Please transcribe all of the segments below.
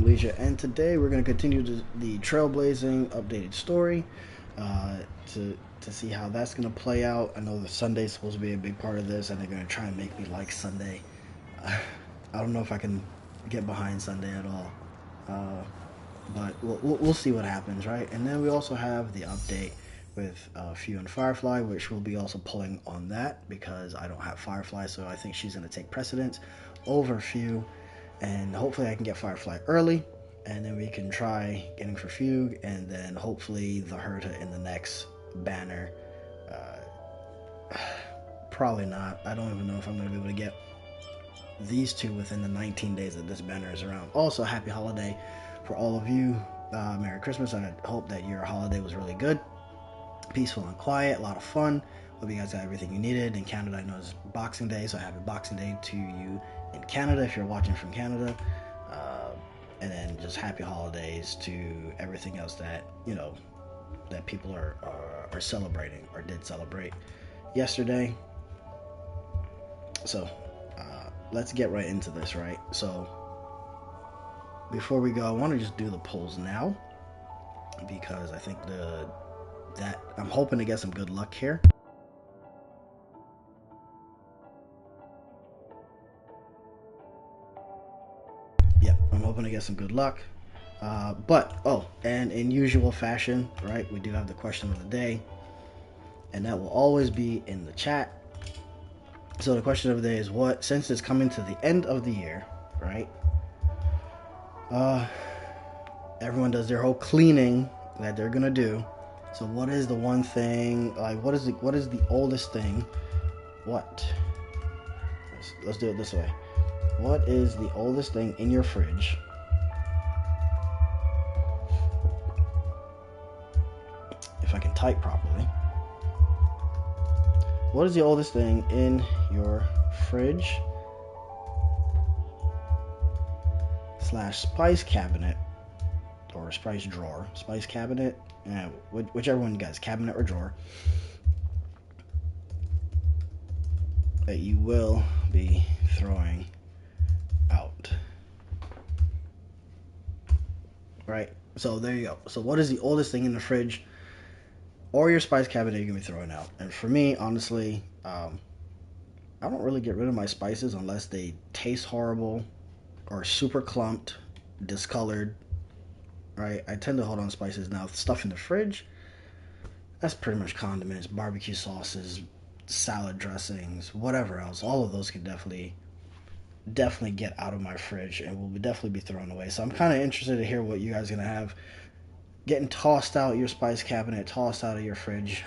Leisure, and today we're going to continue the Trailblazing updated story to see how that's going to play out. I know that Sunday's supposed to be a big part of this, and they're going to try and make me like Sunday. I don't know if I can get behind Sunday at all, but we'll see what happens, right? And then we also have the update with Fugue and Firefly, which we'll be also pulling on that because I don't have Firefly, so I think she's going to take precedence over Fugue. And hopefully I can get Firefly early, and then we can try getting for Fugue, and then hopefully the Herta in the next banner. Probably not. I don't even know if I'm going to be able to get these two within the 19 days that this banner is around. Also, happy holiday for all of you. Merry Christmas. I hope that your holiday was really good. Peaceful and quiet. A lot of fun. Hope you guys got everything you needed. In Canada, I know it's Boxing Day, so happy Boxing Day to you in Canada if you're watching from Canada. And then just happy holidays to everything else that, you know, that people are celebrating or did celebrate yesterday. So let's get right into this, right? So before we go, I want to just do the polls now because I think that I'm hoping to get some good luck here. I'm hoping to get some good luck. And in usual fashion, right, we do have the question of the day, and that will always be in the chat. So the question of the day is what, since it's coming to the end of the year, right, everyone does their whole cleaning that they're gonna do. So what is the one thing, like, what is the oldest thing? Let's do it this way. What is the oldest thing in your fridge? If I can type properly. What is the oldest thing in your fridge / spice cabinet or spice drawer? Spice cabinet, whichever one you guys, cabinet or drawer, that you will be throwing out. Right, so there you go. So what is the oldest thing in the fridge or your spice cabinet you're gonna be throwing out? And for me, honestly, I don't really get rid of my spices unless they taste horrible or super clumped, discolored, right? I tend to hold on spices. Now, stuff in the fridge, that's pretty much condiments, barbecue sauces, salad dressings, whatever else. All of those can definitely get out of my fridge and will definitely be thrown away. So I'm kind of interested to hear what you guys are gonna have getting tossed out your spice cabinet, tossed out of your fridge.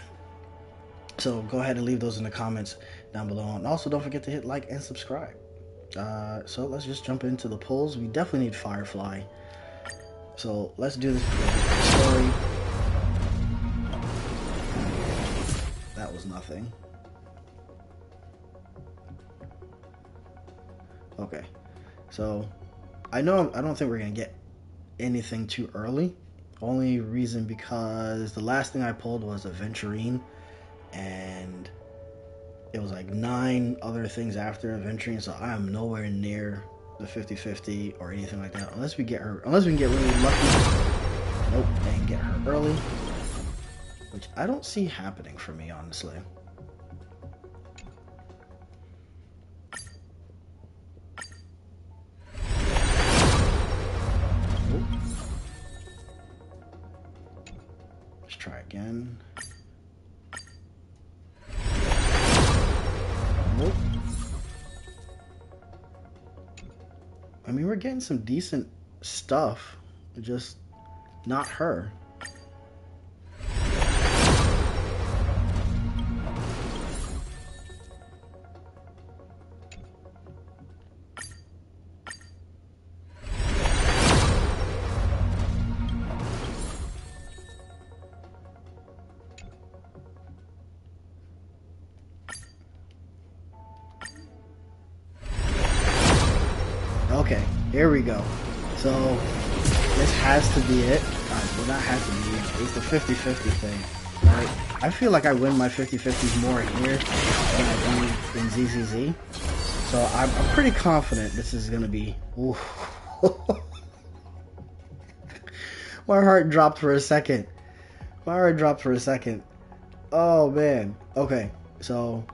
So go ahead and leave those in the comments down below, and also don't forget to hit like and subscribe. So let's just jump into the polls. We definitely need Firefly, so let's do this story. That was nothing. Okay, so I don't think we're gonna get anything too early. Only reason because the last thing I pulled was a Venturine, and it was like 9 other things after a Venturine, so I am nowhere near the 50-50 or anything like that unless we get her. Unless we can get really lucky. Nope, and get her early, which I don't see happening for me, honestly. Try again. Nope. I mean, we're getting some decent stuff, just not her. Okay, here we go. So this has to be it. Well, that has to be it. It's the 50-50 thing, right? I feel like I win my 50-50s more here than I do in ZZZ. So I'm pretty confident this is gonna be. Ooh. My heart dropped for a second. My heart dropped for a second. Oh man. Okay, so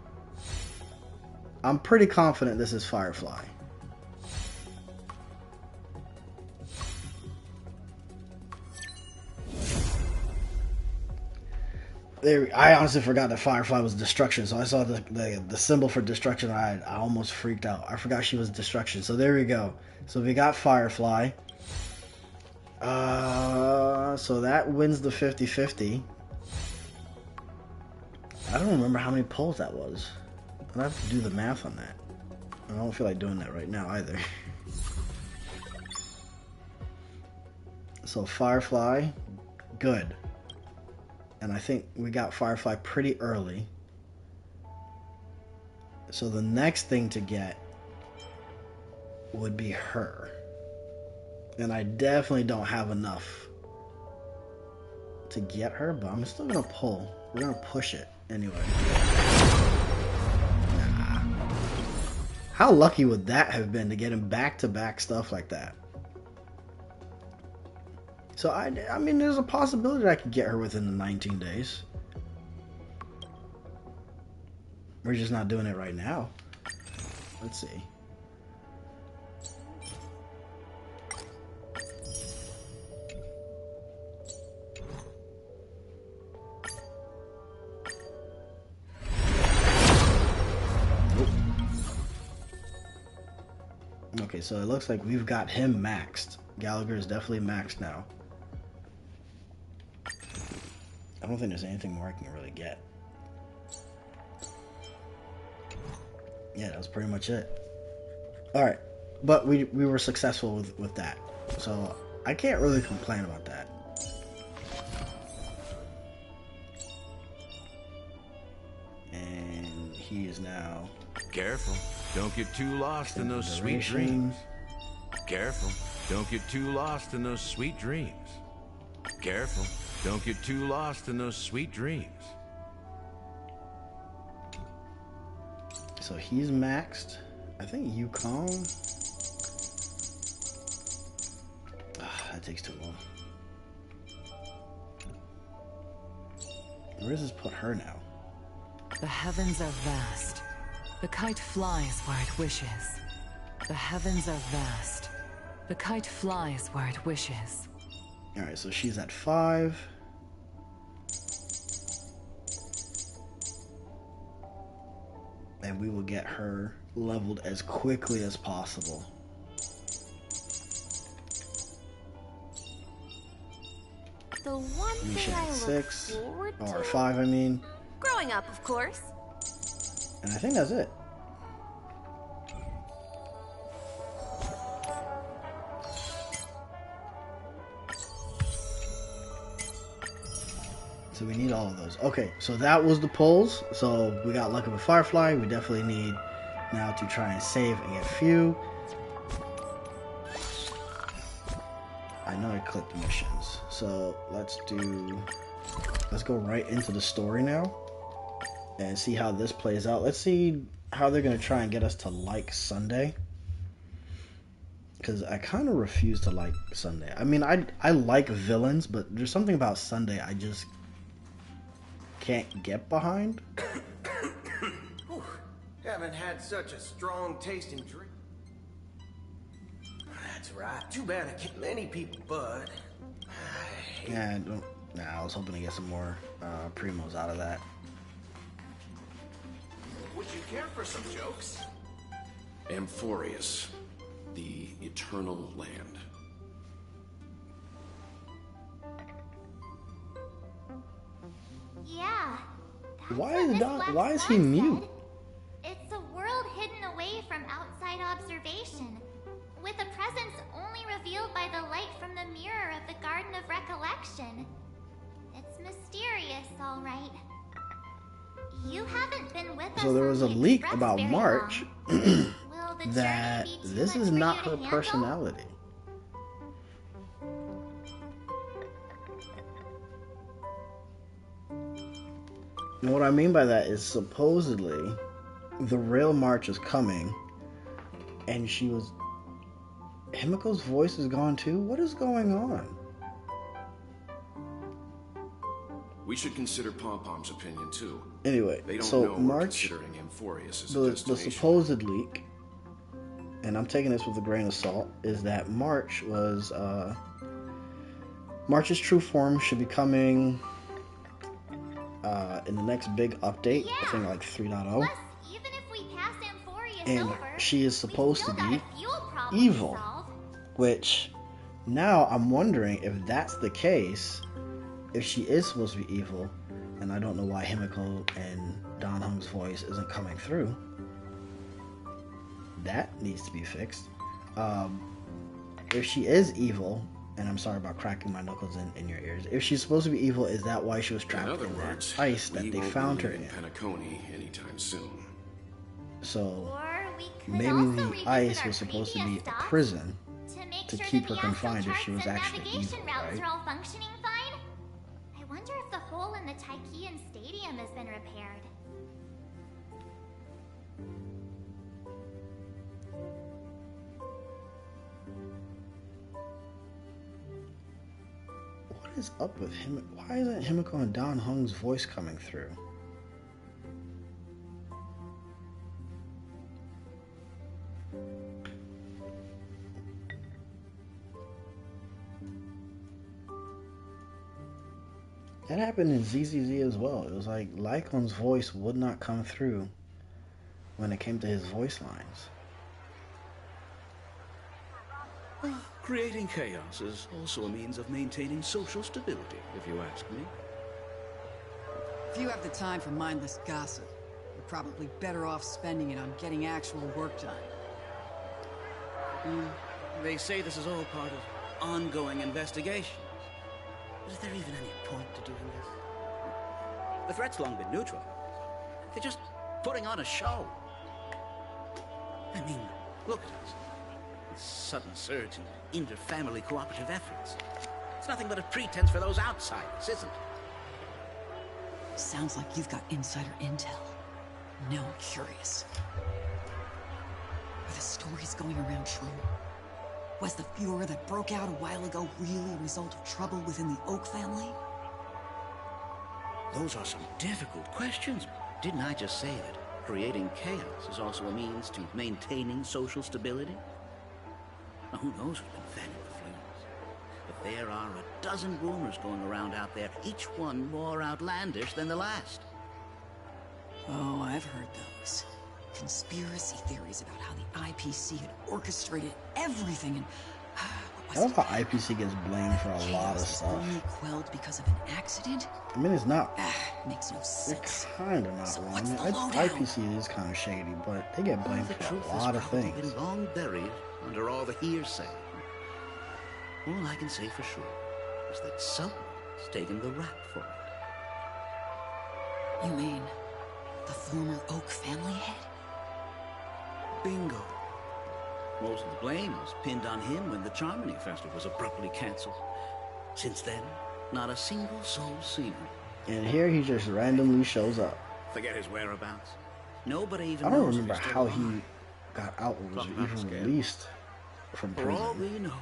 I'm pretty confident this is Firefly. There, I honestly forgot that Firefly was destruction, so I saw the symbol for destruction. I almost freaked out. I forgot she was destruction. So there we go. So we got Firefly. So that wins the 50-50. I don't remember how many pulls that was. I'd have to do the math on that. I don't feel like doing that right now either. So Firefly, good. And I think we got Firefly pretty early. So the next thing to get would be her. And I definitely don't have enough to get her, but I'm still gonna pull. We're gonna push it anyway. Nah. How lucky would that have been to get him back-to-back stuff like that? So I mean, there's a possibility that I could get her within the 19 days. We're just not doing it right now. Let's see. Okay, so it looks like we've got him maxed. Gallagher is definitely maxed now. I don't think there's anything more I can really get. Yeah, that was pretty much it. Alright, but we were successful with that. So I can't really complain about that. And he is now... Careful. Don't get too lost in those sweet dreams. Careful. Don't get too lost in those sweet dreams. Careful. Don't get too lost in those sweet dreams. So he's maxed. I think Yukong. That takes too long. Where does this put her now? The heavens are vast. The kite flies where it wishes. The heavens are vast. The kite flies where it wishes. Alright, so she's at 5. And we will get her leveled as quickly as possible. The one thing I look forward to... Or 5, I mean. Growing up, of course. And I think that's it. So we need all of those. Okay, so that was the polls. So we got lucky with Firefly. We definitely need now to try and save and get Fugue. I know I clicked missions. So let's go right into the story now and see how this plays out. Let's see how they're going to try and get us to like Sunday. Because I kind of refuse to like Sunday. I mean, I like villains, but there's something about Sunday I just can't get behind. Haven't had such a strong tasting drink. That's right. Too bad I can't many people, bud. Yeah, I was hoping to get some more primos out of that. Would you care for some jokes? Amphorius, the eternal land. Yeah. Why is he mute? It's a world hidden away from outside observation, with a presence only revealed by the light from the mirror of the Garden of Recollection. It's mysterious, all right. You haven't been with us. So there was a on the leak Express about very March long. Will the that journey be too this much is for not you to her handle? personality. And what I mean by that is supposedly the real March is coming, and Himiko's voice is gone too? What is going on? We should consider Pom-Pom's opinion too. Anyway, They don't so know we're March, considering Amphorius as a the destination. supposed leak, and I'm taking this with a grain of salt, is that March's true form should be coming in the next big update. Yeah. I think like 3.0. Plus, even if we pass Amphorius And over, she is supposed to we've still be got a fuel problem evil. to solve. Which, now I'm wondering if that's the case, if she is supposed to be evil, and I don't know why Himiko and Don Hung's voice isn't coming through. That needs to be fixed. If she is evil, and I'm sorry about cracking my knuckles in your ears, if she's supposed to be evil, is that why she was trapped In other in words, that ice that we they won't found be her in? Penacony anytime soon. So Or we could maybe also the revisit ice our was supposed to be previous a stops prison make to sure keep that her the confined astral if she was charts and actually navigation evil, routes right? are all functioning fine. I wonder if the hole in the Tychean Stadium has been repaired. What is up with him? Why isn't Himiko and Don Hung's voice coming through? That happened in ZZZ as well. It was like Lycon's voice would not come through when it came to his voice lines. Creating chaos is also a means of maintaining social stability, if you ask me. If you have the time for mindless gossip, you're probably better off spending it on getting actual work done. They say this is all part of ongoing investigations. But is there even any point to doing this? The threat's long been neutral. They're just putting on a show. I mean, look at us. This sudden surge in inter-family cooperative efforts. It's nothing but a pretense for those outsiders, isn't it? Sounds like you've got insider intel. Now I'm curious. Are the stories going around true? Was the furor that broke out a while ago really a result of trouble within the Oak family? Those are some difficult questions. Didn't I just say that creating chaos is also a means to maintaining social stability? Now, who knows who's been fanning the flames? But there are a dozen rumors going around out there, each one more outlandish than the last. Oh, I've heard those. Conspiracy theories about how the IPC had orchestrated everything and... I love how IPC gets blamed for a lot of stuff. Only quelled because of an accident? I mean, it's not. Makes no They're sense. kind of not So wrong. what's I the mean, lowdown? IPC is kind of shady, but they get blamed The for truth a has lot of probably things. been long buried under all the hearsay. All I can say for sure is that someone's taken the rap for it. You mean the former Oak family head? Bingo. Most of the blame was pinned on him when the Charmony Festival was abruptly cancelled. Since then, not a single soul's seen him. And here he just randomly shows up. Forget his whereabouts. Nobody even I don't knows if remember he's still how alive. he got out or was Talk about even scam. released from For all prison. we know,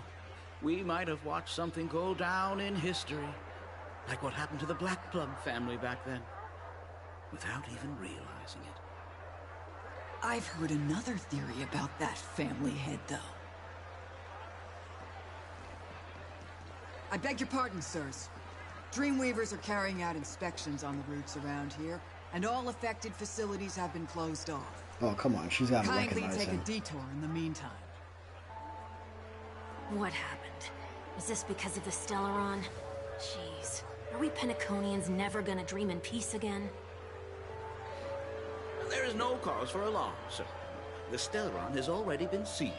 we might have watched something go down in history, like what happened to the Black Plum family back then, without even realizing it. I've heard another theory about that family head, though. I beg your pardon, sirs. Dreamweavers are carrying out inspections on the routes around here, and all affected facilities have been closed off. Oh, come on. She's got to Kindly recognize take him. a detour in the meantime. What happened? Was this because of the Stellaron? Jeez. Are we Penaconians never gonna dream in peace again? There is no cause for alarm, sir. The Stellaron has already been sealed.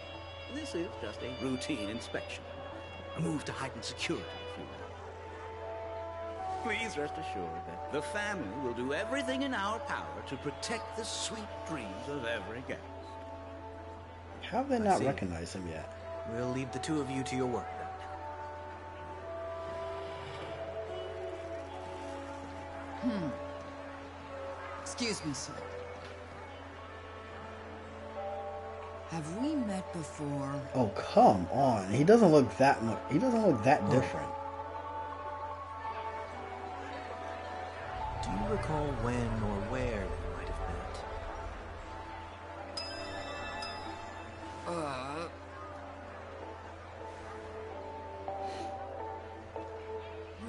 This is just a routine inspection. A move to heighten security, if you will. Please rest assured that the family will do everything in our power to protect the sweet dreams of every guest. How have they not see. recognized him yet? We'll leave the two of you to your work then. Excuse me, sir. Have we met before? Oh, come on. He doesn't look that much. He doesn't look that different. Do you recall when or where you might have met?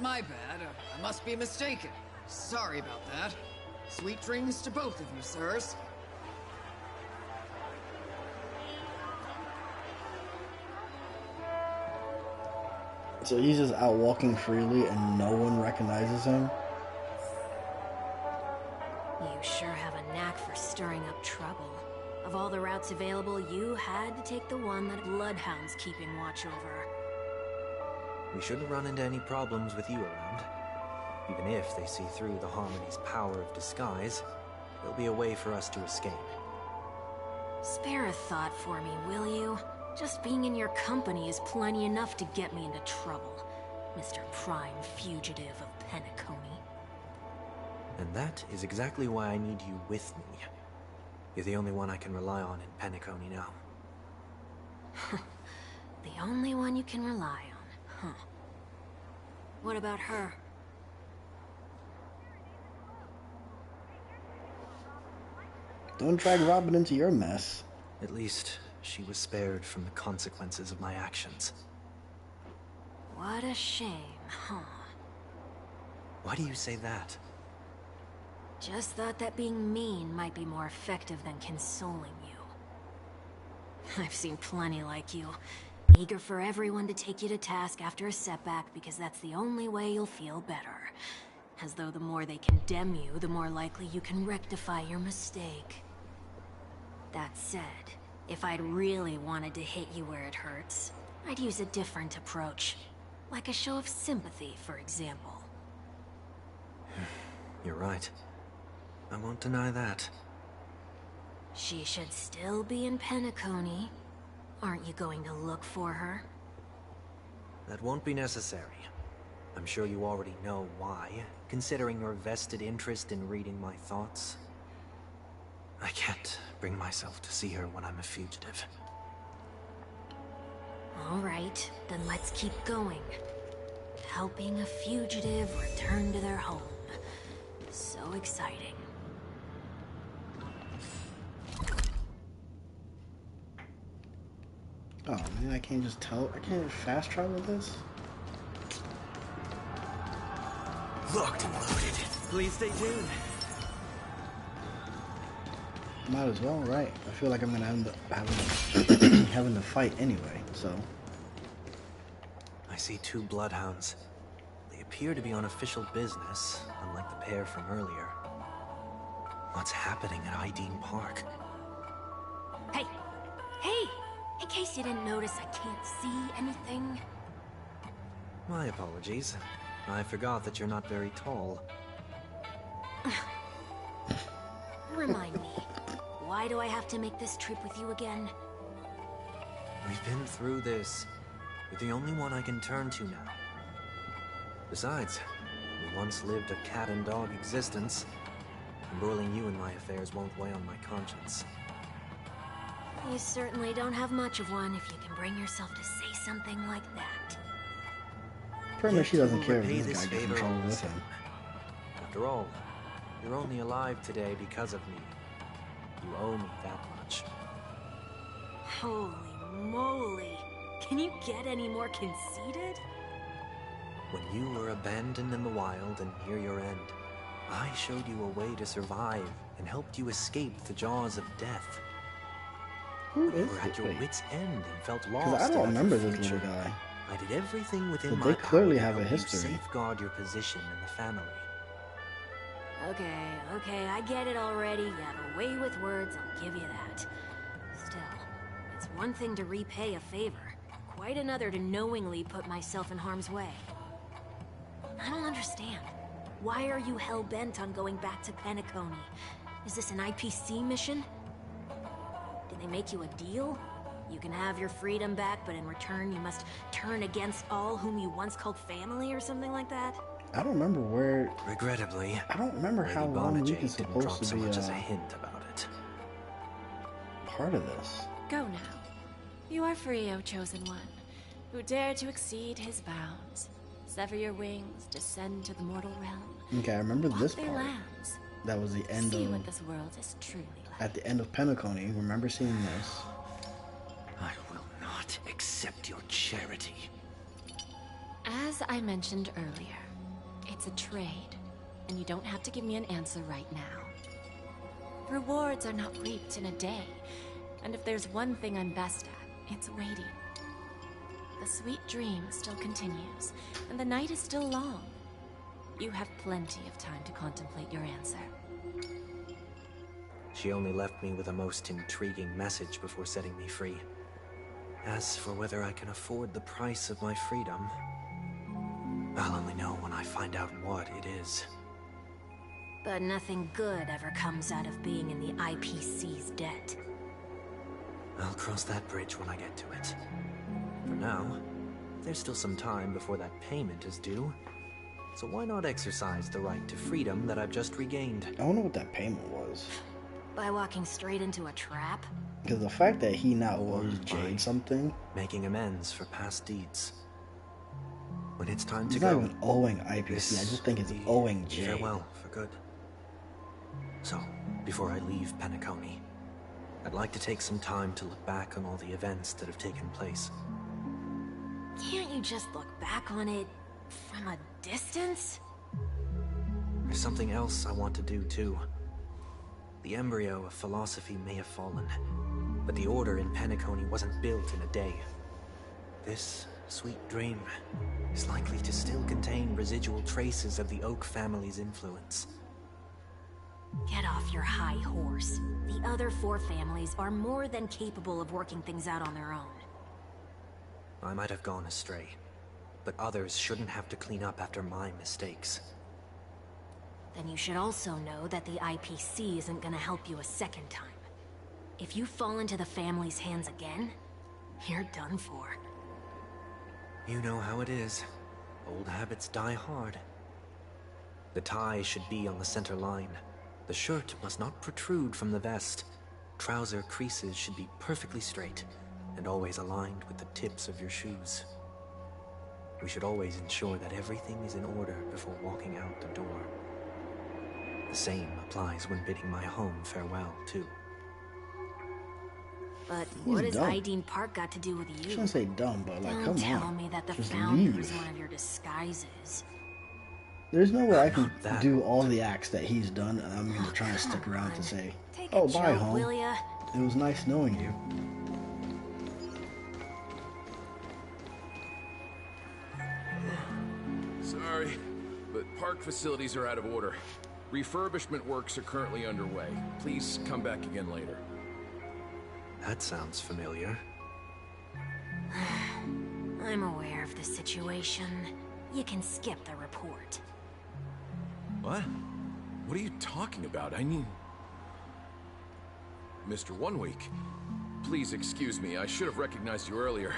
My bad. I must be mistaken. Sorry about that. Sweet dreams to both of you, sirs. So he's just out walking freely and no one recognizes him? You sure have a knack for stirring up trouble. Of all the routes available, you had to take the one that Bloodhound's keeping watch over. We shouldn't run into any problems with you around. Even if they see through the Harmony's power of disguise, there'll be a way for us to escape. Spare a thought for me, will you? Just being in your company is plenty enough to get me into trouble, Mr. Prime Fugitive of Penacony. And that is exactly why I need you with me. You're the only one I can rely on in Penacony now. The only one you can rely on, huh? What about her? Don't drag Robin into your mess. At least, she was spared from the consequences of my actions. What a shame, huh? Why do you say that? Just thought that being mean might be more effective than consoling you. I've seen plenty like you, eager for everyone to take you to task after a setback because that's the only way you'll feel better. As though the more they condemn you, the more likely you can rectify your mistake. That said, if I'd really wanted to hit you where it hurts, I'd use a different approach. Like a show of sympathy, for example. You're right. I won't deny that. She should still be in Penacony. Aren't you going to look for her? That won't be necessary. I'm sure you already know why, considering your vested interest in reading my thoughts. I can't bring myself to see her when I'm a fugitive. All right, then let's keep going. Helping a fugitive return to their home. So exciting. Oh man, I can't just tell. I can't fast travel this. Locked and loaded. Please stay tuned. Might as well, right? I feel like I'm gonna end up having to fight anyway, so. I see 2 bloodhounds. They appear to be on official business, unlike the pair from earlier. What's happening at Ideen Park? Hey! Hey! In case you didn't notice, I can't see anything. My apologies. I forgot that you're not very tall. Remind me, why do I have to make this trip with you again? We've been through this. You're the only one I can turn to now. Besides, we once lived a cat and dog existence. Embroiling you in my affairs won't weigh on my conscience. You certainly don't have much of one if you can bring yourself to say something like that. Pretty much she doesn't care Repay if this this guy gets in favor trouble all the with him. same. After all, you're only alive today because of me. You owe me that much. Holy moly! Can you get any more conceited? When you were abandoned in the wild and near your end, I showed you a way to survive and helped you escape the jaws of death. Who You is were at this? your Wait, wits' end and felt lost. because I don't about remember your this future. little guy. I did everything within But my they power clearly to have a help you history. safeguard your position in the family. Okay, I get it already. You have a way with words, I'll give you that. Still, it's one thing to repay a favor, quite another to knowingly put myself in harm's way. I don't understand. Why are you hell-bent on going back to Penacony? Is this an IPC mission? Did they make you a deal? You can have your freedom back, but in return you must turn against all whom you once called family or something like that? I don't remember where. Regrettably, I don't remember Lady how Long Week Bonajay is didn't drop supposed so to be much as a hint about it. part of this. Go now. You are free, O Chosen One, who dare to exceed his bounds. Sever your wings, descend to the mortal realm. Okay, I remember Walk this their part. lands. That was the end See of... what this world is truly like. At the end of Penacony, remember seeing this. I will not accept your charity. As I mentioned earlier, it's a trade, and you don't have to give me an answer right now. Rewards are not reaped in a day, and if there's one thing I'm best at, it's waiting. The sweet dream still continues, and the night is still long. You have plenty of time to contemplate your answer. She only left me with a most intriguing message before setting me free. As for whether I can afford the price of my freedom, I'll only know when I find out what it is. But nothing good ever comes out of being in the IPC's debt. I'll cross that bridge when I get to it. For now, there's still some time before that payment is due. So why not exercise the right to freedom that I've just regained? I wonder what that payment was. By walking straight into a trap? Because the fact that he now owes Jade something... Making amends for past deeds. When it's time to He's go... not even owing IPC, I just think it's owing Jade. Farewell for good. So, before I leave Penacony, I'd like to take some time to look back on all the events that have taken place. Can't you just look back on it from a distance? There's something else I want to do too. The embryo of philosophy may have fallen, but the order in Penacony wasn't built in a day. This sweet dream is likely to still contain residual traces of the Oak family's influence. Get off your high horse. The other 4 families are more than capable of working things out on their own. I might have gone astray, but others shouldn't have to clean up after my mistakes. Then you should also know that the IPC isn't gonna help you a second time. If you fall into the family's hands again, you're done for. You know how it is. Old habits die hard. The tie should be on the center line. The shirt must not protrude from the vest. Trouser creases should be perfectly straight, and always aligned with the tips of your shoes. We should always ensure that everything is in order before walking out the door. The same applies when bidding my home farewell, too. But what has Ideen Park got to do with you? I shouldn't say dumb, but like, Don't come tell on. me that the Just founder leave. was one of your disguises. There's no way I can do all the acts that he's done, and I'm gonna try and stick around to say, "Oh, bye, home. Will ya? It was nice knowing you." Sorry, but park facilities are out of order. Refurbishment works are currently underway. Please come back again later. That sounds familiar. I'm aware of the situation. You can skip the report. What? What are you talking about? I mean... Mr. One Week, please excuse me. I should have recognized you earlier.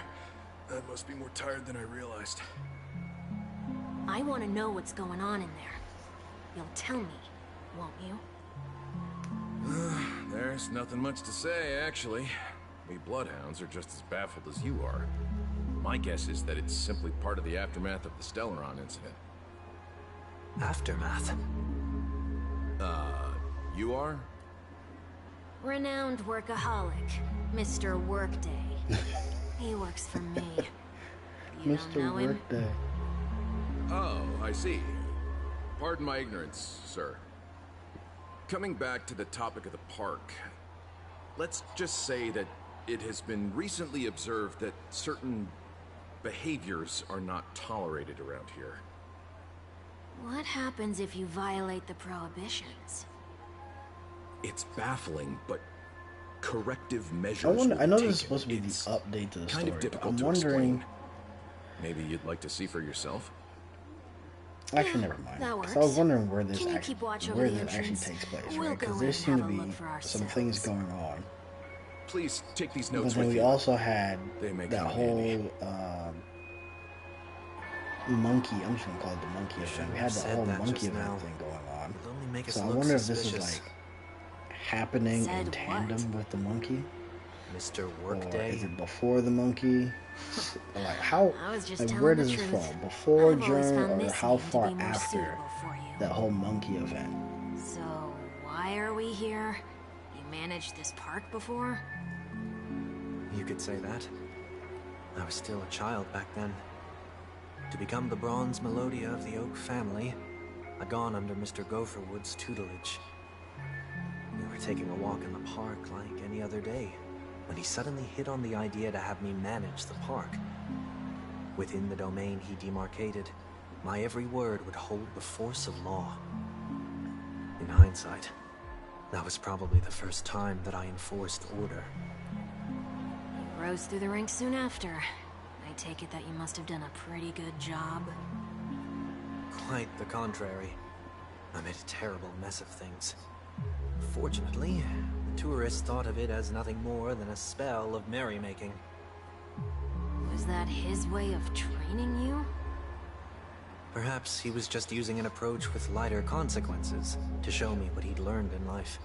I must be more tired than I realized. I want to know what's going on in there. You'll tell me, won't you? There's nothing much to say, actually. We Bloodhounds are just as baffled as you are. My guess is that it's simply part of the aftermath of the Stellaron incident. Aftermath? You are? Renowned workaholic, Mr. Workday. He works for me. You don't know Mr. him? Workday. Oh, I see. Pardon my ignorance, sir. Coming back to the topic of the park, let's just say that it has been recently observed that certain behaviors are not tolerated around here. What happens if you violate the prohibitions? It's baffling, but corrective measures I wonder. will I know be this is taken. supposed to be the It's update to the kind story. of But difficult I'm to wondering. explain. Maybe you'd like to see for yourself? Actually, never mind. That 'Cause I was works. wondering where this Can you keep watch over where the this actually entrance? takes place, We'll right? Because go there in seem and to have a be look for some things ourselves. going on. Please take these But notes then with we you. also had They may that come in whole handy. monkey. I'm just gonna call it the monkey event. shouldn't We have had the said whole that monkey just event now. thing going on. It'll only make us So I look wonder if this is suspicious. like happening Said in what? tandem with the monkey. Mr. Or Workday? is it before the monkey? Like how? I was just Like telling where the does this truth. fall? Before, I've always during, found or this how name to far be more after suitable for you. that whole monkey event? So, why are we here? You managed this park before? You could say that. I was still a child back then. To become the bronze Melodia of the Oak family, I'd gone under Mr. Gopherwood's tutelage. We were taking a walk in the park like any other day, when he suddenly hit on the idea to have me manage the park. Within the domain he demarcated, my every word would hold the force of law. In hindsight, that was probably the first time that I enforced order. You rose through the ranks soon after. I take it that you must have done a pretty good job. Quite the contrary. I made a terrible mess of things. Fortunately, the tourists thought of it as nothing more than a spell of merrymaking. Was that his way of training you? Perhaps he was just using an approach with lighter consequences to show me what he'd learned in life.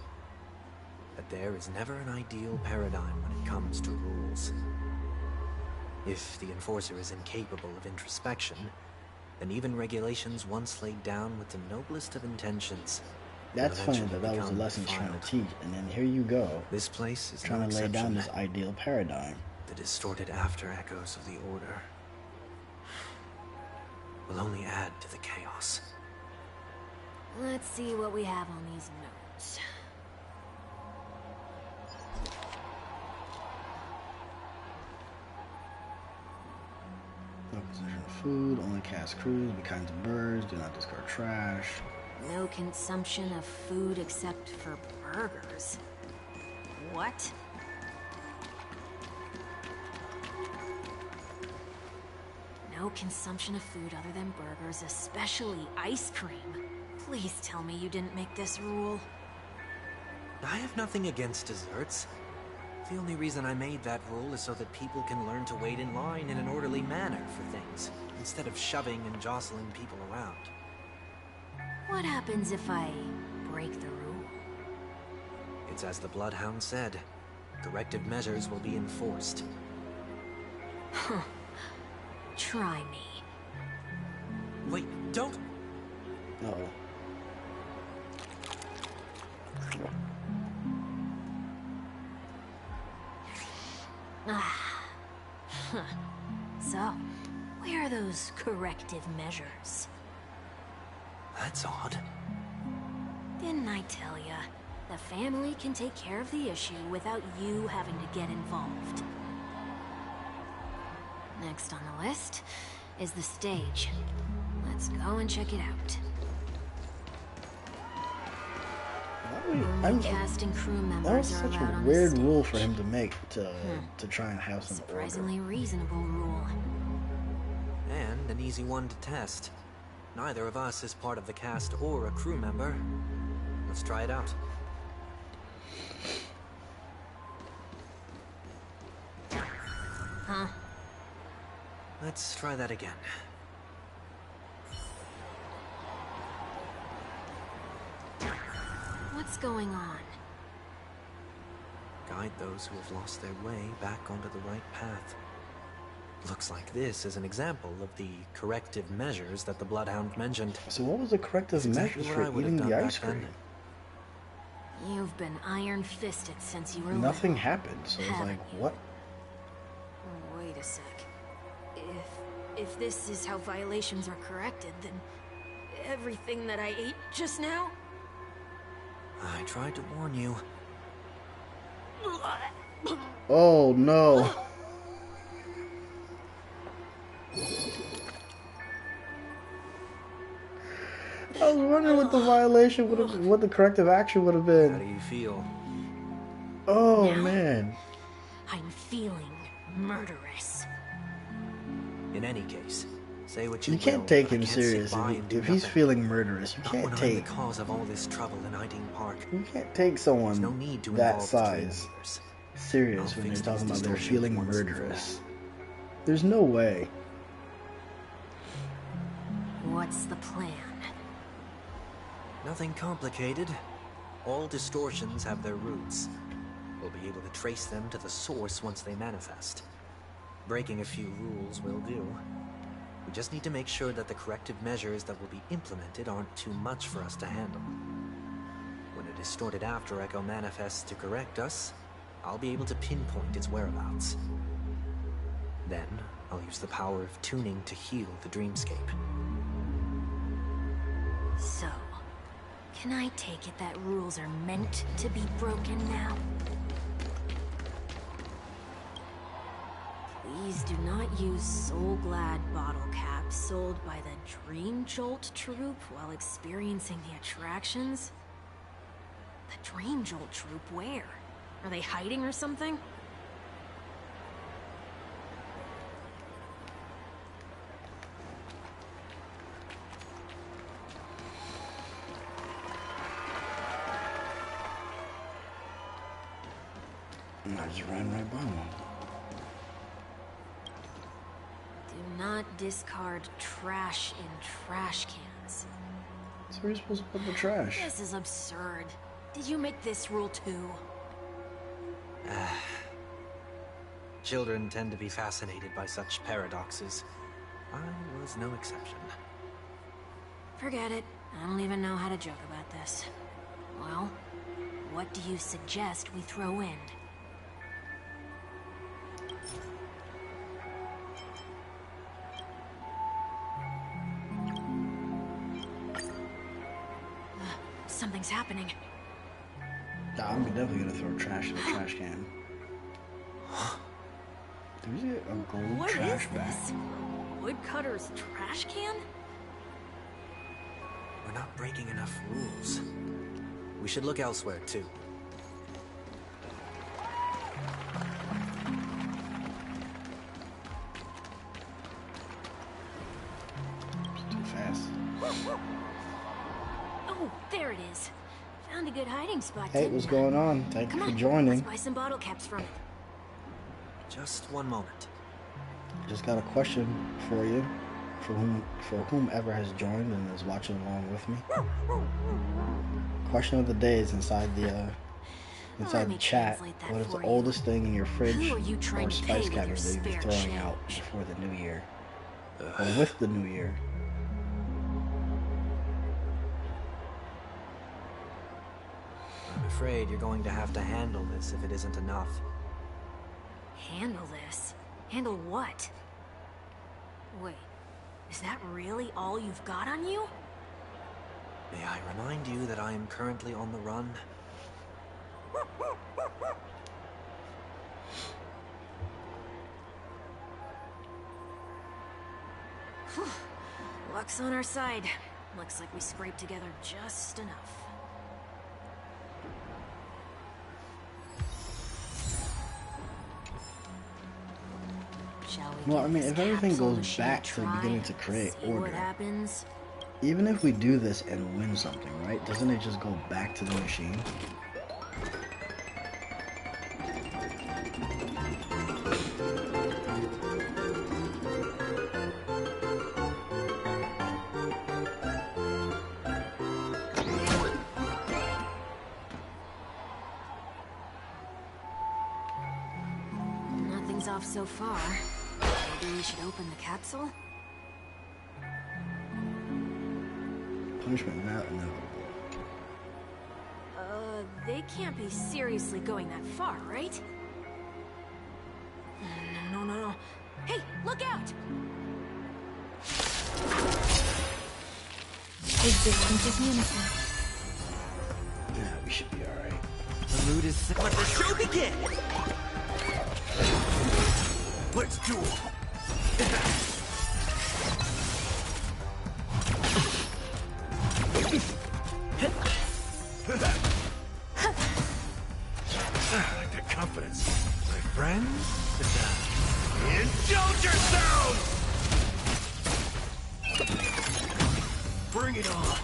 That there is never an ideal paradigm when it comes to rules. If the enforcer is incapable of introspection, then even regulations once laid down with the noblest of intentions. That's funny that that was the lesson he's trying to teach, and then here you go. This place is trying no to lay down exception. this ideal paradigm. The distorted after echoes of the Order will only add to the chaos. Let's see what we have on these notes. No consumption of food, only cast crews, be kind to birds, do not discard trash. No consumption of food except for burgers. What? No consumption of food other than burgers, especially ice cream. Please tell me you didn't make this rule. I have nothing against desserts. The only reason I made that rule is so that people can learn to wait in line in an orderly manner for things, instead of shoving and jostling people around. What happens if I break the rule? It's as the Bloodhound said. Corrective measures will be enforced. Huh. Try me. Wait, don't! Uh-oh. Ah. Huh. So, where are those corrective measures? That's odd. Didn't I tell ya? The family can take care of the issue without you having to get involved. Next on the list is the stage. Let's go and check it out. Only cast and crew That was members are such allowed a on weird the stage. rule for him to make to try and have some Surprisingly order. reasonable rule. And an easy one to test. Neither of us is part of the cast or a crew member. Let's try it out. Huh? Let's try that again. What's going on? Guide those who have lost their way back onto the right path. Looks like this is an example of the corrective measures that the Bloodhound mentioned. So what was the corrective Exactly measures what I for would have eating done the back ice cream? then. You've been iron-fisted since you were Nothing little. happened, so it's Haven't like, you? what? Wait a sec. If this is how violations are corrected, then everything that I ate just now? I tried to warn you. Oh no. I was wondering what the violation would have, what the corrective action would have How do been. you feel? Oh Now? man. I'm feeling murderous. In any case, say what you You can't will, take but I him can't sit serious by if, and do if he's nothing. feeling murderous. You Not can't when I'm take the cause of all this trouble in Iding Park. you can't take someone There's no need to that involve the size Dreamweavers. serious I'll when fix you're talking these about they're distortions feeling once and for murderous. There's no way. What's the plan? Nothing complicated. All distortions have their roots. we'll be able to trace them to the source once they manifest. Breaking a few rules will do. We just need to make sure that the corrective measures that will be implemented aren't too much for us to handle. When it is sorted after Echo manifests to correct us, I'll be able to pinpoint its whereabouts. Then, I'll use the power of tuning to heal the dreamscape. So, can I take it that rules are meant to be broken now? Please do not use Soul Glad bottle caps sold by the Dream Jolt troupe while experiencing the attractions. The Dream Jolt troupe, where? Are they hiding or something? I just ran right by one. Do not discard trash in trash cans. So where are you supposed to put the trash? This is absurd. Did you make this rule too? Children tend to be fascinated by such paradoxes. I was no exception. Forget it. I don't even know how to joke about this. Well, what do you suggest we throw in? Something's happening. Nah, I'm definitely gonna throw trash in the trash can. Did we get a gold What trash is bag? this? Woodcutter's trash can? We're not breaking enough rules. We should look elsewhere, too. Too fast. Oh, there it is. Found a good hiding spot. Hey, what's going on? Thank you Come for on, joining. let's buy some bottle caps from it. Just one moment. Just got a question for you, for whomever has joined and is watching along with me. Question of the day is inside the chat. translate that What is the for you. oldest thing in your fridge Who are you trying or to pay spice with cabinet your that you'll be spare throwing out change? before the new year, or with the new year? I'm afraid you're going to have to handle this if it isn't enough. Handle this? Handle what? Wait, is that really all you've got on you? May I remind you that I am currently on the run? Whew. Luck's on our side. Looks like we scraped together just enough. Shall we Well, give I mean, this if everything capsule goes machine back a to the try? beginning to create See order, what happens? even if we do this and win something, right? Doesn't it just go back to the machine? Nothing's off so far. Maybe we should open the capsule? Punishment not inevitable. They can't be seriously going that far, right? No. Hey, look out! Existence is unison. Yeah, we should be alright. The mood is set. Let the show begin! Let's do it! I like that confidence. My friends, indulge yourselves! Bring it on.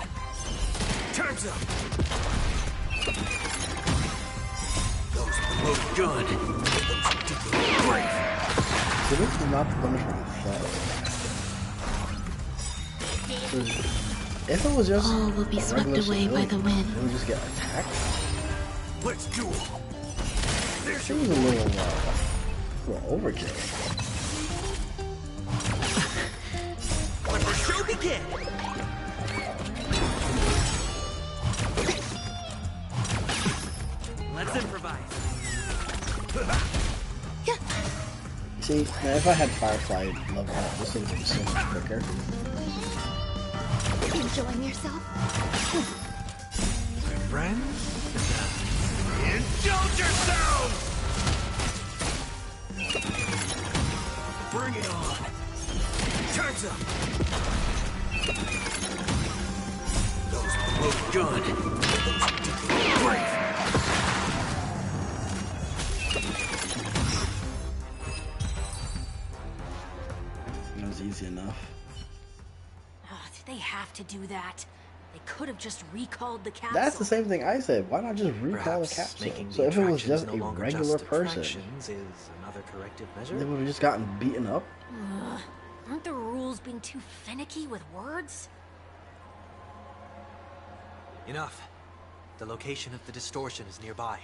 Time's up. Those look good. Great. So this is not the punishment itself. If it was just All will be a swept regular away by the civilian, wind. they would just get attacked. Let's do it. Seems a little overkill. Let the show begin! Let's improvise. See, now if I had Firefly level up, this would have been so much quicker. Enjoying yourself? Friends? Indulge yourselves! Bring it on! Time's up! Those look good. Great! That was easy enough. Oh, did they have to do that? They could have just recalled the capsule. That's the same thing I said. Why not just recall the capsule? So if it was just a regular person, is another corrective measure. they would have just gotten beaten up. Aren't the rules being too finicky with words? Enough. The location of the distortion is nearby.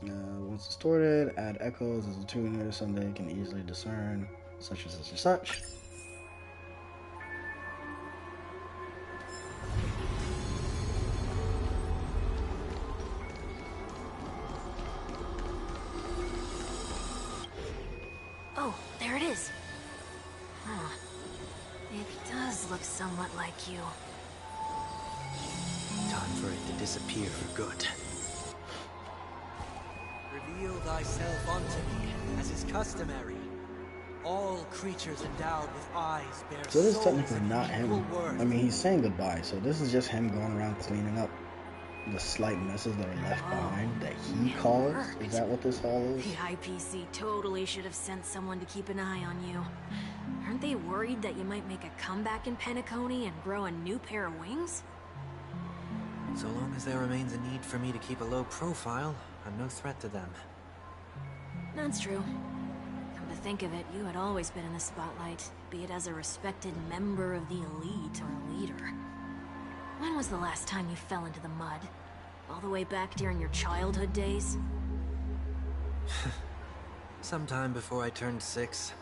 Once distorted, add echoes as a tuner, something they can easily discern, such as such and such. Oh, there it is. Huh. It does look somewhat like you. Time for it to disappear for good. Reveal thyself unto me, as is customary. All creatures endowed with eyes bear So this is souls technically of not equal him. worth. I mean, he's saying goodbye, so this is just him going around cleaning up the slight messes that are left behind that he caused. Is that what this all is? The IPC totally should have sent someone to keep an eye on you. Aren't they worried that you might make a comeback in Penacony and grow a new pair of wings? So long as there remains a need for me to keep a low profile, I'm no threat to them. That's true. Come to think of it, you had always been in the spotlight, be it as a respected member of the elite or a leader. When was the last time you fell into the mud? All the way back during your childhood days? Sometime before I turned 6.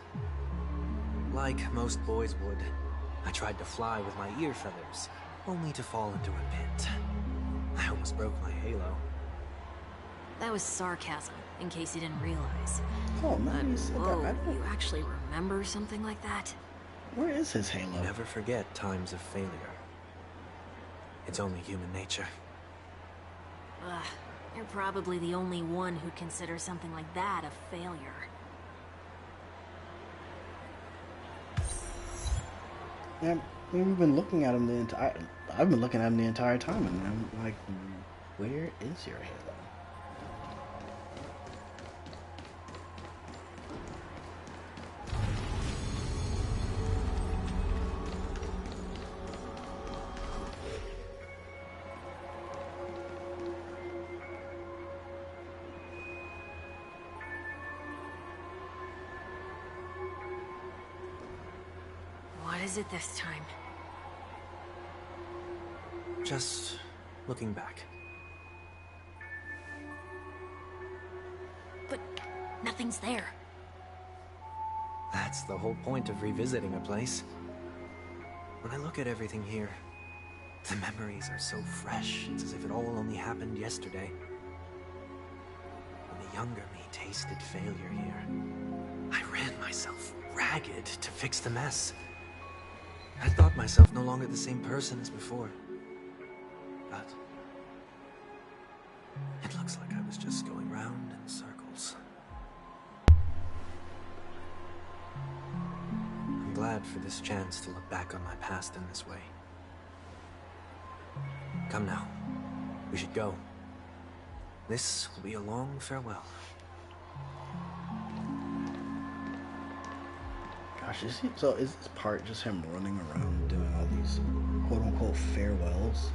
Like most boys would, I tried to fly with my ear feathers, only to fall into a pit. I almost broke my halo. That was sarcasm, in case you didn't realize. Oh man, you said that. Whoa, I don't... you actually remember something like that? Where is his halo? Never forget times of failure. It's only human nature. Ugh, you're probably the only one who'd consider something like that a failure. Yeah, we've been looking at him the entire... I've been looking at him the entire time, and I'm like, where is your halo? What is it this time? Just looking back. But nothing's there. That's the whole point of revisiting a place. When I look at everything here, the memories are so fresh, it's as if it all only happened yesterday. When the younger me tasted failure here, I ran myself ragged to fix the mess. I thought myself no longer the same person as before. But it looks like I was just going round in circles. I'm glad for this chance to look back on my past in this way. Come now, we should go. This will be a long farewell. Gosh, so is this part just him running around doing all these quote-unquote farewells?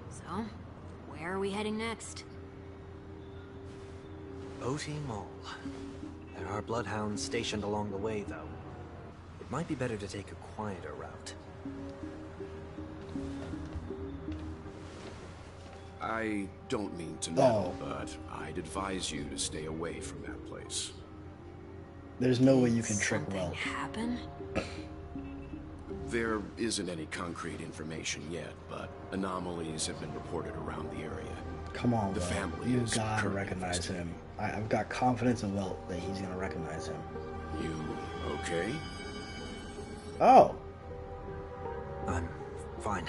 So, where are we heading next? Oti Mall. There are bloodhounds stationed along the way, though. It might be better to take a quieter route. I don't mean to know, but I'd advise you to stay away from that place. There's no way you can trick Something Welt. happen? There isn't any concrete information yet, but anomalies have been reported around the area. Come on, The Welt. family You is gotta currently recognize investigating. him. I've got confidence in Welt that he's gonna recognize him. You okay? Oh, I'm fine.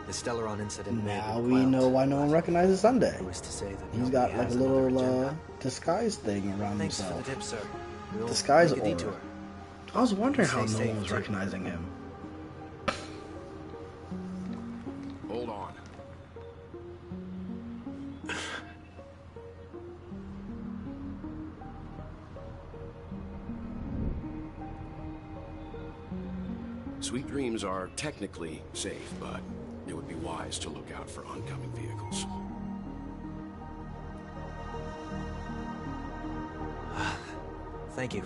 The Stellaron incident may have now been we quelled, know why no one but recognizes Sunday. who is to say that He's nobody got like a has another little agenda? disguise thing around Thanks for the himself. tip, sir. We'll Disguise make a aura. detour. I was wondering how Stay no safe, one was too. recognizing him. Hold on. Sweet Dreams are technically safe, but it would be wise to look out for oncoming vehicles. Thank you.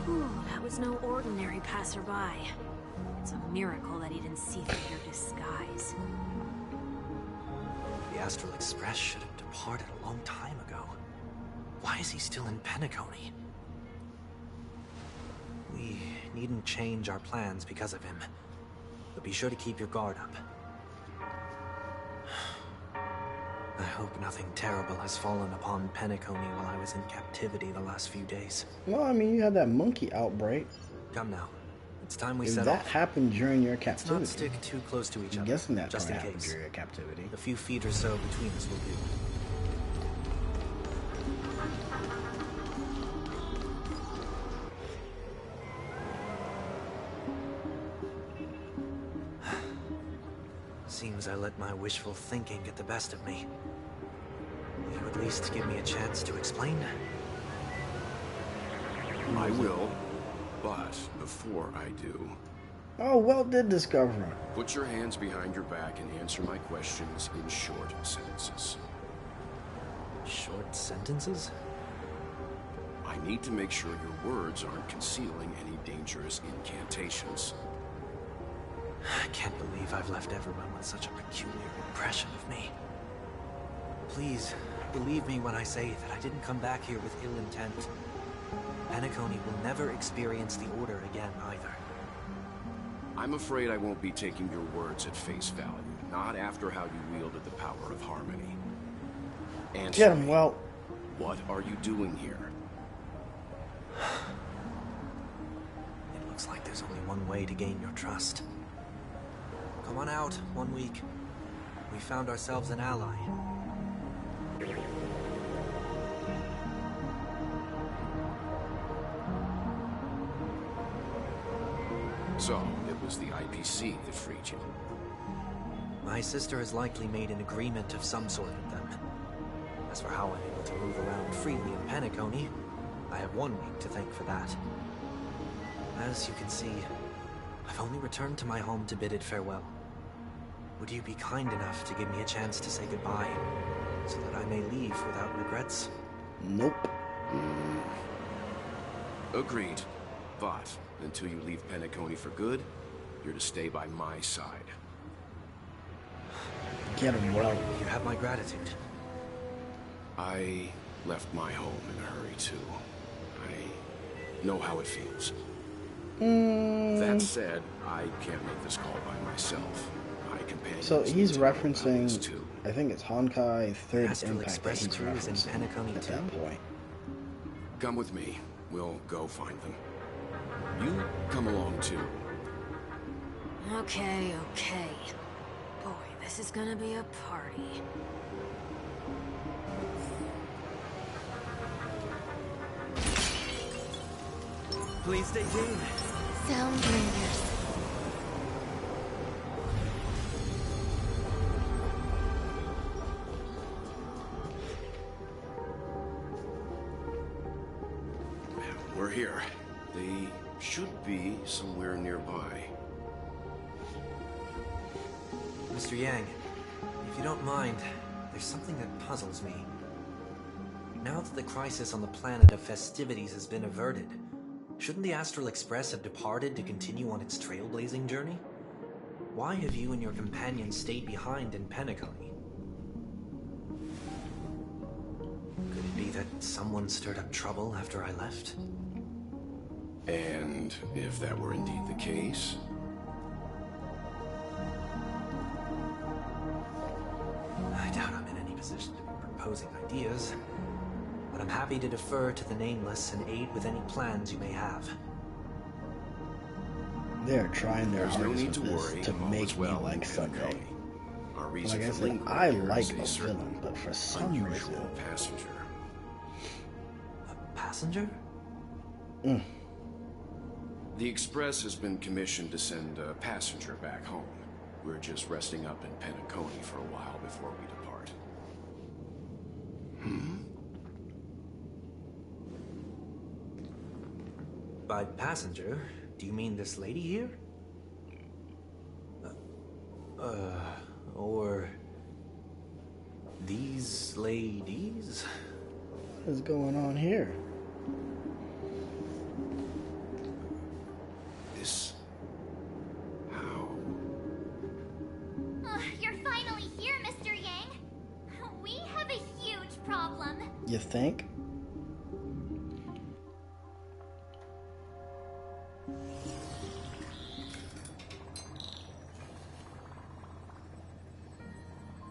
Whew, that was no ordinary passerby. It's a miracle that he didn't see through your disguise. The Astral Express should have departed a long time ago. Why is he still in Penacony? We needn't change our plans because of him. But be sure to keep your guard up. I hope nothing terrible has fallen upon Penacony while I was in captivity the last few days. Well, I mean, you had that monkey outbreak. Come now. It's time we If set that off. happened during your Let's not captivity, stick too close to each I'm other. guessing that just probably in happened case. during your captivity. A few feet or so between us will do. Seems I let my wishful thinking get the best of me. Will you at least give me a chance to explain? I will, but before I do, Oh, Welt did discover him. put your hands behind your back and answer my questions in short sentences. Short sentences? I need to make sure your words aren't concealing any dangerous incantations. I can't believe I've left everyone with such a peculiar impression of me. Please, believe me when I say that I didn't come back here with ill intent. Penacony will never experience the Order again, either. I'm afraid I won't be taking your words at face value, not after how you wielded the power of harmony. Answer Get him, me. Welt. What are you doing here? It looks like there's only one way to gain your trust. Come on out, 1 week. We found ourselves an ally. So, it was the IPC that freed you. My sister has likely made an agreement of some sort with them. As for how I'm able to move around freely in Penacony, I have 1 week to thank for that. As you can see, I've only returned to my home to bid it farewell. Would you be kind enough to give me a chance to say goodbye, so that I may leave without regrets? Nope. Agreed. But, until you leave Penacony for good, you're to stay by my side. Get him, Welt. You have my gratitude. I left my home in a hurry, too. I know how it feels. That said, I can't make this call by myself. My companions So need he's to know about this, referencing, too. I think it's Honkai Third Astral Impact that Express he's crew is in referencing Penacony at that too? point. Come with me. We'll go find them. You come along, too. Okay, okay. Boy, this is gonna be a party. Please stay tuned. Sound bringers. We're here. The should be somewhere nearby. Mr. Yang, if you don't mind, there's something that puzzles me. Now that the crisis on the planet of festivities has been averted, shouldn't the Astral Express have departed to continue on its trailblazing journey? Why have you and your companions stayed behind in Penacony? Could it be that someone stirred up trouble after I left? And if that were indeed the case? I doubt I'm in any position to be proposing ideas, but I'm happy to defer to the Nameless and aid with any plans you may have. They're trying their There's no hardest need to with this worry. to All make is me well like in Sunday. Penacony. Our reason Like I for said, lingering I here like is a the certain villain, but for some unusual reason... passenger. A passenger? The Express has been commissioned to send a passenger back home. We're just resting up in Penacony for a while before we depart. By passenger, do you mean this lady here? Or these ladies? What is going on here? This... how... You're finally here, Mr. Yang. We have a huge problem. You think?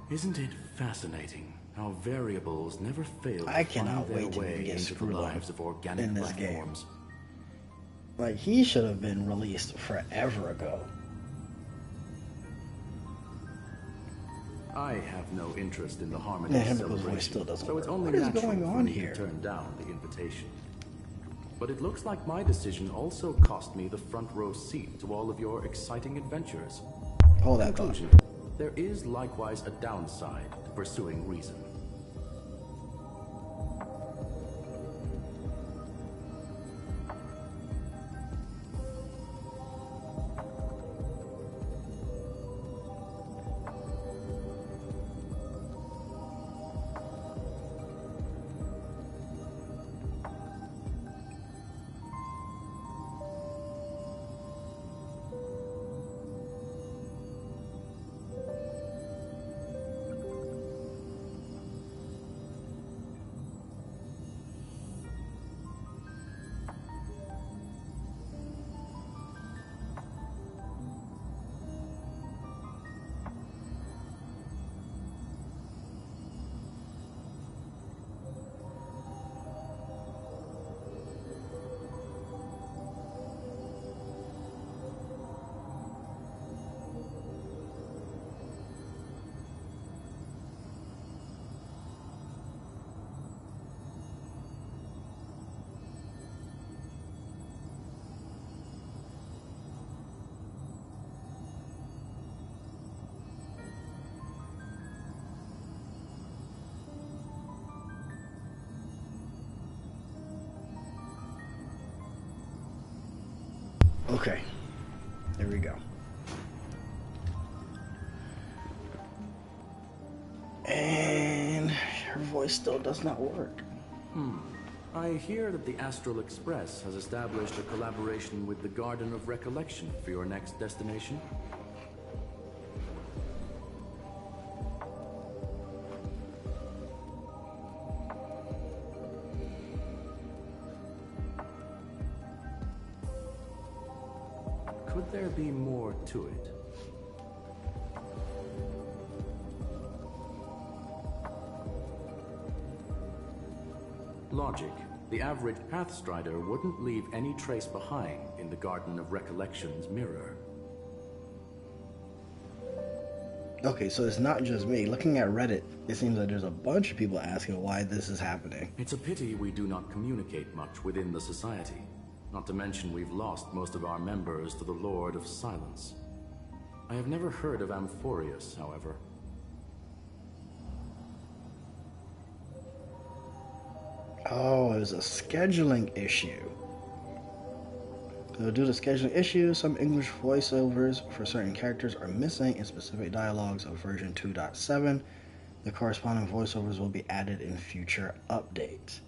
Isn't it fascinating how variables never fail I to cannot find their wait till we way get into the screwed up lives of organic in this life game. forms? Like, he should have been released forever ago. I have no interest in the harmony Yeah, of him because voice celebration, still doesn't so it's work. only What is natural going for on me here? to turn down the invitation. But it looks like my decision also cost me the front row seat to all of your exciting adventures. Hold that thought. Conclusion: there is likewise a downside to pursuing reason. Okay, there we go. And her voice still does not work. I hear that the Astral Express has established a collaboration with the Garden of Recollection for your next destination. Could there be more to it? Logic. The average Pathstrider wouldn't leave any trace behind in the Garden of Recollection's mirror. Okay, so it's not just me. Looking at Reddit, it seems like there's a bunch of people asking why this is happening. It's a pity we do not communicate much within the society. Not to mention we've lost most of our members to the Lord of Silence. I have never heard of Amphorius, however. Oh, it was a scheduling issue. Due to scheduling issues, some English voiceovers for certain characters are missing in specific dialogues of version 2.7. The corresponding voiceovers will be added in future updates.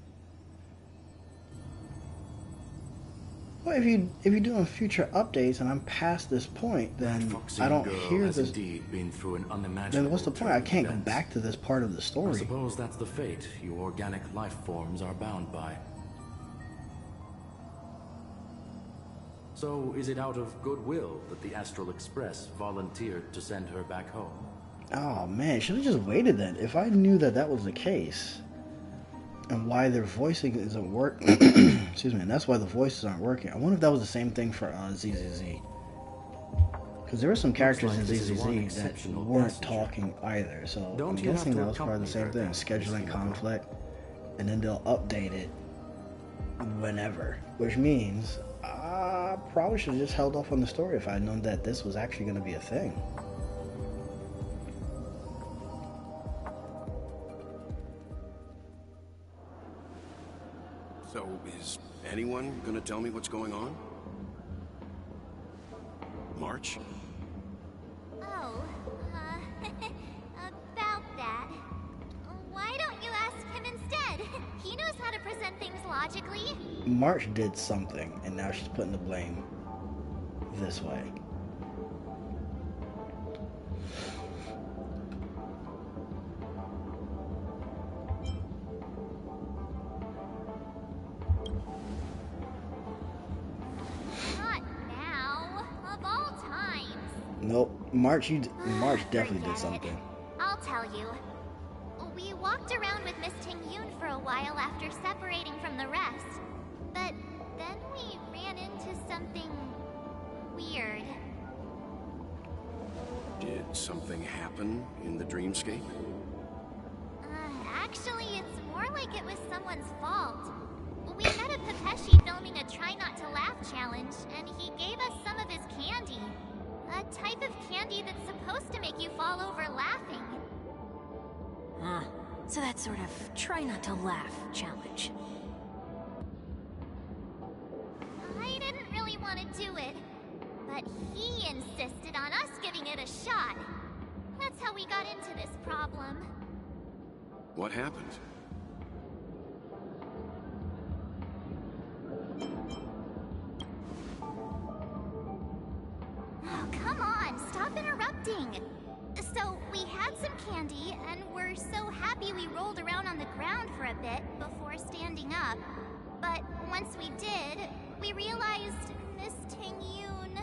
Well, if you're doing future updates and I'm past this point, then I don't hear this. Indeed been through an unimaginable Then what's the point? I can't go events. back to this part of the story. I suppose that's the fate you organic life forms are bound by. So, is it out of goodwill that the Astral Express volunteered to send her back home? Oh man, should have just waited then. If I knew that that was the case, and why their voicing isn't working, excuse me, and that's why the voices aren't working. I wonder if that was the same thing for ZZZ. Because there were some characters in ZZZ that weren't talking either, so I'm guessing that was part of the same thing, scheduling conflict, and then they'll update it whenever, which means I probably should have just held off on the story if I had known that this was actually going to be a thing. So, is anyone gonna tell me what's going on? March? Oh, about that. Why don't you ask him instead? He knows how to present things logically. March did something, and now she's putting the blame this way. Not now. Of all times. Nope, March definitely did Forget something. it. I'll tell you. We walked around with Miss Ting-Yoon for a while after separating from the rest. But then we ran into something weird. Did something happen in the dreamscape? Actually, it's more like it was someone's fault. We met a Pepeshi filming a Try Not to Laugh challenge, and he gave us some of his candy. A type of candy that's supposed to make you fall over laughing. So that sort of try not to laugh challenge. I didn't really want to do it, but he insisted on us giving it a shot. That's how we got into this problem. What happened? Oh, come on, stop interrupting. So, we had some candy, and we're so happy we rolled around on the ground for a bit before standing up. But once we did, we realized Miss Ting-Yoon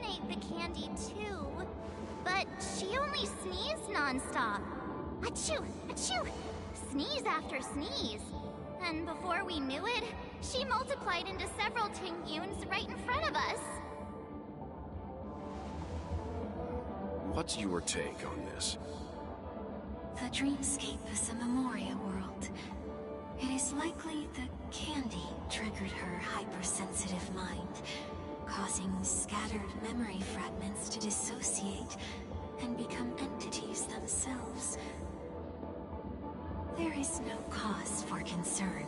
ate the candy too. But she only sneezed nonstop. Achoo! Achoo! Sneeze after sneeze. And before we knew it, she multiplied into several Ting-Yoons right in front of us. What's your take on this? The dreamscape is a Memoria world. It is likely the candy triggered her hypersensitive mind, causing scattered memory fragments to dissociate and become entities themselves. There is no cause for concern.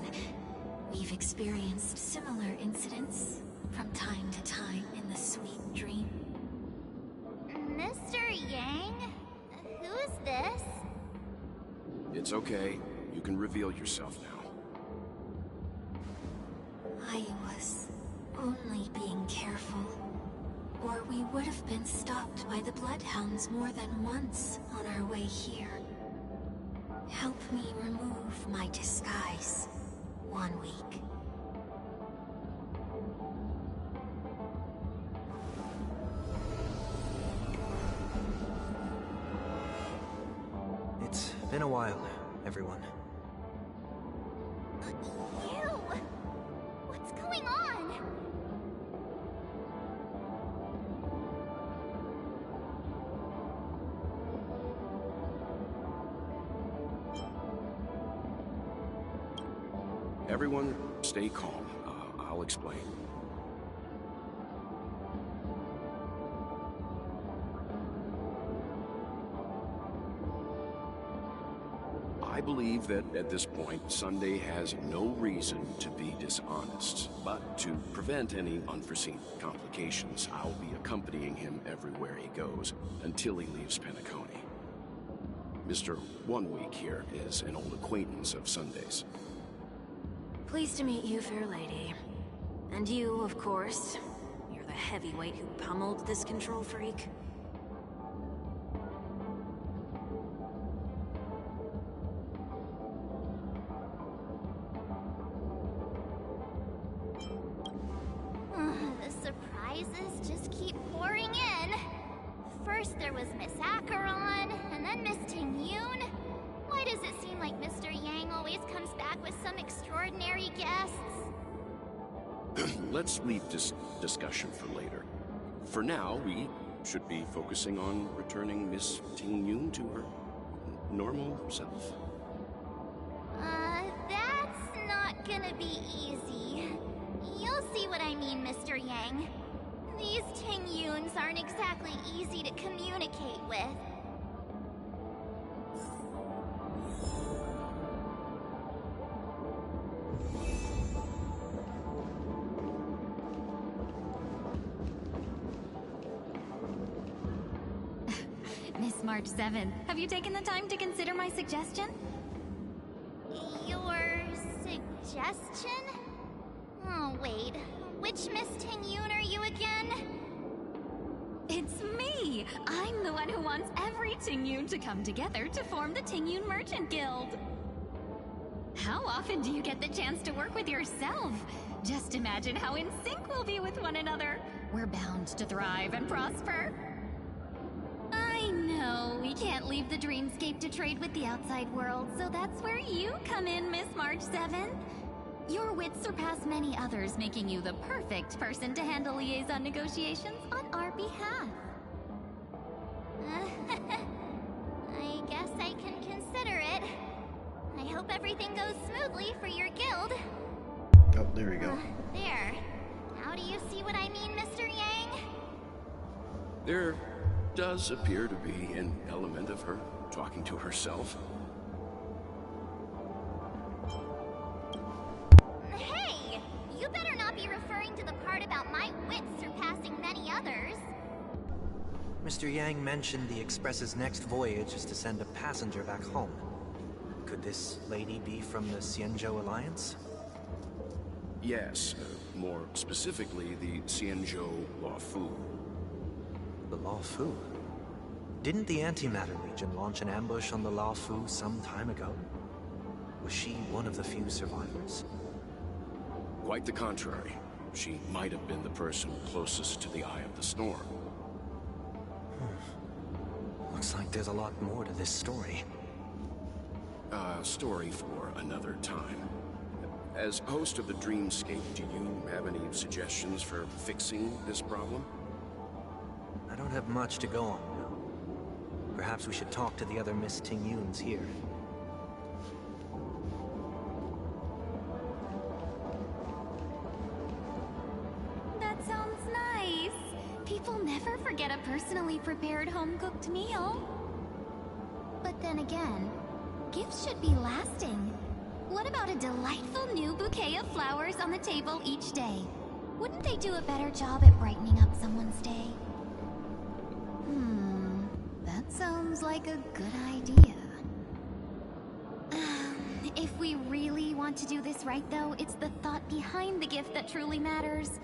We've experienced similar incidents from time to time in the sweet dream. Mr. Yang? Who is this? It's okay. You can reveal yourself now. I was only being careful, or we would have been stopped by the Bloodhounds more than once on our way here. Help me remove my disguise 1 week. It's been a while, everyone. You! What's going on? Everyone, stay calm. I'll explain. I believe that at this point, Sunday has no reason to be dishonest. But to prevent any unforeseen complications, I'll be accompanying him everywhere he goes until he leaves Penacony. Mr. 1 Week here is an old acquaintance of Sunday's. Pleased to meet you, fair lady. And you, of course. You're the heavyweight who pummeled this control freak. The surprises just keep pouring in. First there was Miss Acheron, and then Miss Ting-Yoon. Why does it seem like Mr. Yang always comes back with some extraordinary guests? Let's leave this discussion for later. For now, we should be focusing on returning Miss Ting-Yoon to her normal self. That's not gonna be easy. You'll see what I mean, Mr. Yang. These Ting-Yoons aren't exactly easy to communicate with. Miss March 7th, have you taken the time to consider my suggestion? Your suggestion? Oh, wait. Which Miss Ting-Yoon are you again? It's me! I'm the one who wants every Ting-Yoon to come together to form the Ting-Yoon Merchant Guild. How often do you get the chance to work with yourself? Just imagine how in sync we'll be with one another. We're bound to thrive and prosper. I know, we can't leave the dreamscape to trade with the outside world, so that's where you come in, Miss March 7th. Your wits surpass many others, making you the perfect person to handle liaison negotiations on our behalf. I guess I can consider it. I hope everything goes smoothly for your guild. Oh, there we go. There. Now do you see what I mean, Mr. Yang? There does appear to be an element of her talking to herself. Hey! You better not be referring to the part about my wits surpassing many others. Mr. Yang mentioned the Express's next voyage is to send a passenger back home. Could this lady be from the Xianzhou Alliance? Yes, more specifically the Xianzhou Luofu. The Luofu? Didn't the Antimatter Legion launch an ambush on the Luofu some time ago? Was she one of the few survivors? Quite the contrary. She might have been the person closest to the Eye of the Storm. Looks like there's a lot more to this story. Story for another time. As host of the Dreamscape, do you have any suggestions for fixing this problem? I don't have much to go on now. Perhaps we should talk to the other Miss Ting-Yoons here. That sounds nice. People never forget a personally prepared home-cooked meal. But then again, gifts should be lasting. What about a delightful new bouquet of flowers on the table each day? Wouldn't they do a better job at brightening up someone's day? That sounds like a good idea. If we really want to do this right, though, it's the thought behind the gift that truly matters.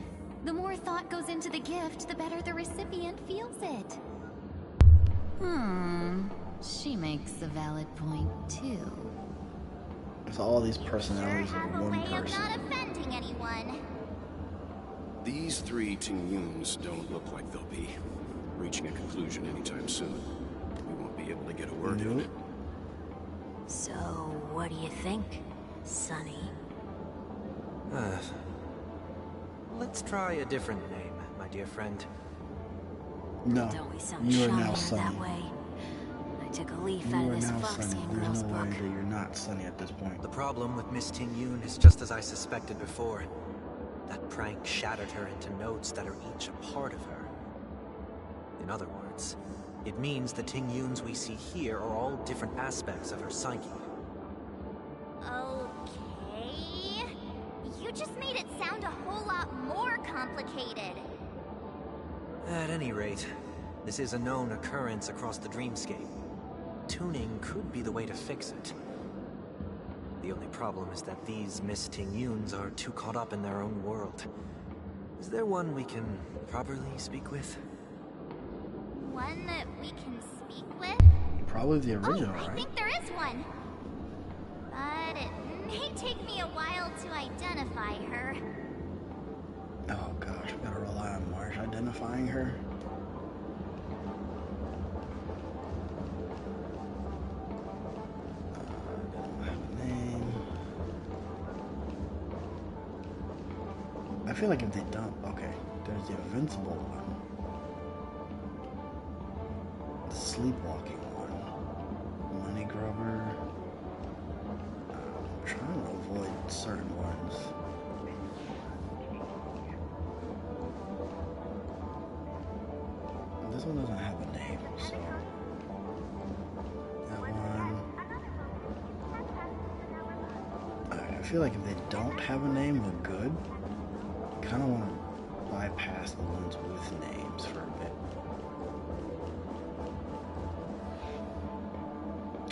The more thought goes into the gift, the better the recipient feels it. She makes a valid point, too. It's all these personalities of one person. Of not offending anyone. These three Ting-Yoons don't look like they'll be reaching a conclusion anytime soon. We won't be able to get a word in. So, what do you think, Sonny? Let's try a different name, my dear friend. No, Don't we sound you are chummier now Sunny. that way? I took a leaf You out are of this now foxy Sunny. There's girl's no book. way that you're not Sunny at this point. The problem with Miss Ting-Yoon is just as I suspected before. That prank shattered her into notes that are each a part of her. In other words, it means the Ting-Yoons we see here are all different aspects of her psyche. This is a known occurrence across the dreamscape. Tuning could be the way to fix it. The only problem is that these Miss Ting-Yuns are too caught up in their own world. Is there one we can properly speak with? One that we can speak with? Probably the original, I right? think there is one. But it may take me a while to identify her. Oh gosh, we gotta rely on Marsh identifying her. Doesn't have a name. I feel like if they don't, okay, there's the invincible one, the sleepwalking one, money grubber. I'm trying to avoid certain ones. This one doesn't have a name, so that one. Alright, I feel like if they don't have a name, we're good. Kind of want to bypass the ones with names for a bit.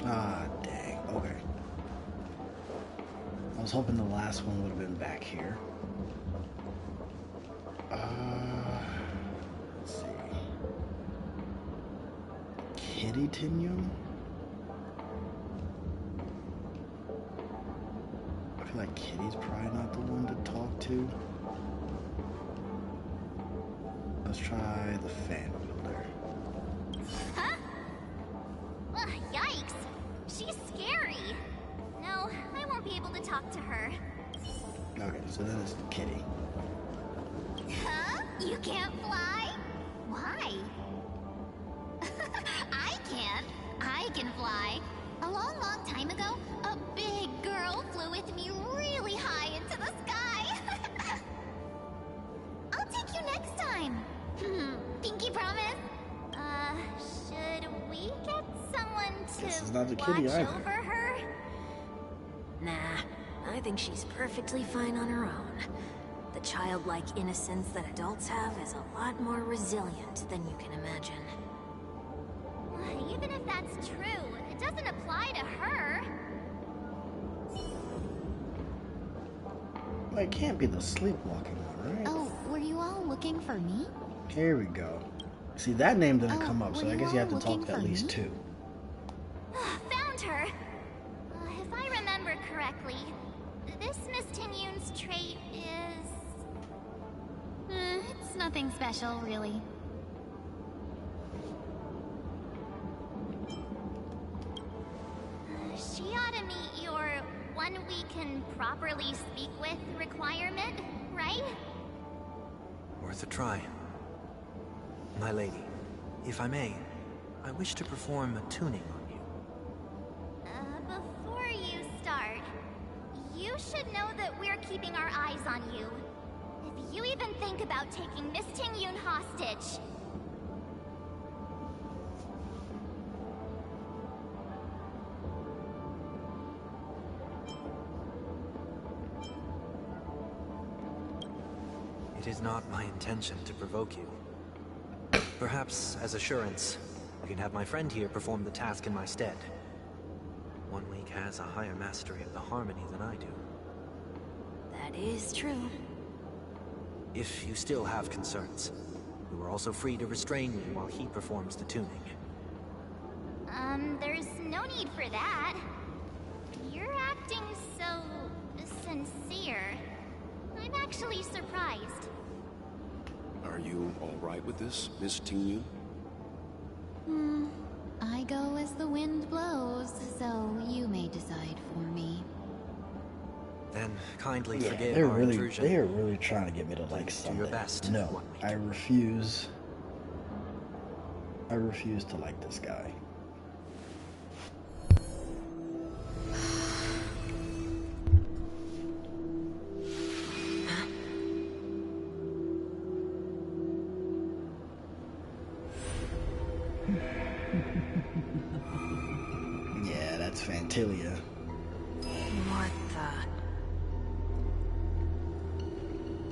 Ah, dang. Okay. I was hoping the last one would have been back here. Let's see. Kitty Ting-Yun? I feel like Kitty's probably not the one to talk to. Let's try the fan wielder. Huh? Ugh, yikes. She's scary. No, I won't be able to talk to her. Okay, so then it's Kitty. Huh? You can't fly? Why? I can. I can fly. A long, long time ago, a big girl flew with me really high into the sky. I'll take you next time. Pinky promise? Should we get someone Guess it's to not the kitty watch either. over her? Nah, I think she's perfectly fine on her own. The childlike innocence that adults have is a lot more resilient than you can imagine. Even if that's true, it doesn't apply to her. Well, it can't be the sleepwalking one, right? Oh, were you all looking for me? Here we go. See, that name didn't come up, so were I you guess you have all to talk looking to at for least me? two. Found her. If I remember correctly, this Miss Ting-Yun's trait is... It's nothing special, really. She ought to meet your one we can properly speak with requirement, right? Worth a try. My lady, if I may, I wish to perform a tuning on you. Before you start, you should know that we're keeping our eyes on you. If you even think about taking Miss Ting-Yun hostage... It is not my intention to provoke you. Perhaps, as assurance, you can have my friend here perform the task in my stead. One week has a higher mastery of the harmony than I do. That is true. If you still have concerns, you are also free to restrain me while he performs the tuning. There's no need for that. You're acting so... sincere. I'm actually surprised. Are you all right with this, Miss Ting-Yun? I go as the wind blows, so you may decide for me. Then kindly Yeah, forgive they're our really, intrusion. they are really trying to get me to like Please do something. your best. No, One week. I refuse. I refuse to like this guy. Yeah, that's Fantilia. What the...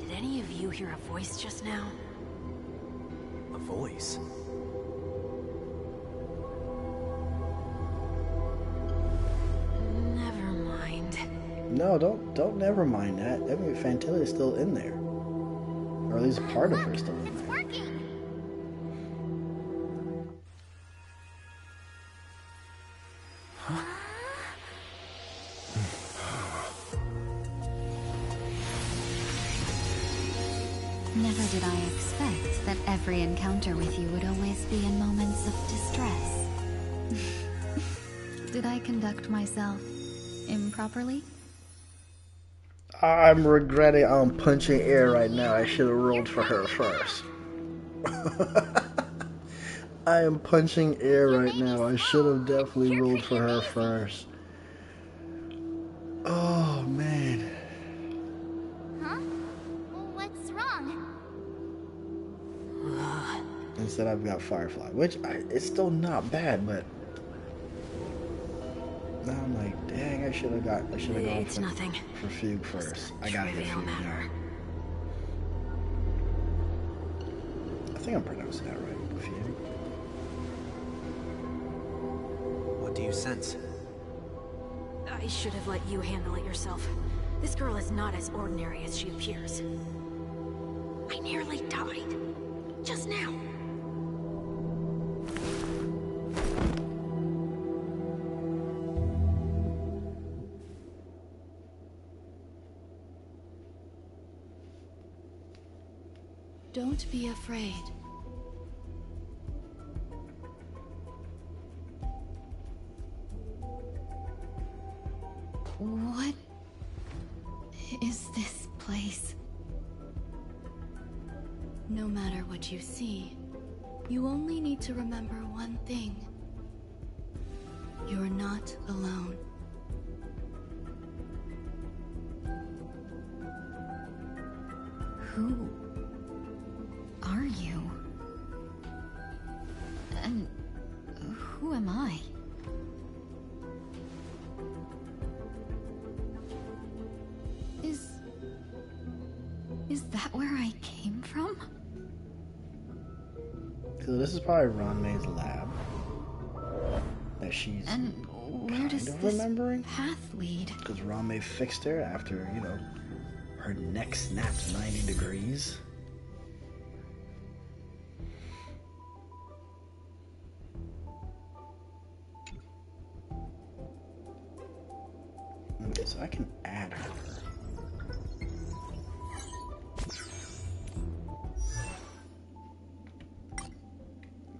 Did any of you hear a voice just now? A voice? No, don't never mind that. I mean, Fantalia is still in there. Or at least part of her is still in there. It's working! Never did I expect that every encounter with you would always be in moments of distress. Did I conduct myself improperly? I'm regretting I'm punching air right now. I should have rolled for her first. I am punching air right now. I should have definitely rolled for her first. Oh, man. Huh? What's wrong? Instead, I've got Firefly, which it's still not bad, but now I'm like, dang, I should have gone for Fugue first. I gotta get Fugue now. I think I'm pronouncing that right. Fugue. What do you sense? I should have let you handle it yourself. This girl is not as ordinary as she appears. I nearly died. Just now. Don't be afraid. What is this place? No matter what you see, you only need to remember one thing. You're not alone. Who are you? And who am I? Is that where I came from? So this is probably Ranmei's lab that she's And where does this remembering path lead? Because Ranmei fixed her after, you know, her neck snapped 90 degrees. Okay, so I can add her.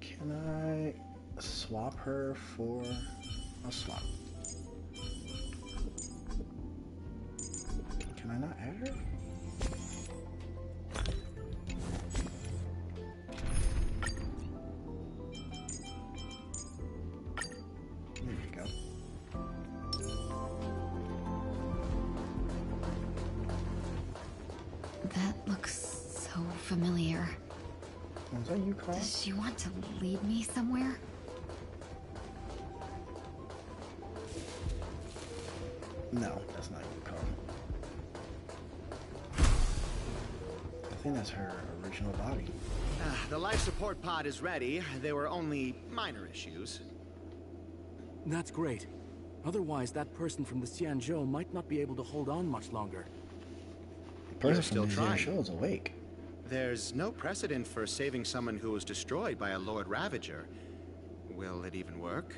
Can I swap her for... I'll swap. Can I not add her? There you go. That looks so familiar. Is that you, Carl? Does she want to lead me somewhere? No, that's not you, Carl. I think that's her original body. The life support pod is ready. There were only minor issues. That's great. Otherwise, that person from the Xianzhou might not be able to hold on much longer. The person You're from still the trying. Xianzhou is awake. There's no precedent for saving someone who was destroyed by a Lord Ravager. Will it even work?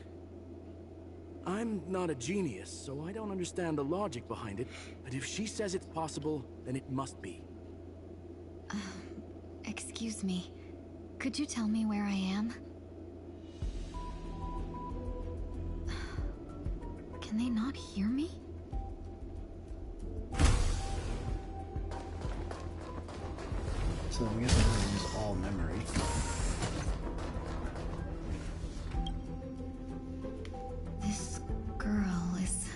I'm not a genius, so I don't understand the logic behind it. But if she says it's possible, then it must be. Excuse me. Could you tell me where I am? Can they not hear me? So I guess I'm gonna use all memory. This girl is...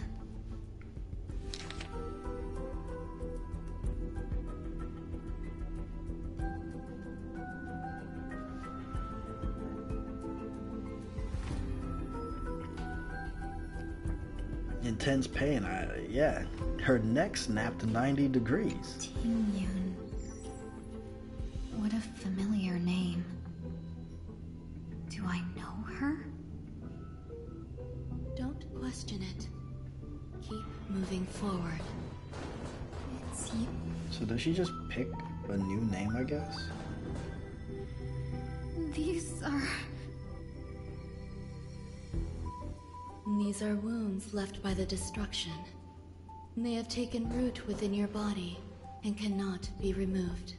Intense pain. Yeah. Her neck snapped 90 degrees. Tingyun. What a familiar name. Do I know her? Don't question it. keep moving forward. It's you. So does she just pick a new name, I guess? These are... These are wounds left by the destruction. They have taken root within your body and cannot be removed.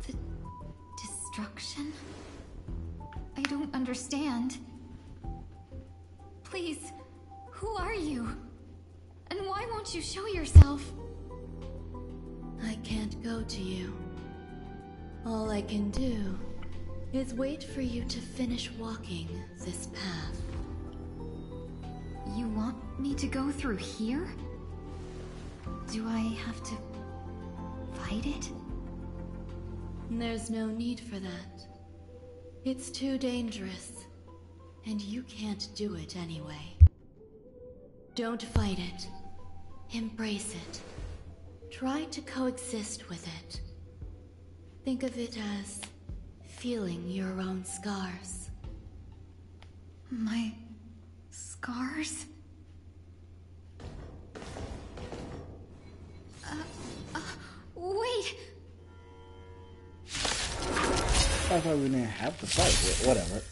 The destruction? I don't understand. Please, who are you? And why won't you show yourself? I can't go to you. All I can do is wait for you to finish walking this path. You want me to go through here? Do I have to fight it? There's no need for that. It's too dangerous, and you can't do it anyway. Don't fight it. Embrace it. Try to coexist with it. Think of it as feeling your own scars. My scars? Wait! I thought we didn't have to fight. Whatever.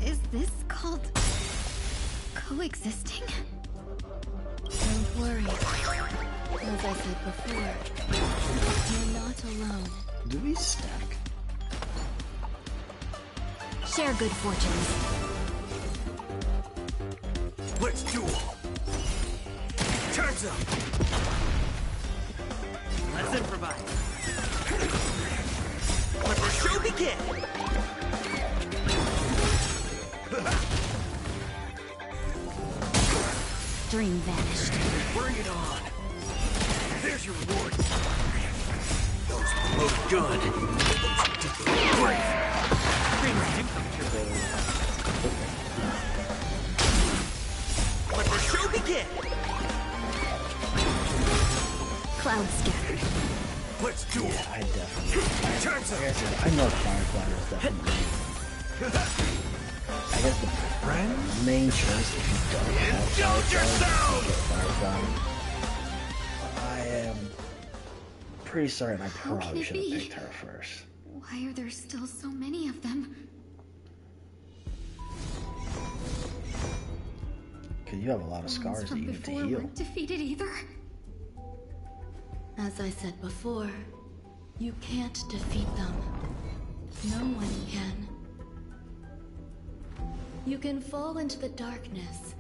Is this called coexisting? Don't worry. As I said before, you're not alone. Do we stack? Share good fortunes. Let's duel! Time's up! Let's improvise. Let the show begin! Dream vanished. Bring it on! There's your reward! Those look good! Great! Let the show begin! Clouds scattered. Let's do it! Yeah, I definitely. Time's up! Like I said, I know Firefly is definitely. I guess the main choice if you don't have Firefly, get Firefly. I am pretty certain I probably should have picked her first. Why are there still so many of them? Because you have a lot of scars that you need to heal. Weren't defeated either. As I said before, you can't defeat them. No one can. You can fall into the darkness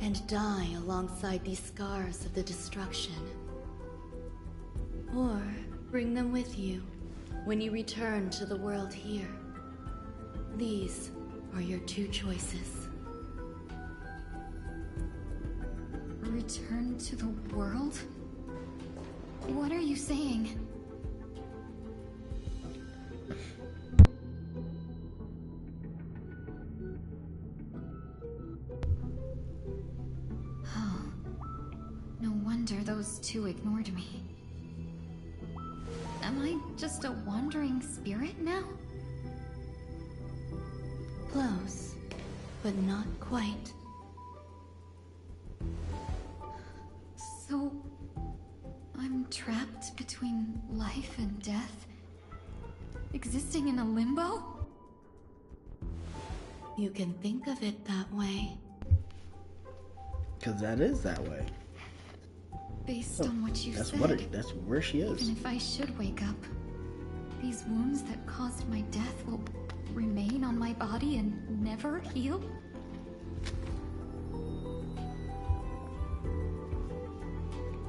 and die alongside these scars of the destruction. Or bring them with you when you return to the world here. These are your two choices. Return to the world? What are you saying? Oh, no wonder those two ignored me. Am I just a wandering spirit now? Close, but not quite. So, I'm trapped between life and death? Existing in a limbo? You can think of it that way. Because that is that way. Based on what you that's said, that's where she is. even if I should wake up, these wounds that caused my death will remain on my body and never heal?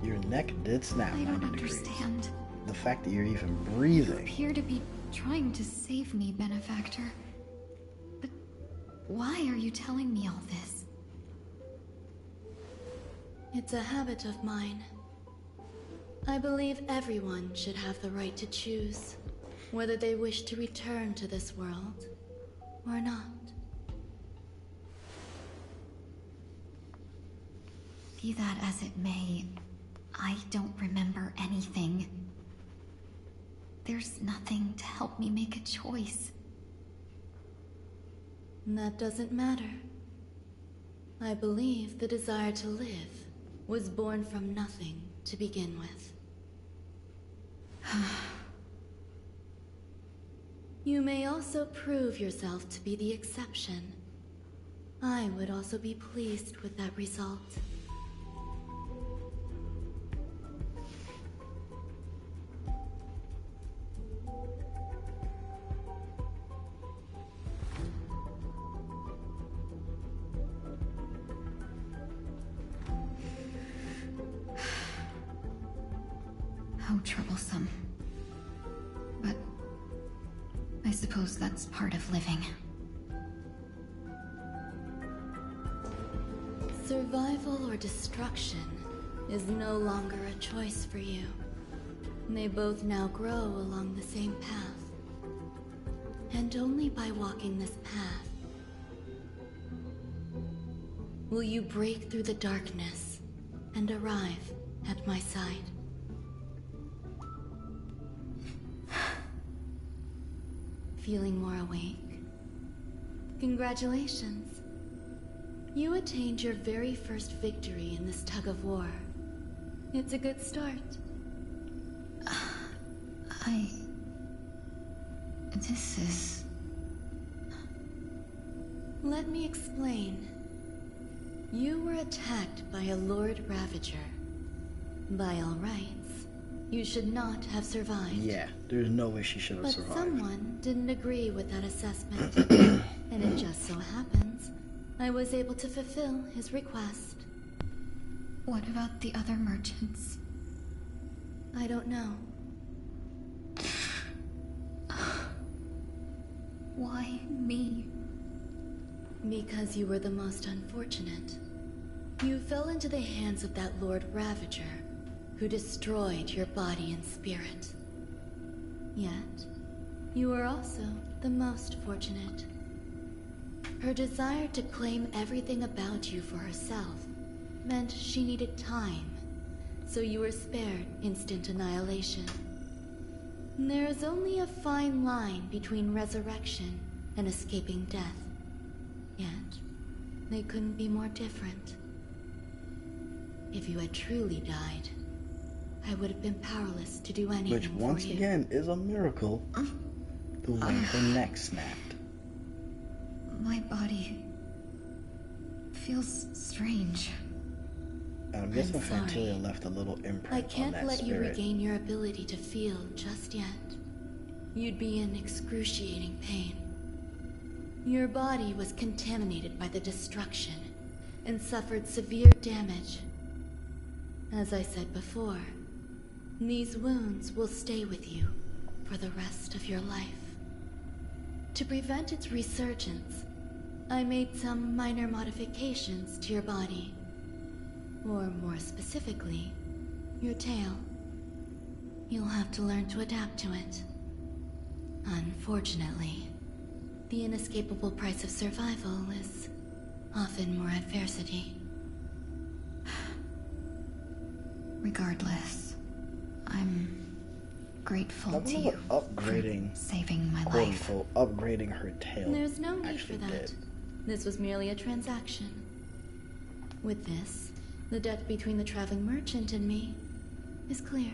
Your neck did snap I 90 don't degrees. understand. The fact that you're even You breathing. appear to be trying to save me, benefactor. But why are you telling me all this? It's a habit of mine. I believe everyone should have the right to choose whether they wish to return to this world or not. Be that as it may, I don't remember anything. There's nothing to help me make a choice. That doesn't matter. I believe the desire to live was born from nothing to begin with. You may also prove yourself to be the exception. I would also be pleased with that result. How troublesome. But I suppose that's part of living. Survival or destruction is no longer a choice for you. They both now grow along the same path. And only by walking this path will you break through the darkness and arrive at my side. Feeling more awake? Congratulations. You attained your very first victory in this tug of war. It's a good start. This is... Let me explain. You were attacked by a Lord Ravager. By all rights, you should not have survived. Yeah, there's no way she should have survived. But someone didn't agree with that assessment. And it just so happens I was able to fulfill his request. What about the other merchants? I don't know. Why me? Because you were the most unfortunate. You fell into the hands of that Lord Ravager, who destroyed your body and spirit. Yet, you were also the most fortunate. Her desire to claim everything about you for herself meant she needed time, so you were spared instant annihilation. There is only a fine line between resurrection and escaping death. Yet, they couldn't be more different. If you had truly died, I would have been powerless to do anything. Which, once again, is a miracle. The way her neck snapped. My body feels strange. And I'm guessing Fantilia left a little imprint on that I can't let you spirit. regain your ability to feel just yet. You'd be in excruciating pain. Your body was contaminated by the destruction and suffered severe damage. As I said before, these wounds will stay with you for the rest of your life. To prevent its resurgence, I made some minor modifications to your body. Or more specifically, your tail. You'll have to learn to adapt to it. Unfortunately, the inescapable price of survival is often more adversity. Regardless, I'm grateful to you upgrading, for saving my quote life. unquote, upgrading her tail. There's no need for actually that. did. This was merely a transaction. With this, the debt between the traveling merchant and me is clear.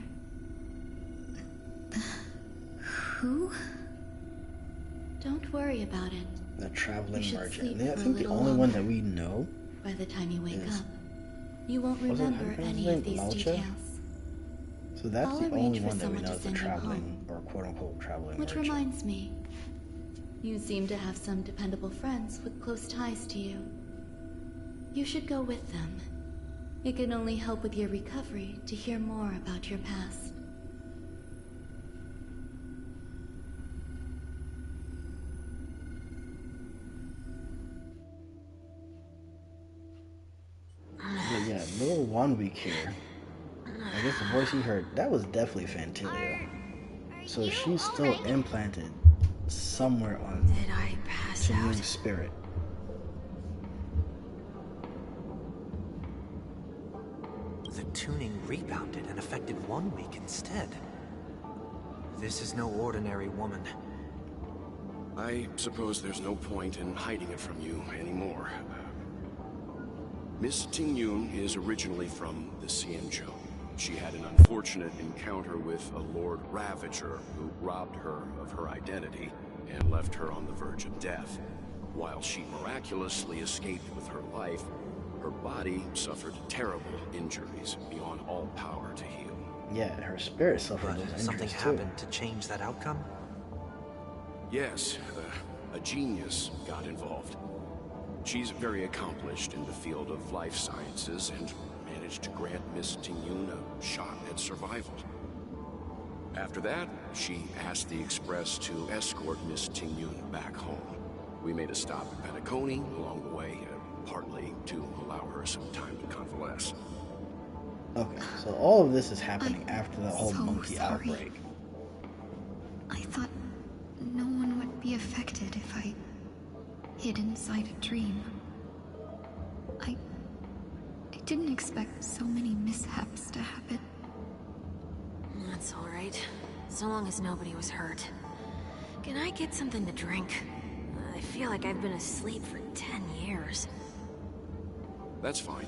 Who? Don't worry about it. The traveling You should merchant. sleep And I for a think the little only one longer. that we know. By the time you wake is- up, you won't was it remember her any name, of these Malcha? details. So that's I'll the arrange only for one that we someone know to is the send you traveling, or quote unquote traveling Which merchant. reminds me, you seem to have some dependable friends with close ties to you. You should go with them. It can only help with your recovery to hear more about your past. But yeah, little 1 week here. I guess the voice he heard, that was definitely Fantilia. So she's still implanted somewhere on Did I pass Tinyu's out? spirit. The tuning rebounded and affected 1 week instead. This is no ordinary woman. I suppose there's no point in hiding it from you anymore. Miss Tingyun is originally from the Xianzhou. She had an unfortunate encounter with a Lord Ravager who robbed her of her identity and left her on the verge of death. While she miraculously escaped with her life, her body suffered terrible injuries beyond all power to heal. Yeah, her spirit suffered But those injuries something too. happened to change that outcome? Yes, a genius got involved. She's very accomplished in the field of life sciences and managed to grant Miss Tingyun a shot at survival. After that, she asked the Express to escort Miss Tingyun back home. We made a stop at Penacony along the way, partly to allow her some time to convalesce. Okay, so all of this is happening after the whole so monkey sorry. outbreak. I thought no one would be affected if I hid inside a dream. I didn't expect so many mishaps to happen. That's alright. So long as nobody was hurt. Can I get something to drink? I feel like I've been asleep for 10 years. That's fine.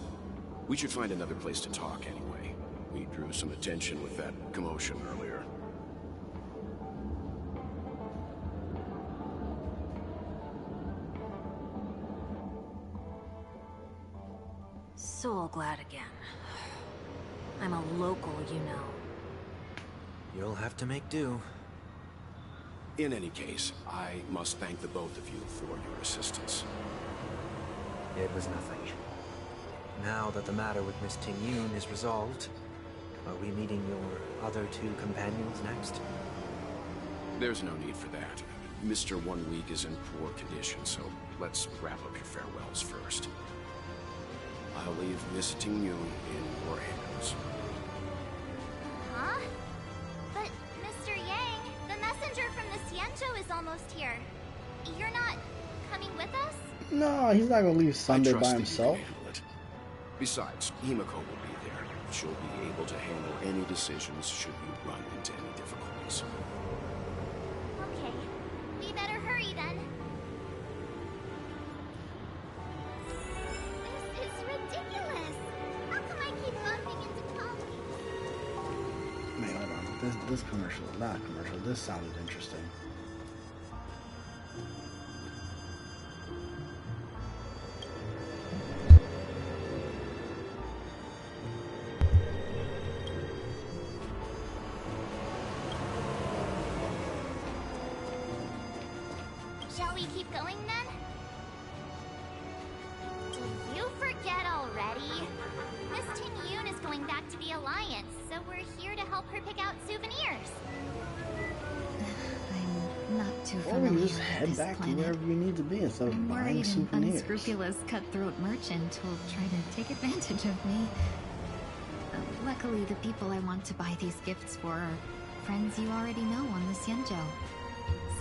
We should find another place to talk anyway. We drew some attention with that commotion earlier. So glad again. I'm a local, you know. You'll have to make do. In any case, I must thank the both of you for your assistance. It was nothing. Now that the matter with Miss Tingyun is resolved, are we meeting your other two companions next? There's no need for that. Mr. 1 Week is in poor condition, so let's wrap up your farewells first. I'll leave Miss Tingyun in your hands. Huh? But, Mr. Yang, the messenger from the Xianzhou is almost here. You're not coming with us? No, he's not gonna leave Sunday I by trust that you himself. can handle it. Besides, Himiko will be there. She'll be able to handle any decisions should you run into any difficulties. Okay. We better hurry then. This is ridiculous. How come I keep bumping into colleagues? Wait, hold on. This commercial, not commercial. This sounded interesting. Shall we keep going then? Did you forget already? Miss Tingyun is going back to the Alliance, so we're here to help her pick out souvenirs. I'm not too Or familiar you just with head this back to planet. wherever you need to be instead of I'm buying worried an souvenirs. unscrupulous cutthroat merchant will try to take advantage of me. Luckily, the people I want to buy these gifts for are friends you already know on the Xianzhou.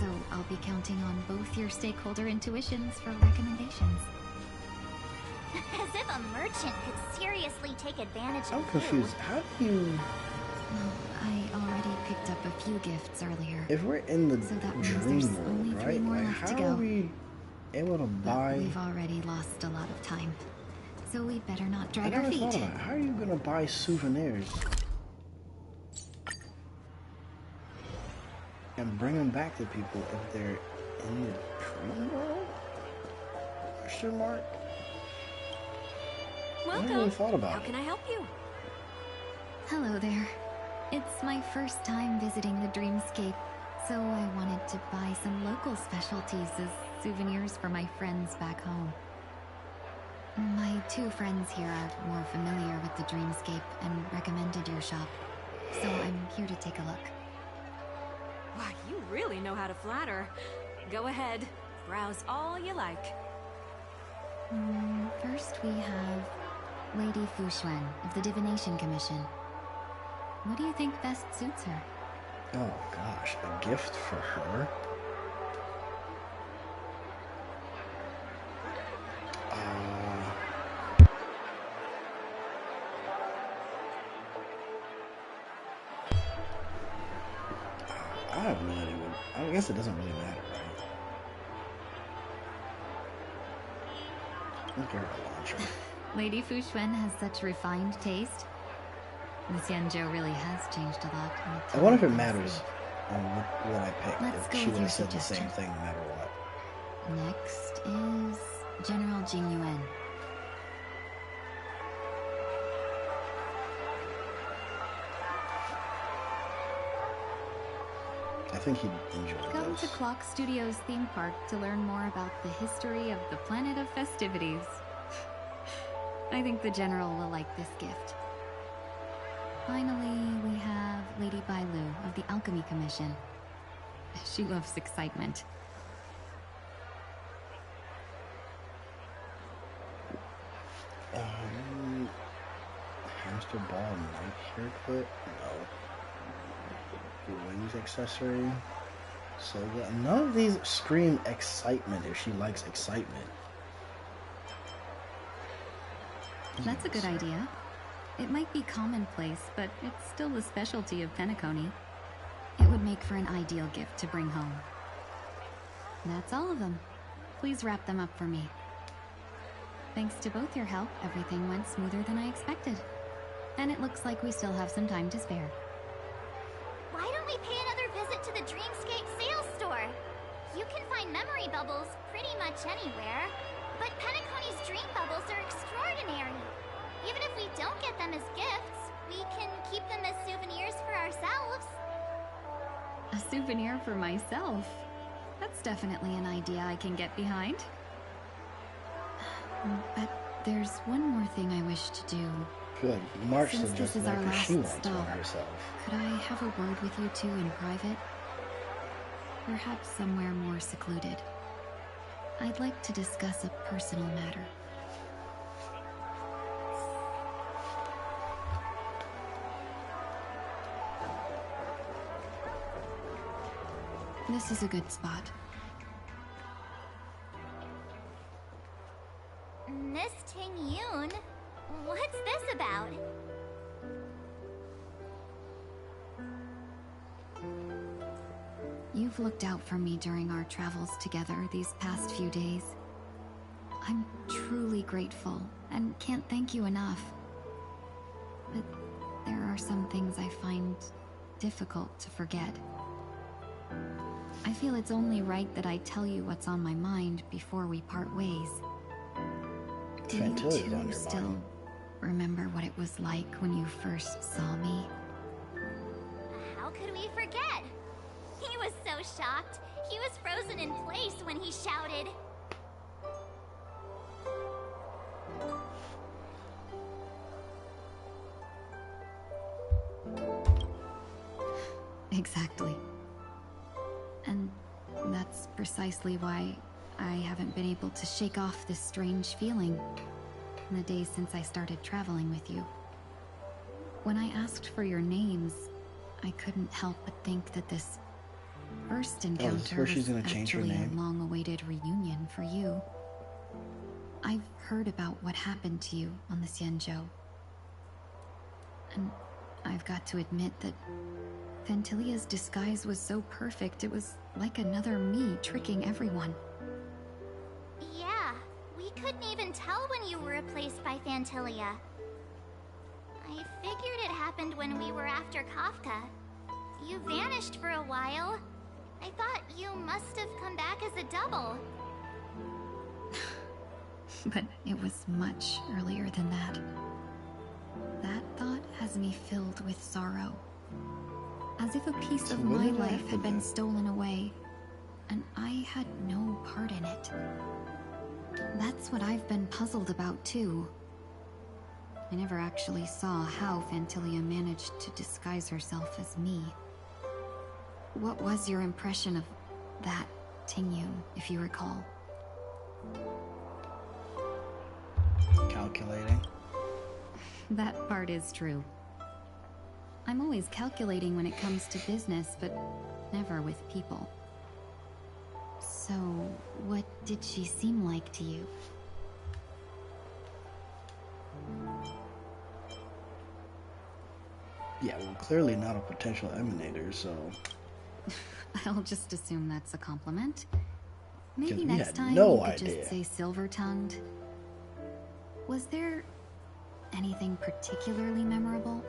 So I'll be counting on both your stakeholder intuitions for recommendations. As if a merchant could seriously take advantage of I'm you. confused. How do you... Well, I already picked up a few gifts earlier. If we're in the So that means dream there's world, only 3 right? more Like, left to how go. are we able to But buy... we've already lost a lot of time. So we'd better not I drag our never feet. thought about it. How are you gonna buy souvenirs and bring them back to people if they're in the dream world? Question mark. I never really thought about How it. can I help you? Hello there. It's my first time visiting the Dreamscape, so I wanted to buy some local specialties as souvenirs for my friends back home. My 2 friends here are more familiar with the Dreamscape and recommended your shop, so I'm here to take a look. Wow, you really know how to flatter. Go ahead, browse all you like. First we have Lady Fuxuan of the Divination Commission. What do you think best suits her? Oh gosh, a gift for her? I have no idea what... I guess it doesn't really matter, right? I'll give her a launcher. Lady Fuxuan has such refined taste. Miss Yanzhou really has changed a lot. I wonder if it matters on what I picked. Let's if go she with would your have said the suggestion. same thing no matter what. Next is General Jing Yuan. I think he'd enjoy Come this. to Clock Studios theme park to learn more about the history of the planet of festivities. I think the General will like this gift. Finally, we have Lady Bailu of the Alchemy Commission. She loves excitement. Hamster ball knife haircut? No. Wings accessory? So yeah, none of these scream excitement if she likes excitement. That's a good idea. It might be commonplace, but it's still the specialty of Penacony. It would make for an ideal gift to bring home. That's all of them. Please wrap them up for me. Thanks to both your help, everything went smoother than I expected. And it looks like we still have some time to spare. Why don't we pay another visit to the Dreamscape sales store? You can find memory bubbles pretty much anywhere, but Penacony's dream bubbles are extraordinary. Even if we don't get them as gifts, we can keep them as souvenirs for ourselves. A souvenir for myself? That's definitely an idea I can get behind. But there's one more thing I wish to do. Good. March Since this suggested is that our because she last wants one stop, herself. could I have a word with you two in private? Perhaps somewhere more secluded. I'd like to discuss a personal matter. This is a good spot. Miss Ting Yun, what's this about? You've looked out for me during our travels together these past few days. I'm truly grateful and can't thank you enough. But there are some things I find difficult to forget. I feel it's only right that I tell you what's on my mind before we part ways. Do you Fantillia's on two your still mind. remember what it was like when you first saw me? How could we forget? He was so shocked. He was frozen in place when he shouted. Exactly. And that's precisely why I haven't been able to shake off this strange feeling in the days since I started traveling with you. When I asked for your names, I couldn't help but think that this first encounter where she's was gonna change her actually a name? long-awaited reunion for you. I've heard about what happened to you on the Xianzhou. And I've got to admit that Fantilia's disguise was so perfect, it was like another me tricking everyone. Yeah, we couldn't even tell when you were replaced by Fantilia. I figured it happened when we were after Kafka. You vanished for a while. I thought you must have come back as a double. But it was much earlier than that. That thought has me filled with sorrow. As if a piece of my life had been stolen away, and I had no part in it. That's what I've been puzzled about, too. I never actually saw how Fantilia managed to disguise herself as me. What was your impression of that Tingyun, if you recall? Calculating. That part is true. I'm always calculating when it comes to business, but never with people. So, what did she seem like to you? Yeah, well, clearly not a potential emanator, so... I'll just assume that's a compliment. Maybe we next had time no you could idea. just say silver-tongued. Was there anything particularly memorable?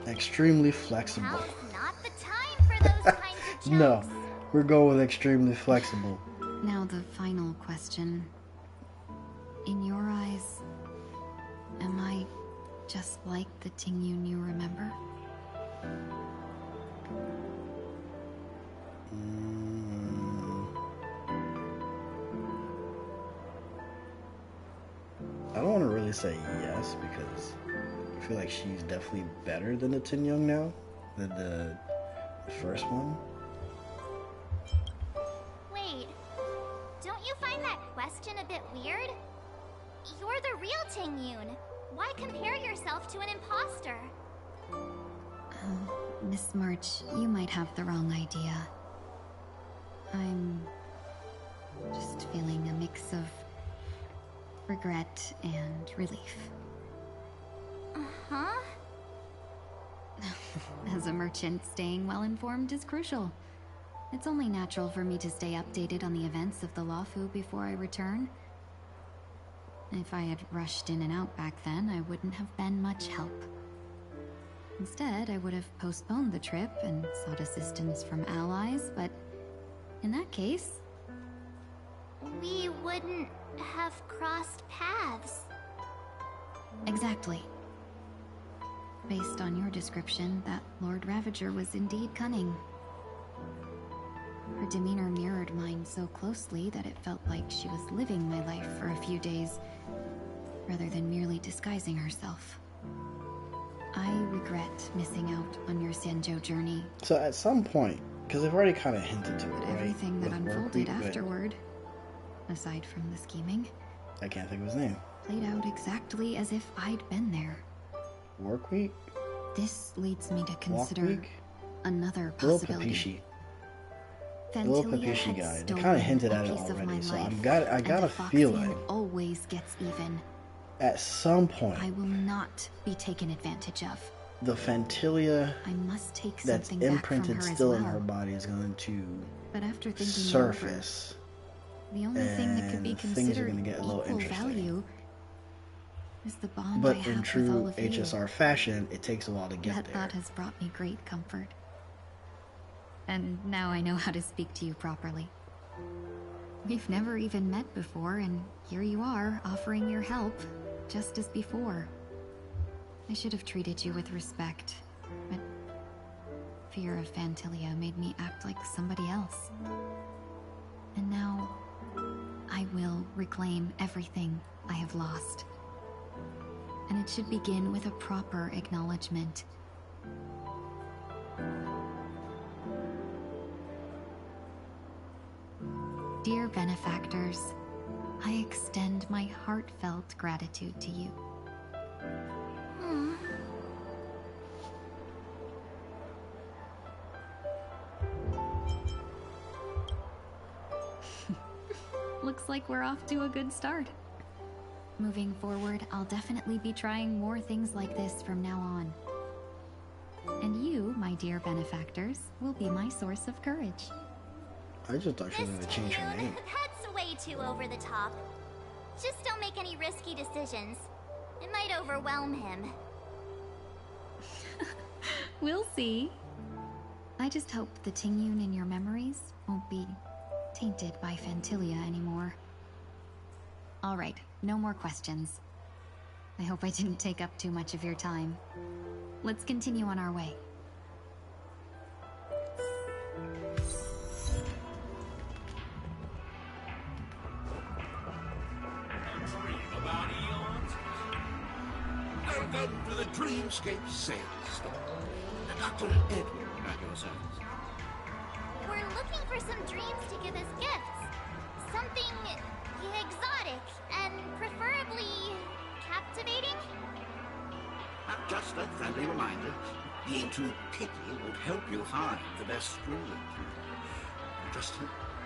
Extremely flexible. Now's not the time for those kinds of jokes. No, we're going with extremely flexible. Now the final question. In your eyes, am I just like the Tingyun you remember? I don't want to really say yes because I feel like she's definitely better than the Tingyun now, than the first one. Wait, don't you find that question a bit weird? You're the real Tingyun. Why compare yourself to an imposter? Miss March, you might have the wrong idea. I'm just feeling a mix of regret and relief. Uh-huh. As a merchant, staying well informed is crucial. It's only natural for me to stay updated on the events of the Lawfu before I return. If I had rushed in and out back then, I wouldn't have been much help. Instead, I would have postponed the trip and sought assistance from allies, but in that case... we wouldn't have crossed paths. Exactly. Based on your description, that Lord Ravager was indeed cunning. Her demeanor mirrored mine so closely that it felt like she was living my life for a few days, rather than merely disguising herself. I regret missing out on your Senjo journey. So at some point, because I've already kind of hinted to it, right? Everything that With unfolded Workweek, afterward, aside from the scheming, I can't think of his name. played out exactly as if I'd been there. Workweek? This leads me to consider Walkweek? another Little possibility. Papishi. The little Fantilia Papishi had guy. They stolen kind of hinted a at it piece of my already, so life, I and gotta the feel Foxian like always gets even. at some point I will not be taken advantage of. the Fantilia I must take that's something back from imprinted her still as in well. her body is going to But after thinking surface. it over, the only thing that could be and things are considered gonna get a little equal interesting. value is the bond I But have in with all true of you. HSR fashion, it takes a while to get That there. thought has brought me great comfort. And now I know how to speak to you properly. We've never even met before, and here you are, offering your help, just as before. I should have treated you with respect, but fear of Fantilia made me act like somebody else. And now, I will reclaim everything I have lost. And it should begin with a proper acknowledgement. Dear benefactors, I extend my heartfelt gratitude to you. Looks like we're off to a good start. Moving forward, I'll definitely be trying more things like this from now on. And you, my dear benefactors, will be my source of courage. I just thought she was going to change her name. That's way too over the top. Just don't make any risky decisions. It might overwhelm him. We'll see. I just hope the Tingyun in your memories won't be tainted by Fantilia anymore. Alright, no more questions. I hope I didn't take up too much of your time. Let's continue on our way. Welcome to the Dreamscape Sales Store. Dr. Edward at your service. We're looking for some dreams to give as gifts. Something exotic and preferably captivating. Just a friendly reminder, being too picky won't help you find the best dream. Just to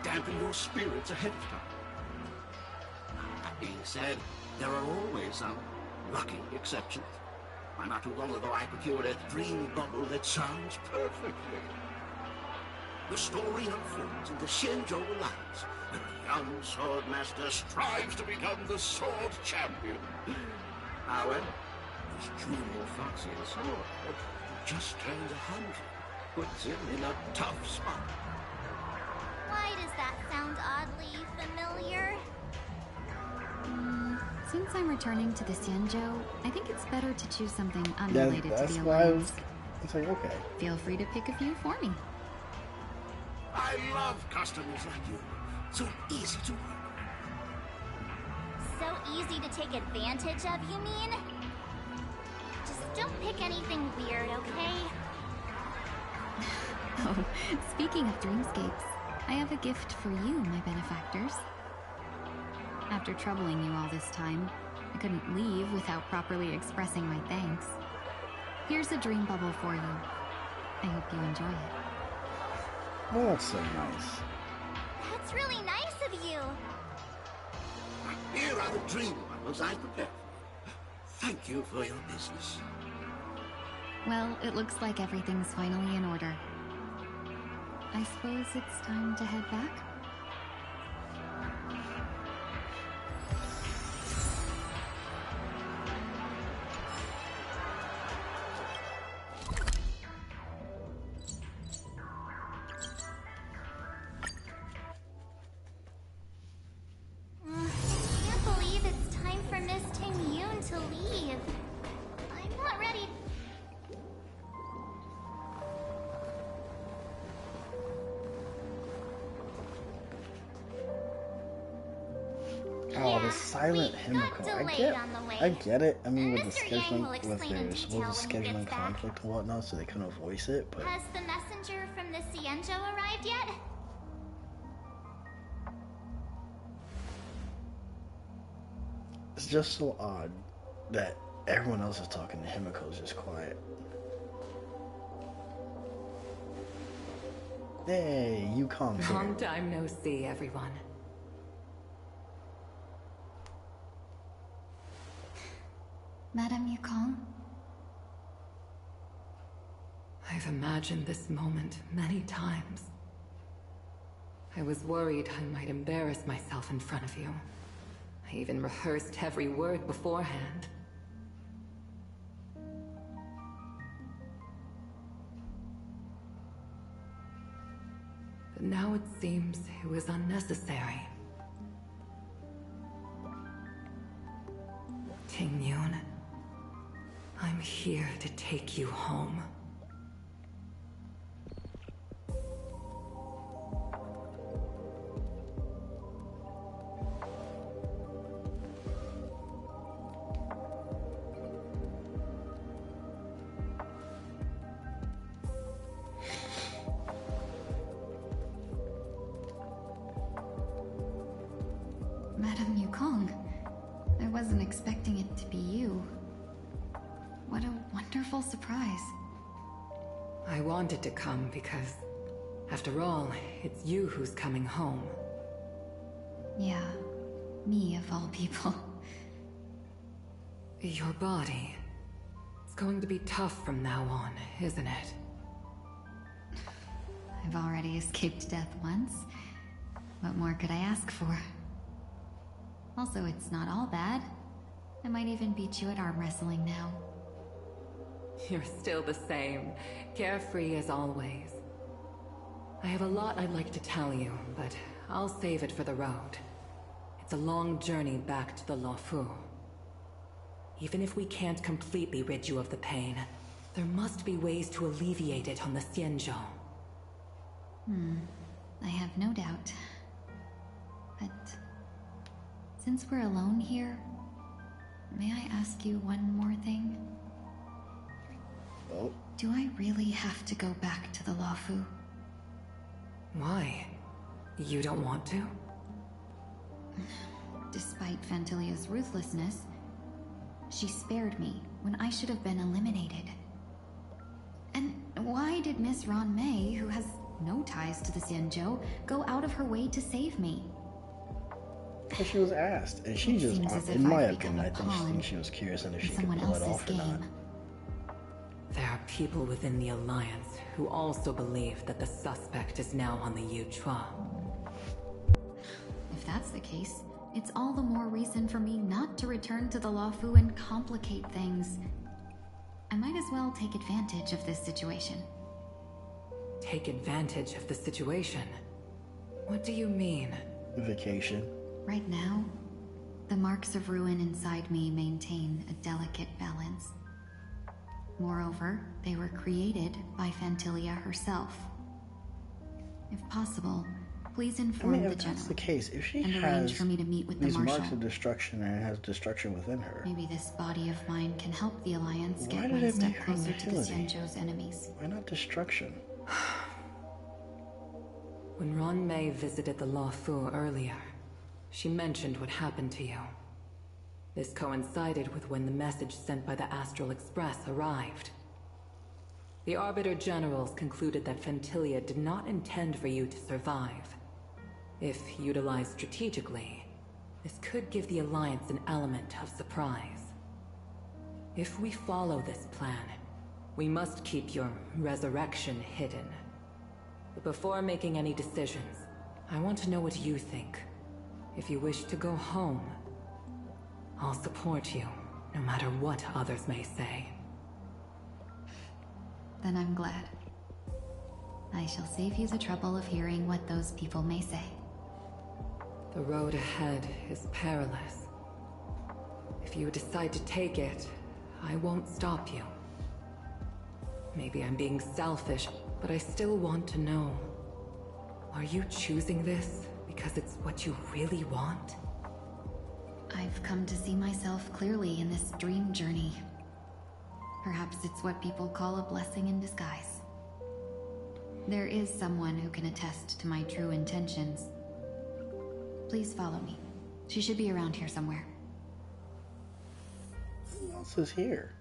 dampen your spirits ahead of time. That being said, there are always some lucky exceptions. Why, not too long ago I procured a dream bubble that sounds perfectly. The story unfolds in the Shenzhou Alliance, when the young swordmaster strives to become the sword champion. However, his junior Foxy sword just turned 100, puts him in a tough spot. Why does that sound oddly familiar? Since I'm returning to the Xianzhou, I think it's better to choose something Yeah, unrelated that's to the why Alliance. it's like, okay. Feel free to pick a few for me. I love customers like you. So easy to work. So easy to take advantage of, you mean? Just don't pick anything weird, okay? Oh, speaking of dreamscapes, I have a gift for you, my benefactors. After troubling you all this time, I couldn't leave without properly expressing my thanks. Here's a dream bubble for you. I hope you enjoy it. Oh, that's so nice. That's really nice of you. Here are the dream bubbles I prepared for you. Thank you for your business. Well, it looks like everything's finally in order. I suppose it's time to head back? Can't believe it's time for Miss Ting-Yun to leave. I'm not ready. Oh, the silent Himiko. I get it. I mean, with the scheduling, with their supposed scheduling conflict and whatnot, so they couldn't voice it, but Has the messenger from the Xianzhou arrived yet? it's just so odd that everyone else is talking and Himiko's just quiet. Hey, Yukong's here. Long time no see, everyone. Madame Yukong? I've imagined this moment many times. I was worried I might embarrass myself in front of you. I even rehearsed every word beforehand. But now it seems it was unnecessary. Ting-Yun, I'm here to take you home. Madame Yukong, I wasn't expecting it to be you. What a wonderful surprise. I wanted to come because, after all, it's you who's coming home. Yeah, me of all people. Your body. It's going to be tough from now on, isn't it? I've already escaped death once. What more could I ask for? Also, it's not all bad. I might even beat you at arm wrestling now. You're still the same, carefree as always. I have a lot I'd like to tell you, but I'll save it for the road. It's a long journey back to the Luofu. Even if we can't completely rid you of the pain, there must be ways to alleviate it on the Xianzhou. I have no doubt. But since we're alone here, may I ask you one more thing? Oh. Do I really have to go back to the Luofu? Why? You don't want to? Despite Fantilia's ruthlessness, she spared me when I should have been eliminated. And why did Miss Ron Mei, who has no ties to the Xianzhou, go out of her way to save me? Because she was asked, and she just, Seems as if in my I've opinion, I become a think pawn she was curious and if in she could someone pull it else's off or not. game. There are people within the Alliance who also believe that the suspect is now on the Yuchua. If case, it's all the more reason for me not to return to the Luofu and complicate things. I might as well take advantage of this situation. Take advantage of the situation? What do you mean? Vacation. Right now, the marks of ruin inside me maintain a delicate balance. Moreover, they were created by Phantilia herself. If possible, please inform the if general that's the case, if she and has arrange for me to meet with the these marshal. marks of destruction and it has destruction within her, Maybe this body of mine can help the Alliance why get did one it step make her closer to the Nihility? Xianzhou's enemies. Why not destruction? When Ron Mei visited the Luofu earlier, she mentioned what happened to you. This coincided with when the message sent by the Astral Express arrived. The Arbiter Generals concluded that Phantilia did not intend for you to survive. If utilized strategically, this could give the Alliance an element of surprise. If we follow this plan, we must keep your resurrection hidden. But before making any decisions, I want to know what you think. If you wish to go home, I'll support you, no matter what others may say. Then I'm glad. I shall save you the trouble of hearing what those people may say. The road ahead is perilous. If you decide to take it, I won't stop you. Maybe I'm being selfish, but I still want to know. Are you choosing this because it's what you really want? I've come to see myself clearly in this dream journey. Perhaps it's what people call a blessing in disguise. There is someone who can attest to my true intentions. Please follow me. She should be around here somewhere. Who else is here?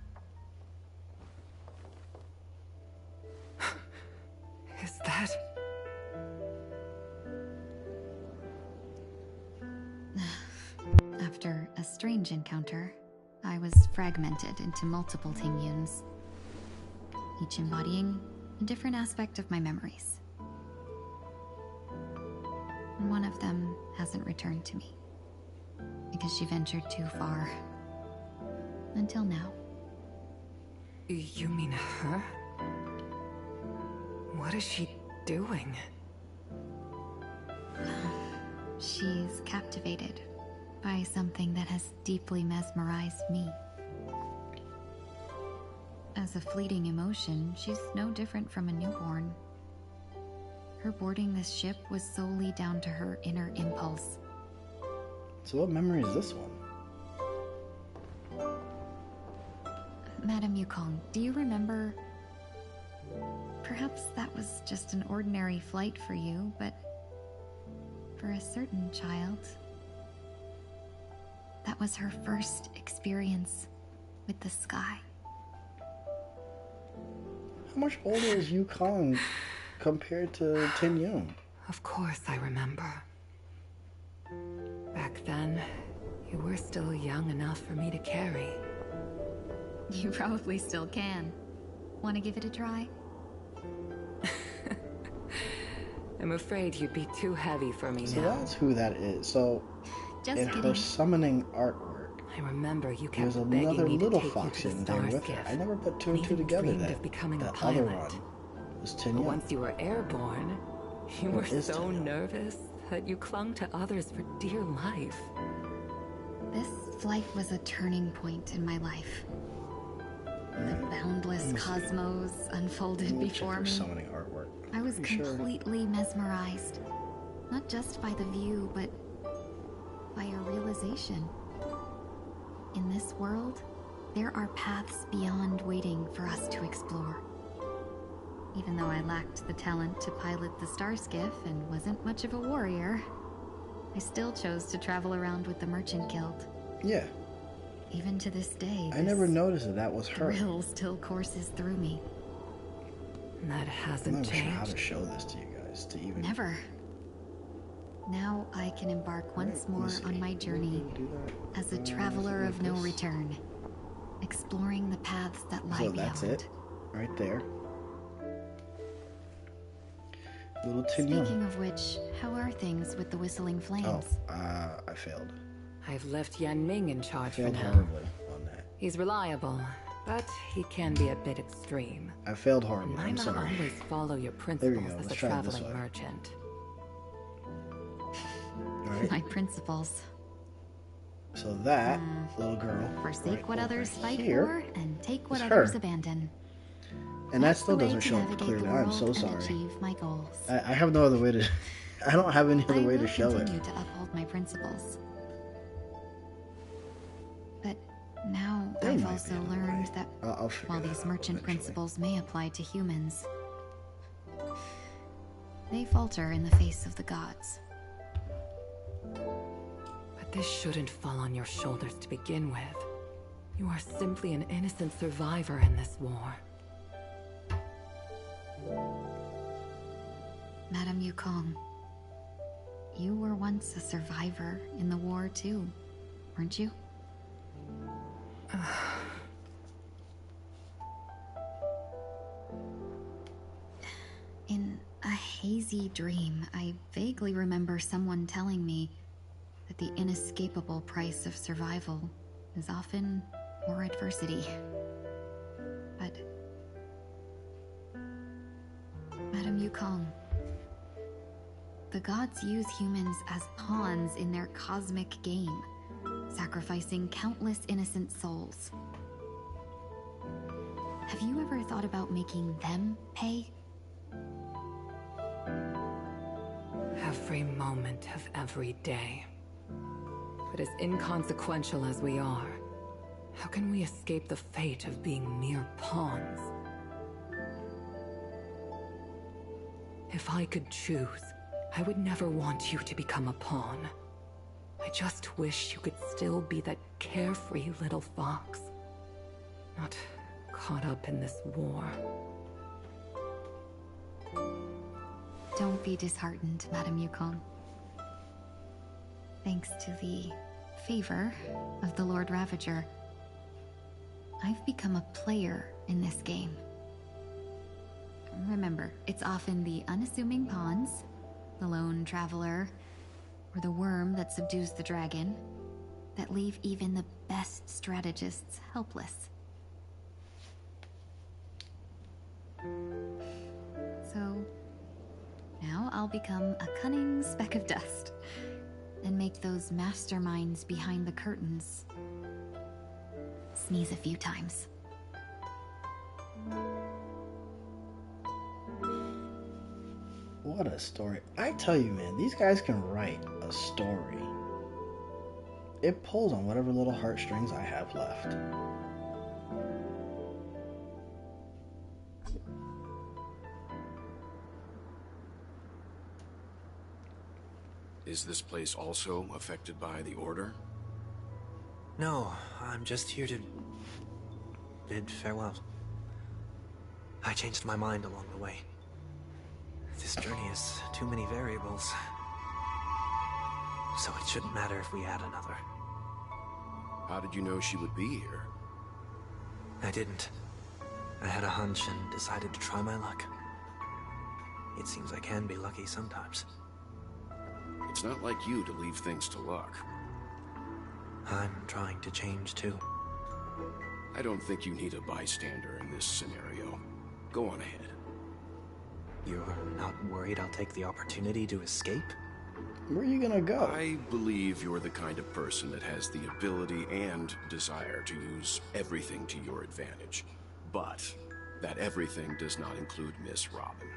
Is that... After a strange encounter, I was fragmented into multiple Tingyuns, each embodying a different aspect of my memories. One of them hasn't returned to me, because she ventured too far. Until now. You mean her? What is she doing? She's captivated by something that has deeply mesmerized me. As a fleeting emotion, she's no different from a newborn. Her boarding this ship was solely down to her inner impulse. So what memory is this one? Madame Yukong, do you remember? Perhaps that was just an ordinary flight for you, but for a certain child, that was her first experience with the sky. How much older is Yukong compared to Tingyun? Of course I remember. Back then, you were still young enough for me to carry. You probably still can. Want to give it a try? I'm afraid you'd be too heavy for me So now. that's who that is. So Just in kidding. her summoning artwork, I remember you there's kept another begging me to little take fox you to in the there Stars with her. Gift. I never put two I and two even together dreamed that of becoming a that pilot. other one was But Tingyun. once you were airborne, you were What is so Tingyun? nervous that you clung to others for dear life. This flight was a turning point in my life. The boundless cosmos unfolded Let me check before her me. summoning artwork. I was Pretty sure. completely mesmerized. Not just by the view, but by a realization. In this world, there are paths beyond waiting for us to explore. Even though I lacked the talent to pilot the Star Skiff and wasn't much of a warrior, I still chose to travel around with the Merchant Guild. Yeah, Even to this day, I never noticed that was her. thrill still courses through me. That I'm hasn't not sure how to changed. show this to you guys to even. Never. Now I can embark once Let me more see. on my journey Do that. as a Something traveler like of no this. return, exploring the paths that lie So beyond. that's it, right there. Little tin young. Speaking of which, how are things with the whistling flames? Oh, I failed. I've left Yan Ming in charge for Failed now. horribly on that. He's reliable, but he can be a bit extreme. I failed horribly. And I'm not sorry. always follow your There principles we go. as a Let's try it this traveling way. merchant. Right. My principles. So that little girl. Forsake right what over others fight here for and take what is others her. abandon. And that That's still the way doesn't to show up navigate clearly. the I'm so world sorry. and achieve my goals. I have no other way to. I don't have any other way to show I will it. continue to uphold my principles. But now There I've might also be another learned way. that I'll figure while that these out merchant eventually. principles may apply to humans, they falter in the face of the gods. But this shouldn't fall on your shoulders to begin with. You are simply an innocent survivor in this war. Madame Yukong, you were once a survivor in the war too, weren't you? In a hazy dream, I vaguely remember someone telling me that the inescapable price of survival is often more adversity. But Madame Yukong, the gods use humans as pawns in their cosmic game, sacrificing countless innocent souls. Have you ever thought about making them pay? Every moment of every day. But as inconsequential as we are, how can we escape the fate of being mere pawns? If I could choose, I would never want you to become a pawn. I just wish you could still be that carefree little fox. Not caught up in this war. Don't be disheartened, Madame Yukong. Thanks to the favor of the Lord Ravager, I've become a player in this game. Remember, it's often the unassuming pawns, the lone traveler, or the worm that subdues the dragon, that leave even the best strategists helpless. So, now I'll become a cunning speck of dust, and make those masterminds behind the curtains sneeze a few times. What a story. I tell you, man, these guys can write a story. It pulls on whatever little heartstrings I have left. Is this place also affected by the Order? No, I'm just here to bid farewell. I changed my mind along the way. This journey has too many variables. So it shouldn't matter if we add another. How did you know she would be here? I didn't. I had a hunch and decided to try my luck. It seems I can be lucky sometimes. It's not like you to leave things to luck. I'm trying to change too. I don't think you need a bystander in this scenario. Go on ahead. You're not worried I'll take the opportunity to escape? Where are you gonna go? I believe you're the kind of person that has the ability and desire to use everything to your advantage. But that everything does not include Miss Robin.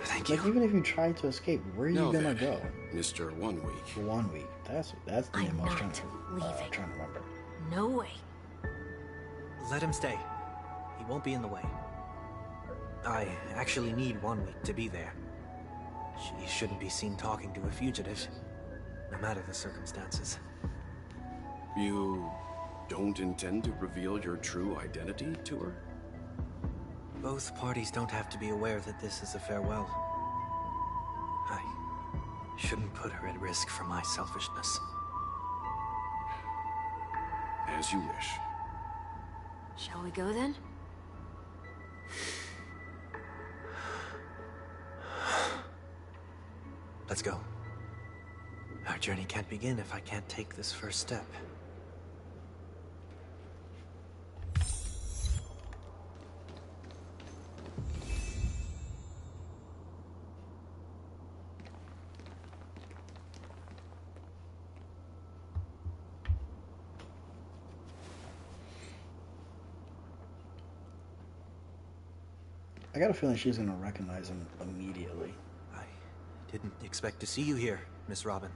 Thank you. Like, even if you try to escape, where are you Now gonna then, go? Mr. 1 Week. For 1 week. That's the name I was trying to remember. No way. Let him stay. He won't be in the way. I actually need 1 week to be there. She shouldn't be seen talking to a fugitive, no matter the circumstances. You don't intend to reveal your true identity to her? Both parties don't have to be aware that this is a farewell. I shouldn't put her at risk for my selfishness. As you wish. Shall we go then? Let's go. Our journey can't begin if I can't take this first step. I got a feeling she's gonna recognize him immediately. I didn't expect to see you here, Miss Robin.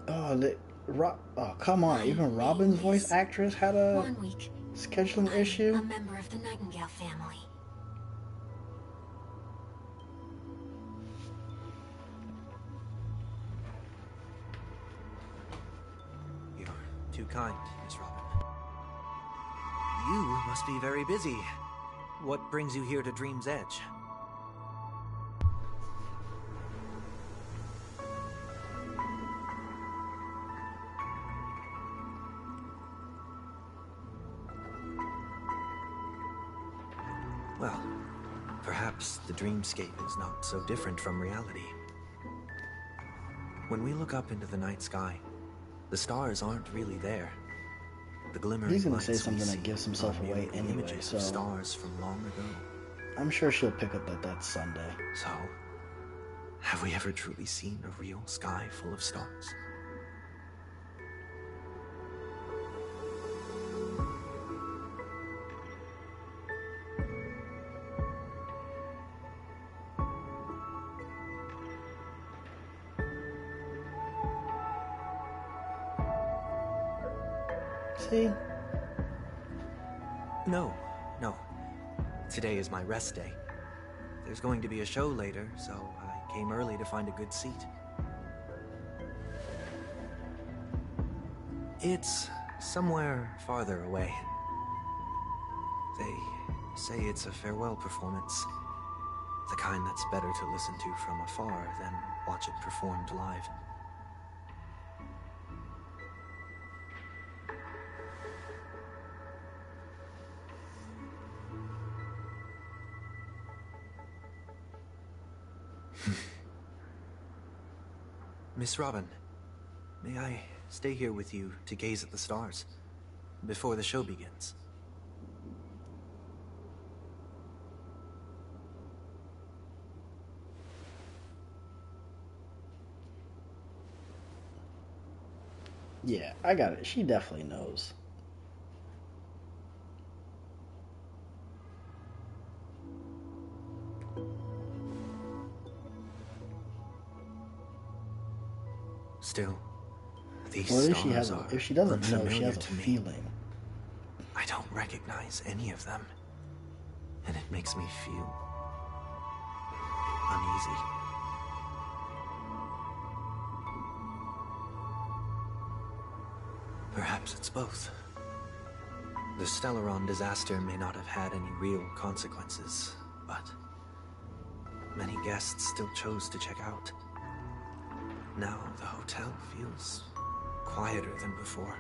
Oh, come on. Even Robin's voice actress had a 1 week. scheduling I'm issue? a member of the Nightingale family. You're too kind, Miss Robin. You must be very busy. What brings you here to Dream's Edge? Well, perhaps the dreamscape is not so different from reality. When we look up into the night sky, the stars aren't really there. The glimmering He's gonna lights say we something that see gives himself are away merely anyway, images so of stars from long ago. I'm sure she'll pick up that that's Sunday. So, have we ever truly seen a real sky full of stars? See? No. Today is my rest day. There's going to be a show later, so I came early to find a good seat. It's somewhere farther away. They say it's a farewell performance. The kind that's better to listen to from afar than watch it performed live. Miss Robin, may I stay here with you to gaze at the stars before the show begins? Yeah, I got it. She definitely knows. Still, these Or at least stars are if she doesn't know, she unfamiliar has a to me. feeling. I don't recognize any of them, and it makes me feel uneasy. Perhaps it's both. The Stellaron disaster may not have had any real consequences, but many guests still chose to check out. Now the hotel feels quieter than before.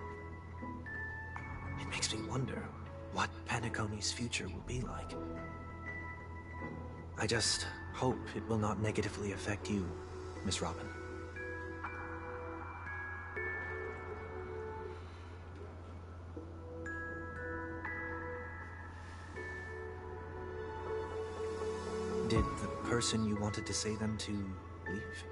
It makes me wonder what Penacony's future will be like. I just hope it will not negatively affect you, Miss Robin. Did the person you wanted to say them to leave?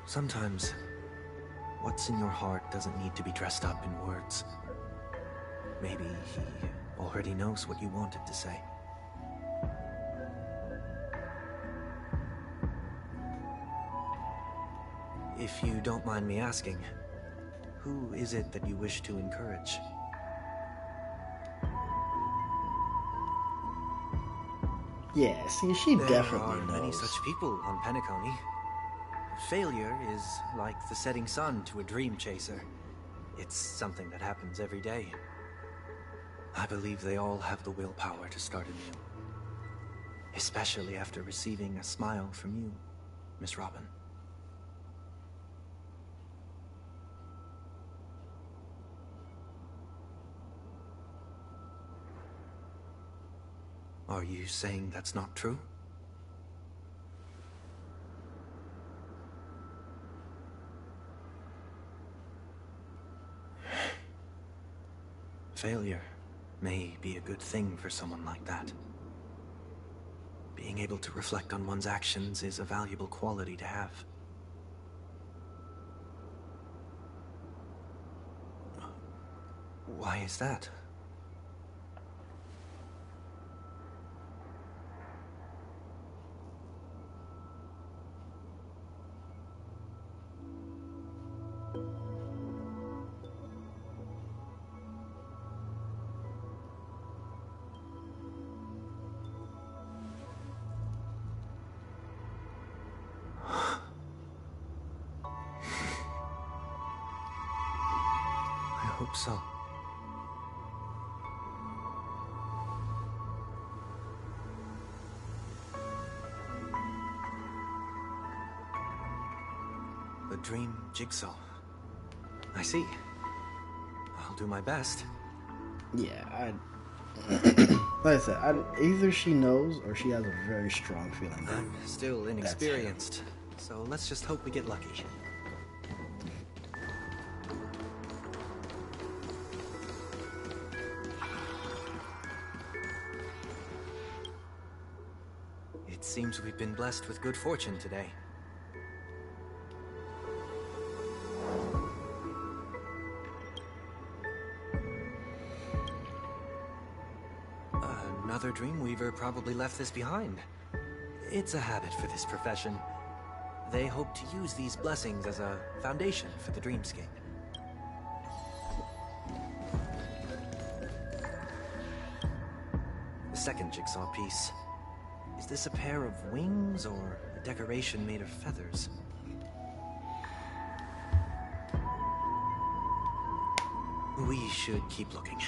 Sometimes, what's in your heart doesn't need to be dressed up in words. Maybe he already knows what you wanted to say. If you don't mind me asking, who is it that you wish to encourage? Yeah, see, she definitely There are many such people on Penacony. Failure is like the setting sun to a dream chaser. It's something that happens every day. I believe they all have the willpower to start anew. Especially after receiving a smile from you, Miss Robin. Are you saying that's not true? Failure may be a good thing for someone like that. Being able to reflect on one's actions is a valuable quality to have. Why is that? I hope so. The dream jigsaw. I see. I'll do my best. Yeah, like I said, either she knows or she has a very strong feeling. I'm still inexperienced, so let's just hope we get lucky. It seems we've been blessed with good fortune today. Another Dreamweaver probably left this behind. It's a habit for this profession. They hope to use these blessings as a foundation for the dreamscape. The second jigsaw piece. Is this a pair of wings or a decoration made of feathers? We should keep looking.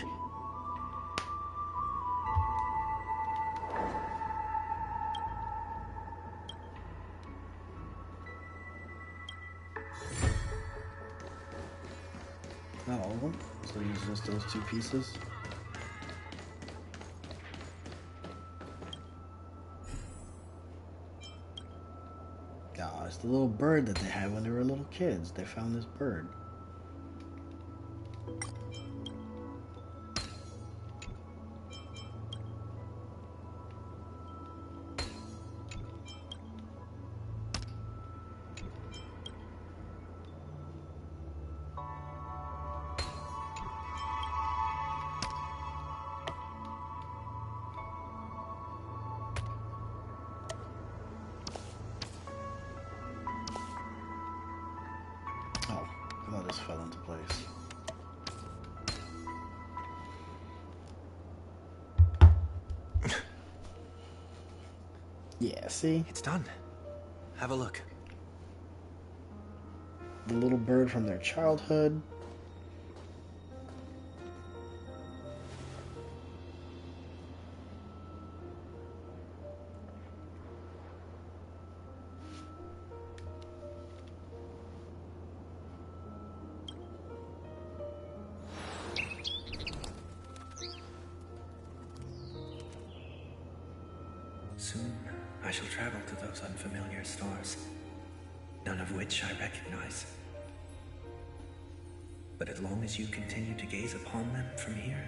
Not all of them, so use just those two pieces. It's the little bird that they had when they were little kids. They found this bird. This fell into place. Yeah, see? It's done. Have a look. The little bird from their childhood. Soon, I shall travel to those unfamiliar stars, none of which I recognize. But as long as you continue to gaze upon them from here,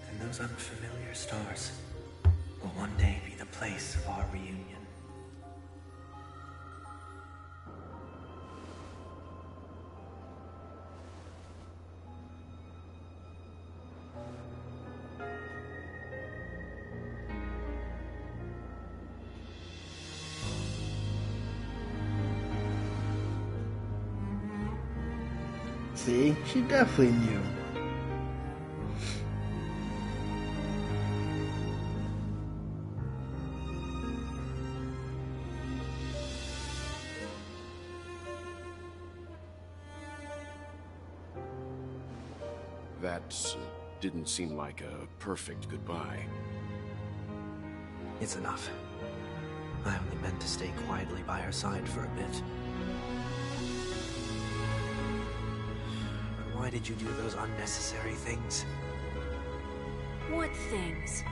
then those unfamiliar stars will one day be the place of our reunion. See? She definitely knew. That didn't seem like a perfect goodbye. It's enough. I only meant to stay quietly by her side for a bit. Why did you do those unnecessary things? What things?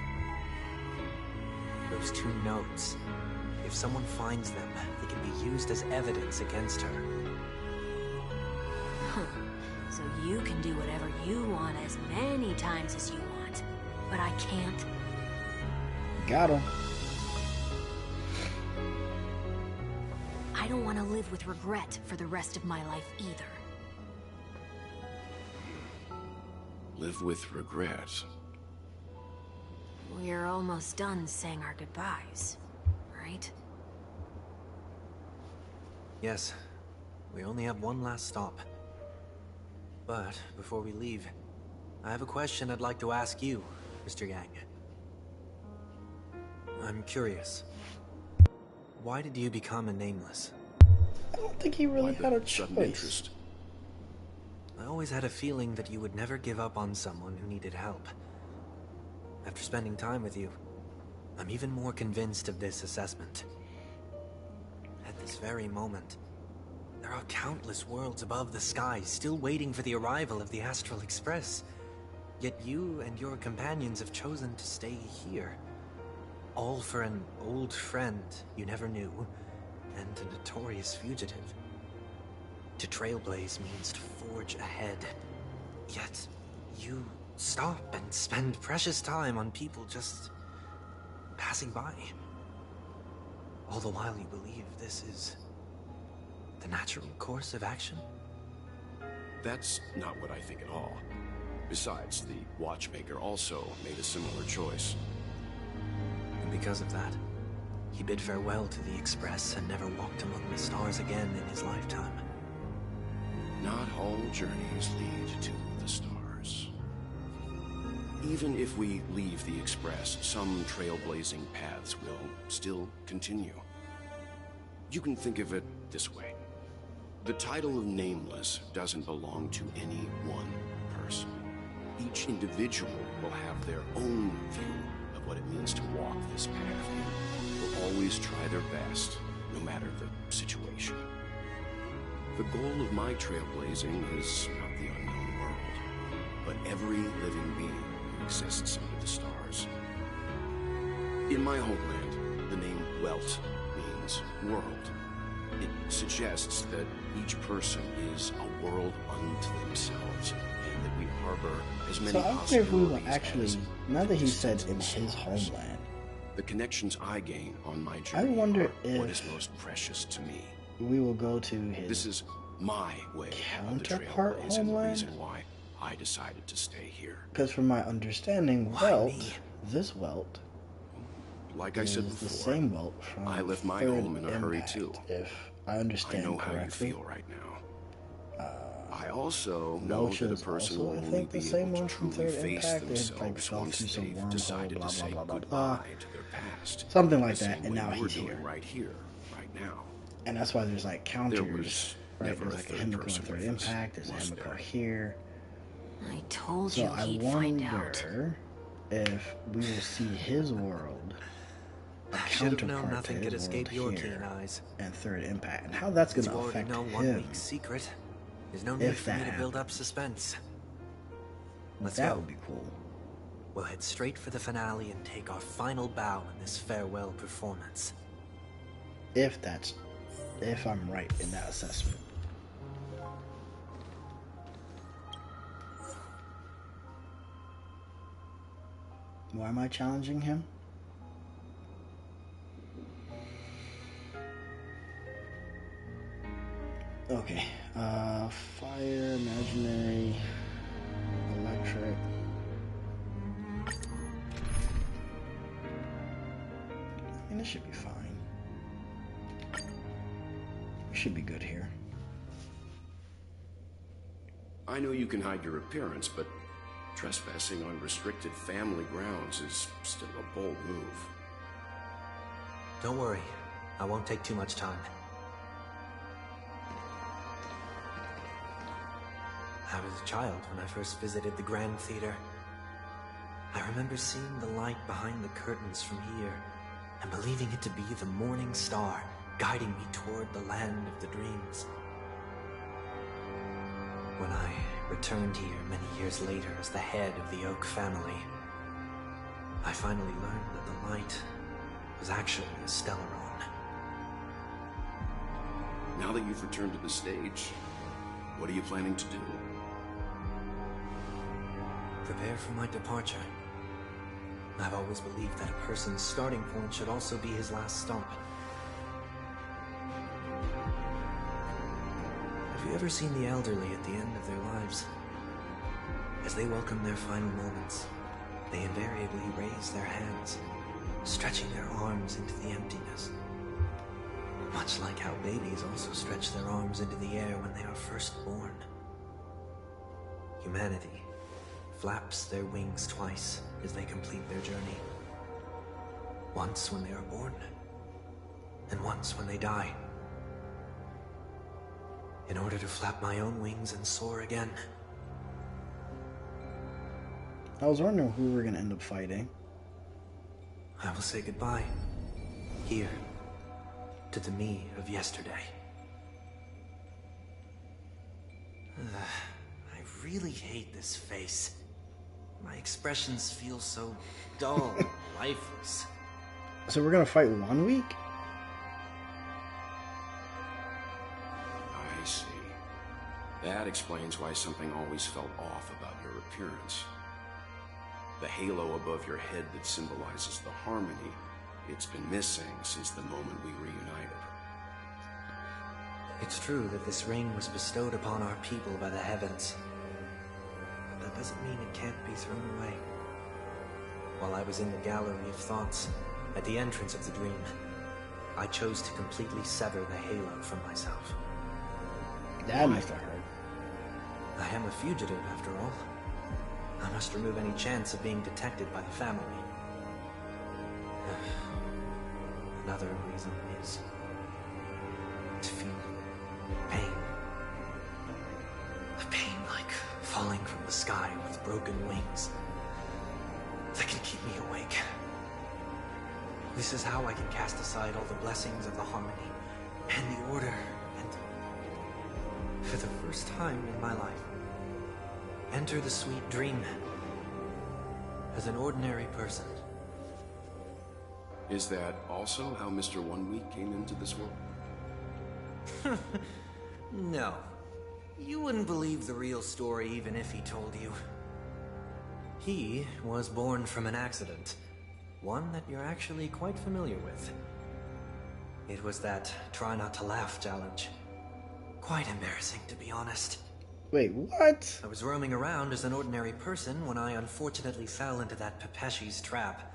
Those 2 notes. If someone finds them, they can be used as evidence against her. Huh. So you can do whatever you want as many times as you want, but I can't. Got him. I don't want to live with regret for the rest of my life either. Live with regret. We're almost done saying our goodbyes, right? Yes. We only have one last stop. But before we leave, I have a question I'd like to ask you, Mr. Yang. I'm curious. Why did you become a nameless? I don't think he really had a choice. I always had a feeling that you would never give up on someone who needed help. After spending time with you, I'm even more convinced of this assessment. At this very moment, there are countless worlds above the sky still waiting for the arrival of the Astral Express. Yet you and your companions have chosen to stay here. All for an old friend you never knew, and a notorious fugitive. To trailblaze means to forge ahead. Yet, you stop and spend precious time on people just passing by. All the while you believe this is the natural course of action? That's not what I think at all. Besides, the watchmaker also made a similar choice. And because of that, he bid farewell to the Express and never walked among the stars again in his lifetime. Not all journeys lead to the stars. Even if we leave the Express, some trailblazing paths will still continue. You can think of it this way. The title of Nameless doesn't belong to any one person. Each individual will have their own view of what it means to walk this path and will always try their best, no matter the situation. The goal of my trailblazing is not the unknown world, but every living being who exists under the stars. In my homeland, the name Welt means world. It suggests that each person is a world unto themselves, and that we harbor as many So I wonder if we will possibilities actually, as now that he said in existence his stars. homeland, The connections I gain on my I journey wonder are what if is most precious to me. we will go to his This is my way of the counterpart trailblaze and the homeland? reason why I decided to stay here. Because from my understanding, this Welt, Like I said is the before, same Welt from I left my Third home in a hurry Impact, too. if I understand I know how you correctly. feel right now. I also know Welch that a is person also, will I only think, be the same able one to from truly Third face Impact. They like themselves fell once through some they've wormhole, decided blah to say blah blah blah goodbye blah, to their past. something like The that. same And way now you're he's doing here, right here, right now. and that's why there's like There counters. was Right, never there's a like a third Himiko in person Third with us, Impact. There's a was Himiko there? here. I told So you I he'd find out. wonder if we will see his world, a I should have known counterpart to nothing could his escape your world keen here, eyes. and Third Impact, and how that's going You to already affect know one him. week's secret. There's no need If for me that to build up happens. suspense. Let's That go. would be cool. We'll head straight for the finale and take our final bow in this farewell performance. If I'm right in that assessment. Why am I challenging him? Okay, fire, imaginary, electric. I mean, this should be fine. We should be good here. I know you can hide your appearance, but trespassing on restricted family grounds is still a bold move. Don't worry, I won't take too much time. I was a child when I first visited the Grand Theater. I remember seeing the light behind the curtains from here and believing it to be the morning star guiding me toward the land of the dreams. When I returned here many years later as the head of the Oak family, I finally learned that the light was actually a Stellaron. Now that you've returned to the stage, what are you planning to do? Prepare for my departure. I've always believed that a person's starting point should also be his last stop. Have you ever seen the elderly at the end of their lives? As they welcome their final moments, they invariably raise their hands, stretching their arms into the emptiness. Much like how babies also stretch their arms into the air when they are first born. Humanity flaps their wings twice as they complete their journey. Once when they are born, and once when they die. In order to flap my own wings and soar again. I was wondering who we were going to end up fighting. I will say goodbye. Here. To the me of yesterday. I really hate this face. My expressions feel so dull and lifeless. So we're going to fight 1 week? I see. That explains why something always felt off about your appearance. The halo above your head that symbolizes the harmony, it's been missing since the moment we reunited. It's true that this ring was bestowed upon our people by the heavens. But that doesn't mean it can't be thrown away. While I was in the gallery of thoughts, at the entrance of the dream, I chose to completely sever the halo from myself. That must have hurt. I am a fugitive, after all. I must remove any chance of being detected by the family. Another reason is to feel pain. A pain like falling from the sky with broken wings that can keep me awake. This is how I can cast aside all the blessings of the harmony and the order and, for the first time in my life, enter the sweet dream as an ordinary person. Is that also how Mr. 1 Week came into this world? No. You wouldn't believe the real story even if he told you. He was born from an accident. One that you're actually quite familiar with. It was that try not to laugh challenge. Quite embarrassing, to be honest. Wait, what? I was roaming around as an ordinary person when I unfortunately fell into that Pepeshi's trap.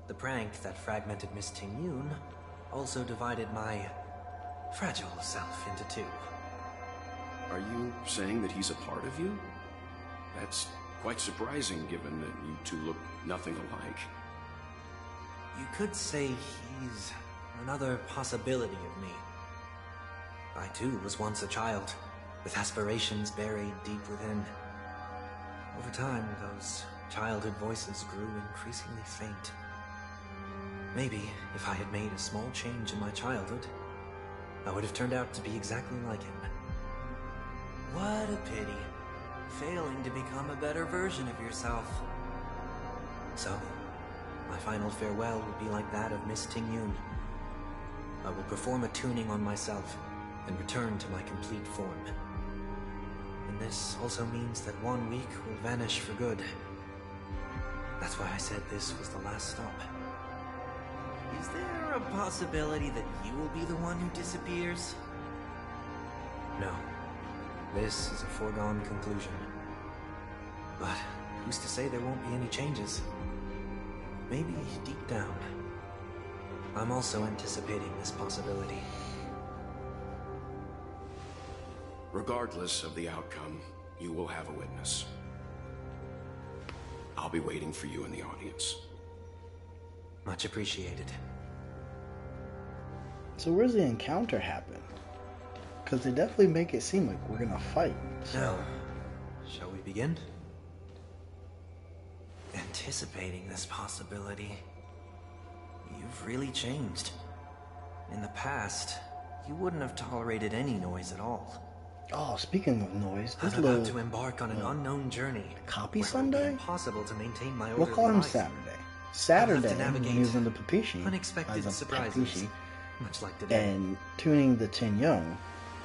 The prank that fragmented Miss Ting-Yun also divided my fragile self into two. Are you saying that he's a part of you? That's quite surprising given that you two look nothing alike. You could say he's another possibility of me. I too was once a child, with aspirations buried deep within. Over time, those childhood voices grew increasingly faint. Maybe, if I had made a small change in my childhood, I would have turned out to be exactly like him. What a pity, failing to become a better version of yourself. So, my final farewell will be like that of Miss Ting-Yun. I will perform a tuning on myself and return to my complete form. And this also means that 1 week will vanish for good. That's why I said this was the last stop. Is there a possibility that you will be the one who disappears? No. This is a foregone conclusion. But who's to say there won't be any changes? Maybe deep down, I'm also anticipating this possibility. Regardless of the outcome, you will have a witness. I'll be waiting for you in the audience. Much appreciated. So where's the encounter happen? Because they definitely make it seem like we're gonna fight. So. Now, shall we begin? Anticipating this possibility, you've really changed. In the past, you wouldn't have tolerated any noise at all. Oh, speaking of noise, this I'm little about to embark on an unknown journey. Copy where it will be Sunday? impossible to maintain my We'll orderly call him life. Saturday. Saturday when he was in the Papishi, unexpected as a surprises, Papishi, much like today. and tuning the Tin Young.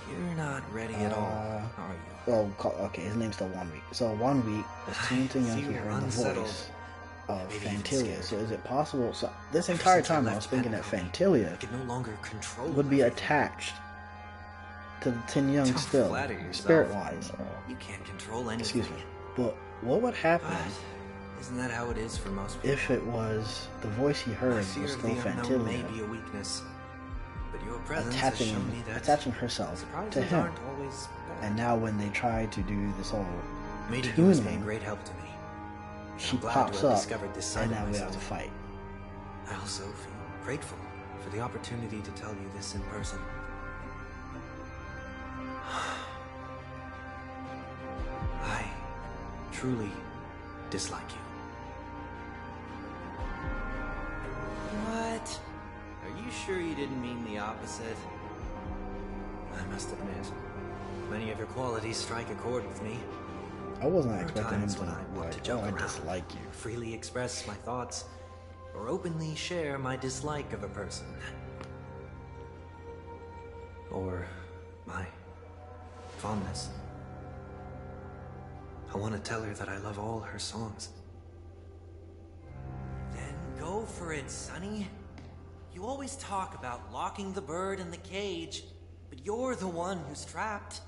You're not ready at all, are you? Well, okay, his name's still 1 week. So 1 week, was tuning Tin Young, he heard the voice of Fantilia. So is it possible? So this entire time I was thinking that Fantilia would be attached to the Tin Young still, spirit-wise. You can't control anything. Excuse me. But what would happen? Isn't that how it is for most people? If it was the voice he heard was still Fantilia, may be a weakness, but your presence has shown me that attaching herself to him. aren't always bad. And now when they try to do this whole Meeting you tuning, has been a great help to me. she I'm glad pops to have up, discovered this side and of now we have myself. to fight. I also feel grateful for the opportunity to tell you this in person. I truly dislike you. What? Are you sure you didn't mean the opposite? I must admit, many of your qualities strike a chord with me. I wasn't There are expecting him times to when I want to joke I around, dislike you. freely express my thoughts, or openly share my dislike of a person. Or my fondness. I want to tell her that I love all her songs. Then go for it, Sonny. You always talk about locking the bird in the cage, but you're the one who's trapped.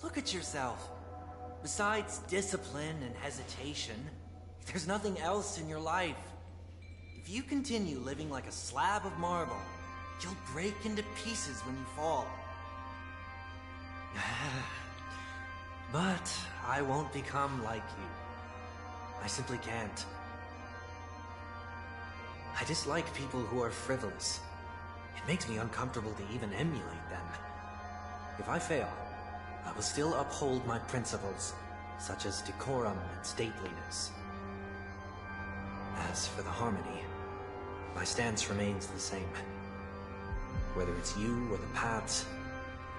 Look at yourself. Besides discipline and hesitation, there's nothing else in your life. If you continue living like a slab of marble, you'll break into pieces when you fall. But I won't become like you. I simply can't. I dislike people who are frivolous. It makes me uncomfortable to even emulate them. If I fail, I will still uphold my principles, such as decorum and stateliness. As for the harmony, my stance remains the same. Whether it's you or the paths,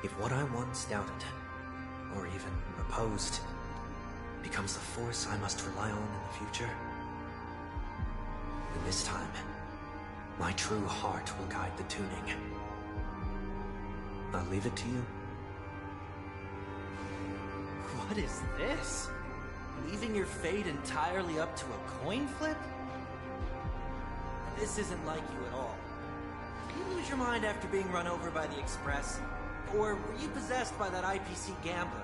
if what I once doubted, or even opposed, becomes the force I must rely on in the future, then this time, my true heart will guide the tuning. I'll leave it to you. What is this? Leaving your fate entirely up to a coin flip? This isn't like you at all. Did you lose your mind after being run over by the Express? Or were you possessed by that IPC gambler?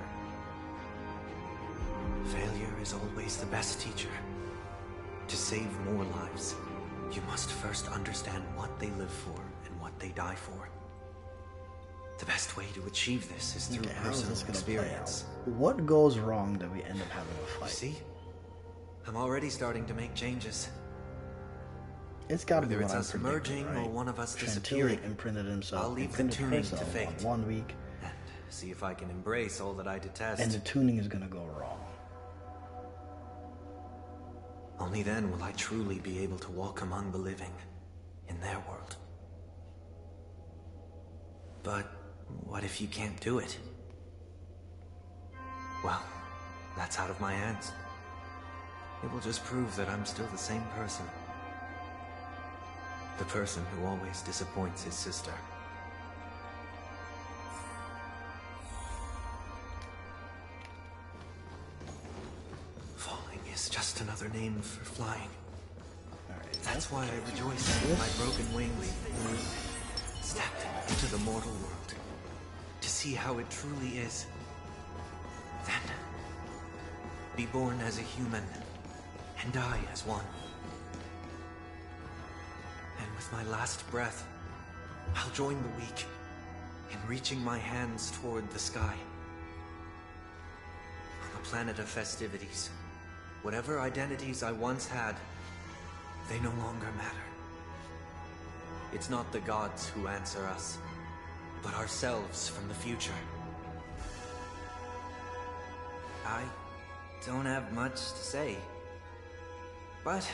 Failure is always the best teacher. To save more lives, you must first understand what they live for and what they die for. The best way to achieve this is through personal experience. What goes wrong that we end up having a fight? See? I'm already starting to make changes. It's got to be Whether what it's I'm us emerging predicting, right? or one of us Chantilly disappearing, imprinted himself. I'll leave the imprinted tuning to herself fate. on 1 week, and see if I can embrace all that I detest. and the tuning is gonna go wrong. Only then will I truly be able to walk among the living in their world. But what if you can't do it? Well, that's out of my hands. It will just prove that I'm still the same person. The person who always disappoints his sister. Falling is just another name for flying. That's why I rejoice in my broken wings. Stepped into the mortal world to see how it truly is. Then, be born as a human and die as one. And with my last breath, I'll join the weak in reaching my hands toward the sky. On the planet of festivities, whatever identities I once had, they no longer matter. It's not the gods who answer us, but ourselves from the future. I don't have much to say, but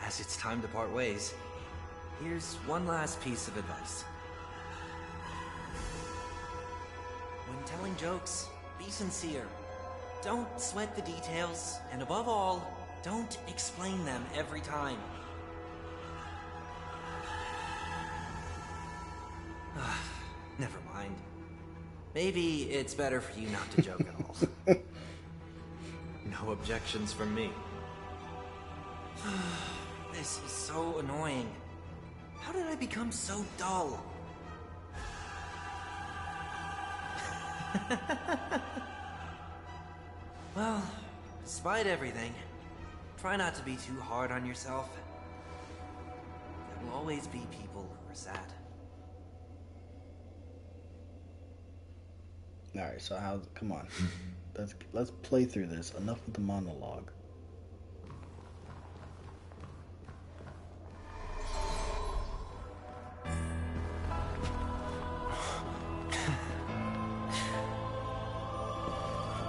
as it's time to part ways, here's one last piece of advice. When telling jokes, be sincere. Don't sweat the details, and above all, Don't explain them every time. Never mind. Maybe it's better for you not to joke at all. No objections from me. This is so annoying. How did I become so dull? Well, despite everything, try not to be too hard on yourself. There will always be people who are sad. Alright, so come on. Let's play through this. Enough with the monologue.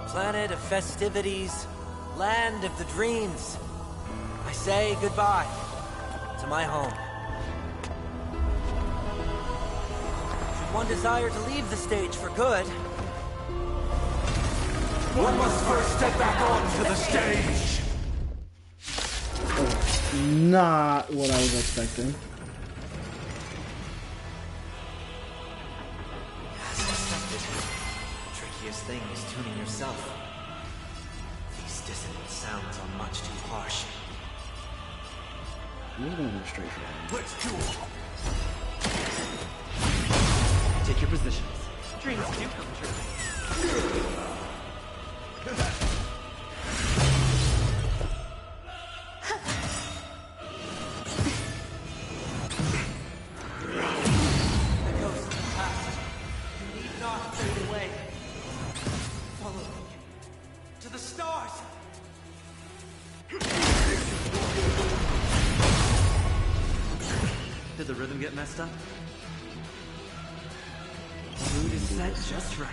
Planet of festivities, land of the dreams. I say goodbye to my home. Should one desire to leave the stage for good, one must first step back onto the stage. Not what I was expecting. As expected, the trickiest thing is tuning yourself. These dissonant sounds are much too harsh. I'm just gonna go straight for him. Let's do it. Take your positions. Dreams do come true. Did the rhythm get messed up? The mood is set just right.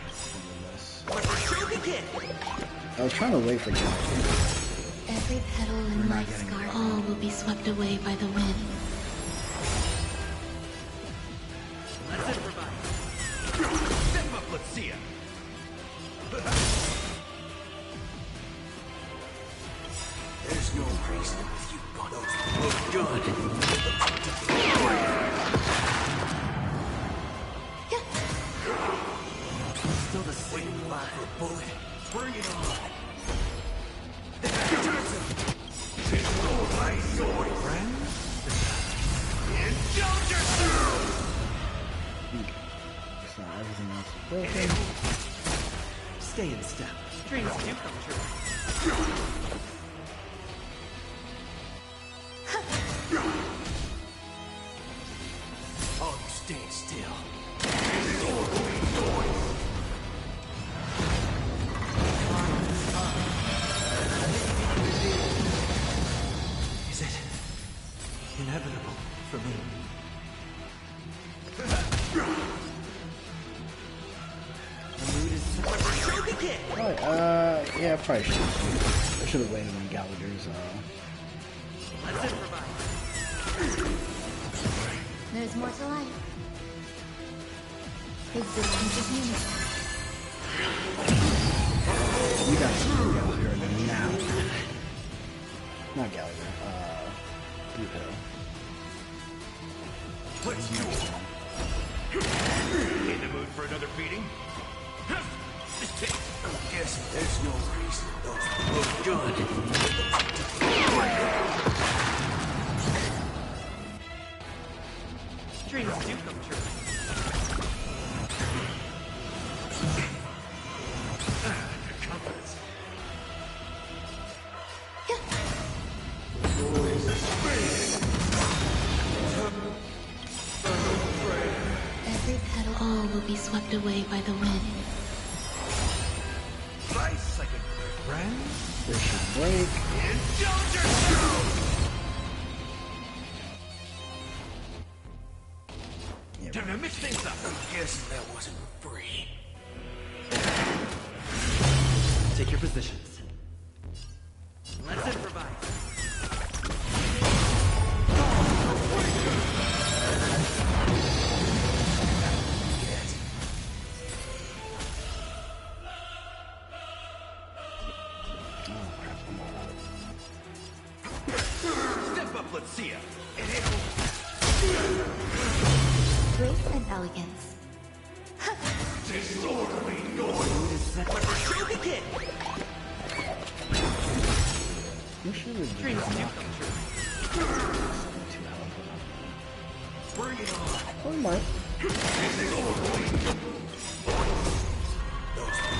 I was trying to wait for you. Every petal in my scar, all will be swept away by the wind. Let's improvise. Step up, let's see ya. There's no reason you gonna look good. Still the same line. Bullet, bring it on. Indulge yourself! It's not everything else is broken. Stay in step. Dreams do come true. Oh, you stand still. Is it inevitable for me? The mood is set. Alright, yeah, I probably should. I should have waited on Gallagher's, Let's improvise. There's more to life. Existence is unity. We got Gallagher now. Not Gallagher, Blue Pill. Let's do it. In the mood for another beating? I'm guessing there's no reason those look good. Dreams do come true. Confidence. Every petal, all will be swept away by the wind. Nice, like a good friend. This should break. Indulge yourself! Time to mix things up. I'm guessing that wasn't free. Take your positions. Let's improvise. See ya. Grace and elegance. Disorderly noise. Let the show begin. You should have Dreams do come true. Bring it on. Oh, my.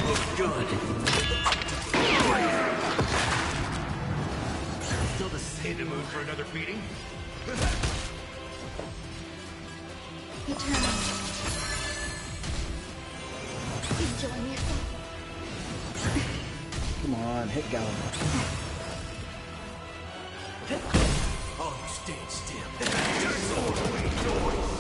Look good. Still the same in the mood for another beating? Eternal. Enjoying yourself. Come on, hit Gallagher. Oh, you stayed still. Disorderly noise.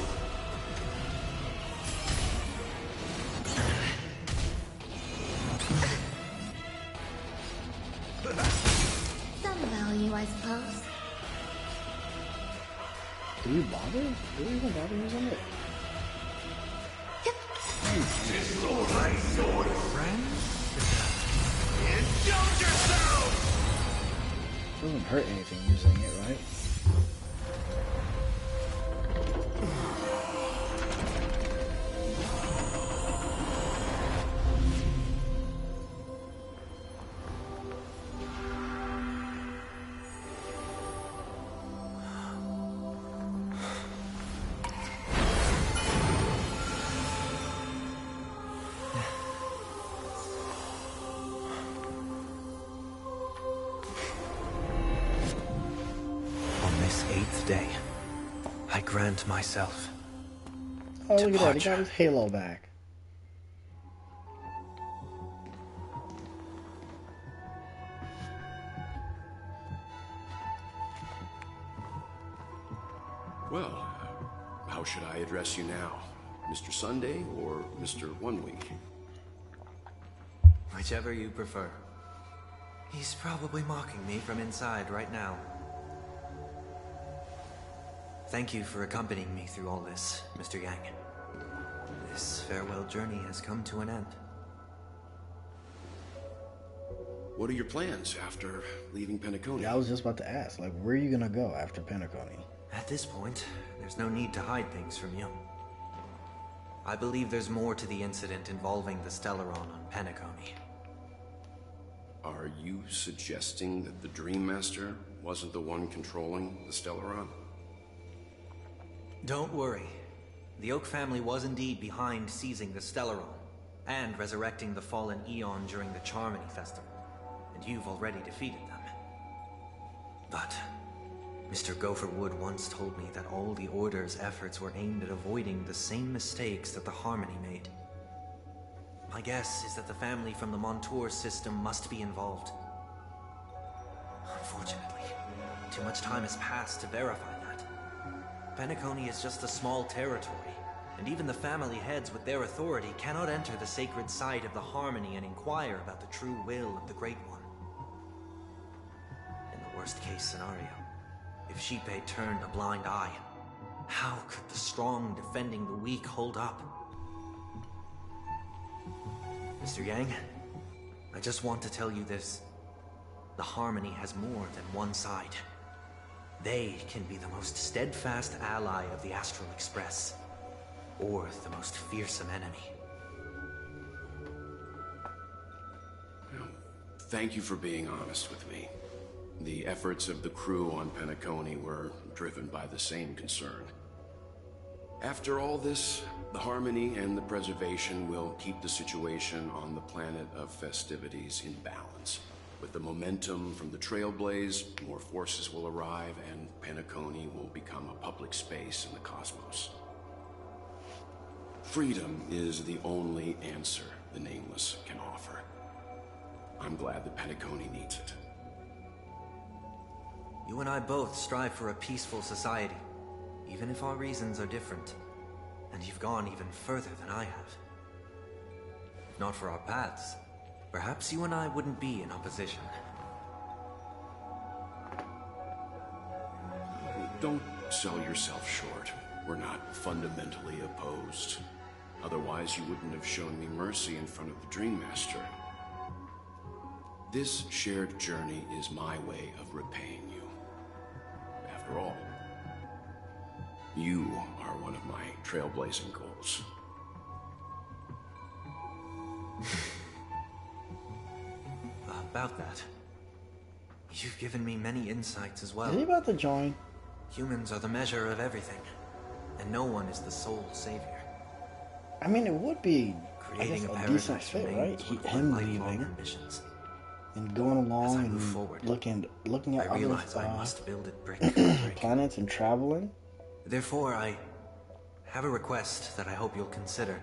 Some value, I suppose. Do you bother? Do you even bother using it? Disorderly noise. Friends? Indulge yourself! Doesn't hurt anything using it, right? Day, I grant myself Oh, look at that. He departure. got his halo back. Well, how should I address you now? Mr. Sunday or Mr. 1 Week? Whichever you prefer. He's probably mocking me from inside right now. Thank you for accompanying me through all this, Mr. Yang. This farewell journey has come to an end. What are your plans after leaving Penacony? Yeah, I was just about to ask, like, where are you gonna go after Penacony? At this point, there's no need to hide things from you. I believe there's more to the incident involving the Stellaron on Penacony. Are you suggesting that the Dream Master wasn't the one controlling the Stellaron? Don't worry. The Oak family was indeed behind seizing the Stellaron and resurrecting the fallen Eon during the Charmony Festival, and you've already defeated them. But Mr. Gopherwood once told me that all the Order's efforts were aimed at avoiding the same mistakes that the Harmony made. My guess is that the family from the Montour system must be involved. Unfortunately, too much time has passed to verify that. Penacony is just a small territory, and even the family heads with their authority cannot enter the sacred site of the Harmony and inquire about the true will of the Great One. In the worst-case scenario, if Xipe turned a blind eye, how could the strong defending the weak hold up? Mr. Yang, I just want to tell you this. The Harmony has more than one side. They can be the most steadfast ally of the Astral Express, or the most fearsome enemy. Thank you for being honest with me. The efforts of the crew on Penacony were driven by the same concern. After all this, the Harmony and the Preservation will keep the situation on the planet of festivities in balance. With the momentum from the Trailblaze, more forces will arrive, and Penacony will become a public space in the cosmos. Freedom is the only answer the Nameless can offer. I'm glad that Penacony needs it. You and I both strive for a peaceful society, even if our reasons are different. And you've gone even further than I have. If not for our paths, perhaps you and I wouldn't be in opposition. Don't sell yourself short. We're not fundamentally opposed. Otherwise, you wouldn't have shown me mercy in front of the Dream Master. This shared journey is my way of repaying you. After after all. You are one of my trailblazing goals. About that, you've given me many insights as well. Is he about to join? Humans are the measure of everything, and no one is the sole savior. I mean, it would be, Creating I guess, a decent fit, right? Him leaving and going along and looking at I other realize I must build it brick by brick. planets and traveling. Therefore, I have a request that I hope you'll consider.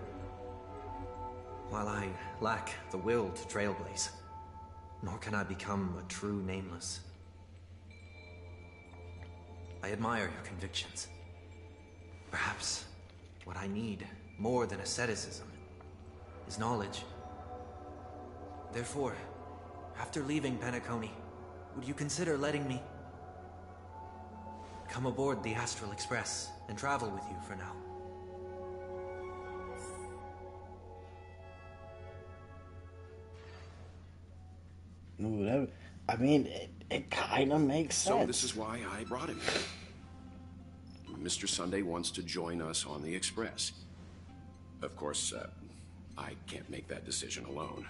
While I lack the will to trailblaze, nor can I become a true nameless, I admire your convictions. Perhaps what I need, more than asceticism, is knowledge. Therefore, after leaving Penacony, would you consider letting me come aboard the Astral Express and travel with you for now? Ooh, I mean, it kind of makes sense. So this is why I brought him here. Mr. Sunday wants to join us on the Express. Of course, I can't make that decision alone.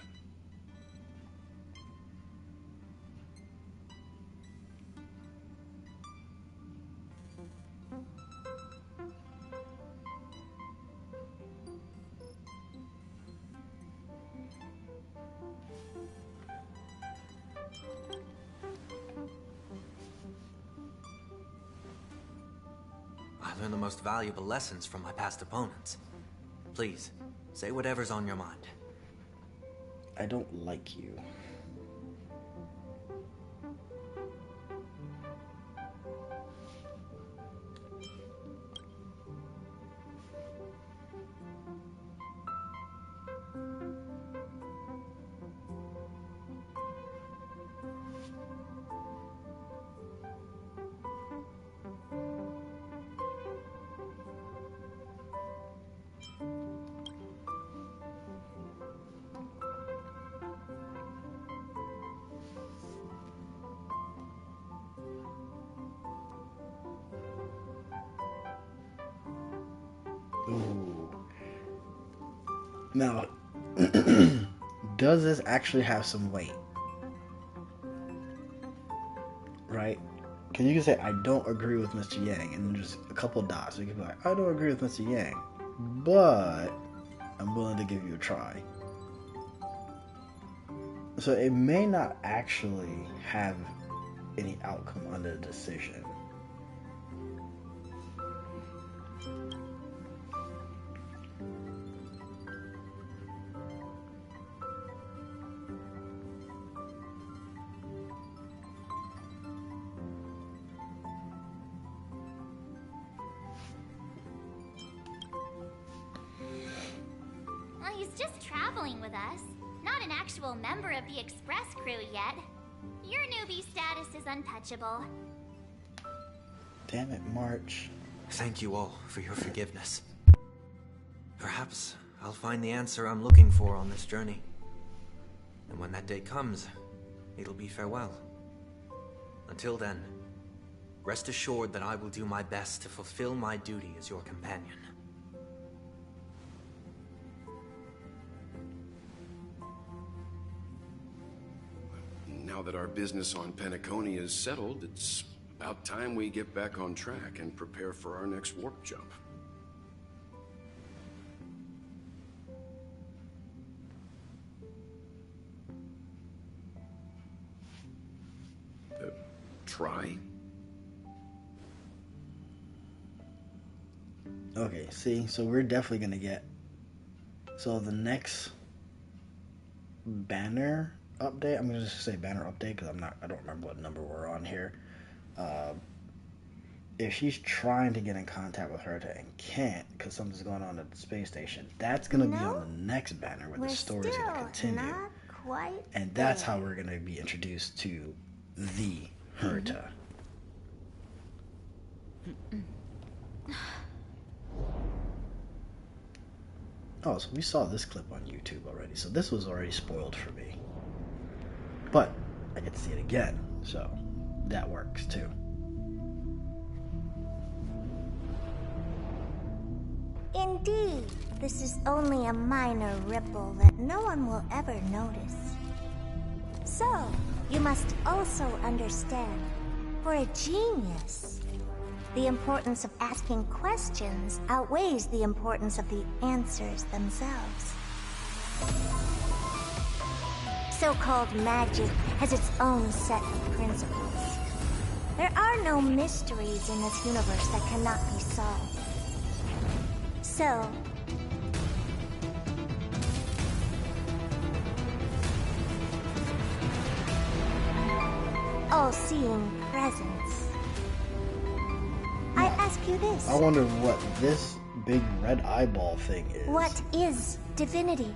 I learned the most valuable lessons from my past opponents. Please, say whatever's on your mind. I don't like you. Ooh. Now, does this actually have some weight? Right? Because you can say, I don't agree with Mr. Yang, and then just a couple dots. You can be like, I don't agree with Mr. Yang, but I'm willing to give you a try. So it may not actually have any outcome on the decision. Well, he's just traveling with us. Not an actual member of the Express crew yet. Your newbie status is untouchable. Damn it, March. Thank you all for your forgiveness. Perhaps I'll find the answer I'm looking for on this journey. And when that day comes, it'll be farewell. Until then, rest assured that I will do my best to fulfill my duty as your companion. Now that our business on Penacony is settled, it's about time we get back on track and prepare for our next warp jump. Try? Okay, see, so we're definitely gonna get. So the next banner update, I'm gonna just say banner update because I don't remember what number we're on here. If she's trying to get in contact with her and can't because something's going on at the space station, that's gonna be on the next banner where the story's gonna continue. And that's how we're gonna be introduced to the Herta. Oh, so we saw this clip on YouTube already, so this was already spoiled for me. But I get to see it again, so that works too. Indeed, this is only a minor ripple that no one will ever notice. So, you must also understand, for a genius, the importance of asking questions outweighs the importance of the answers themselves. So-called magic has its own set of principles. There are no mysteries in this universe that cannot be solved. So, all-seeing presence. I ask you this. I wonder what this big red eyeball thing is. What is divinity?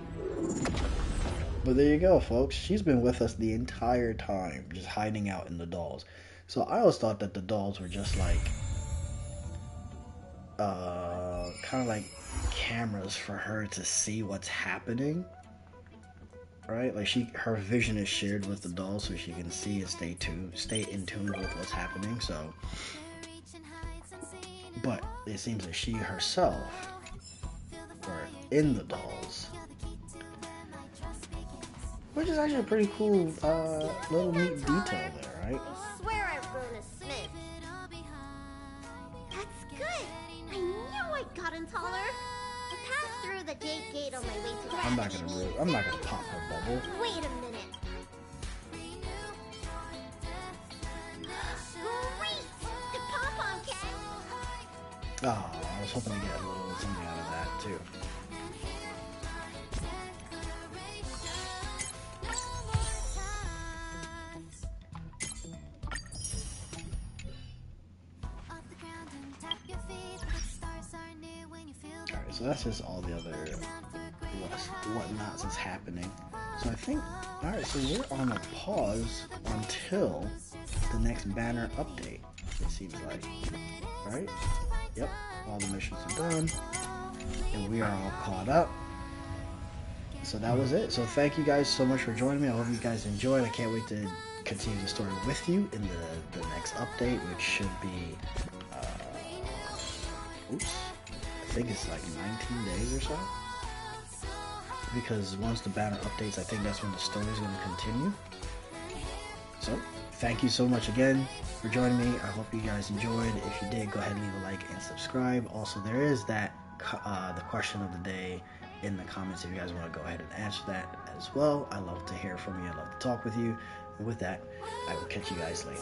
But there you go, folks. She's been with us the entire time, just hiding out in the dolls. So I always thought that the dolls were just like, kind of like cameras for her to see what's happening, right? Like her vision is shared with the dolls, so she can see and stay in tune with what's happening. So, but it seems that she herself, or in the dolls. Which is actually a pretty cool little neat detail there, right? I swear I've grown a Smith. That's good. I knew I'd gotten taller. I passed through the gate on my way to the I'm not gonna pop her bubble. Wait a minute. Great! The pom-pom cat! Oh, I was hoping to get a little something out of that too. Alright, so that's just all the other whatnots is happening. So I think, alright, so we're on a pause until the next banner update, it seems like. Right? Yep, all the missions are done. And we are all caught up. So that was it. So thank you guys so much for joining me. I hope you guys enjoyed. I can't wait to continue the story with you in the next update, which should be, I think it's like 19 days or so. Because once the banner updates, I think that's when the story is going to continue. So, thank you so much again for joining me. I hope you guys enjoyed. If you did, go ahead and leave a like and subscribe. Also, there is that the question of the day in the comments if you guys want to go ahead and answer that as well. I love to hear from you. I love to talk with you. And with that, I will catch you guys later.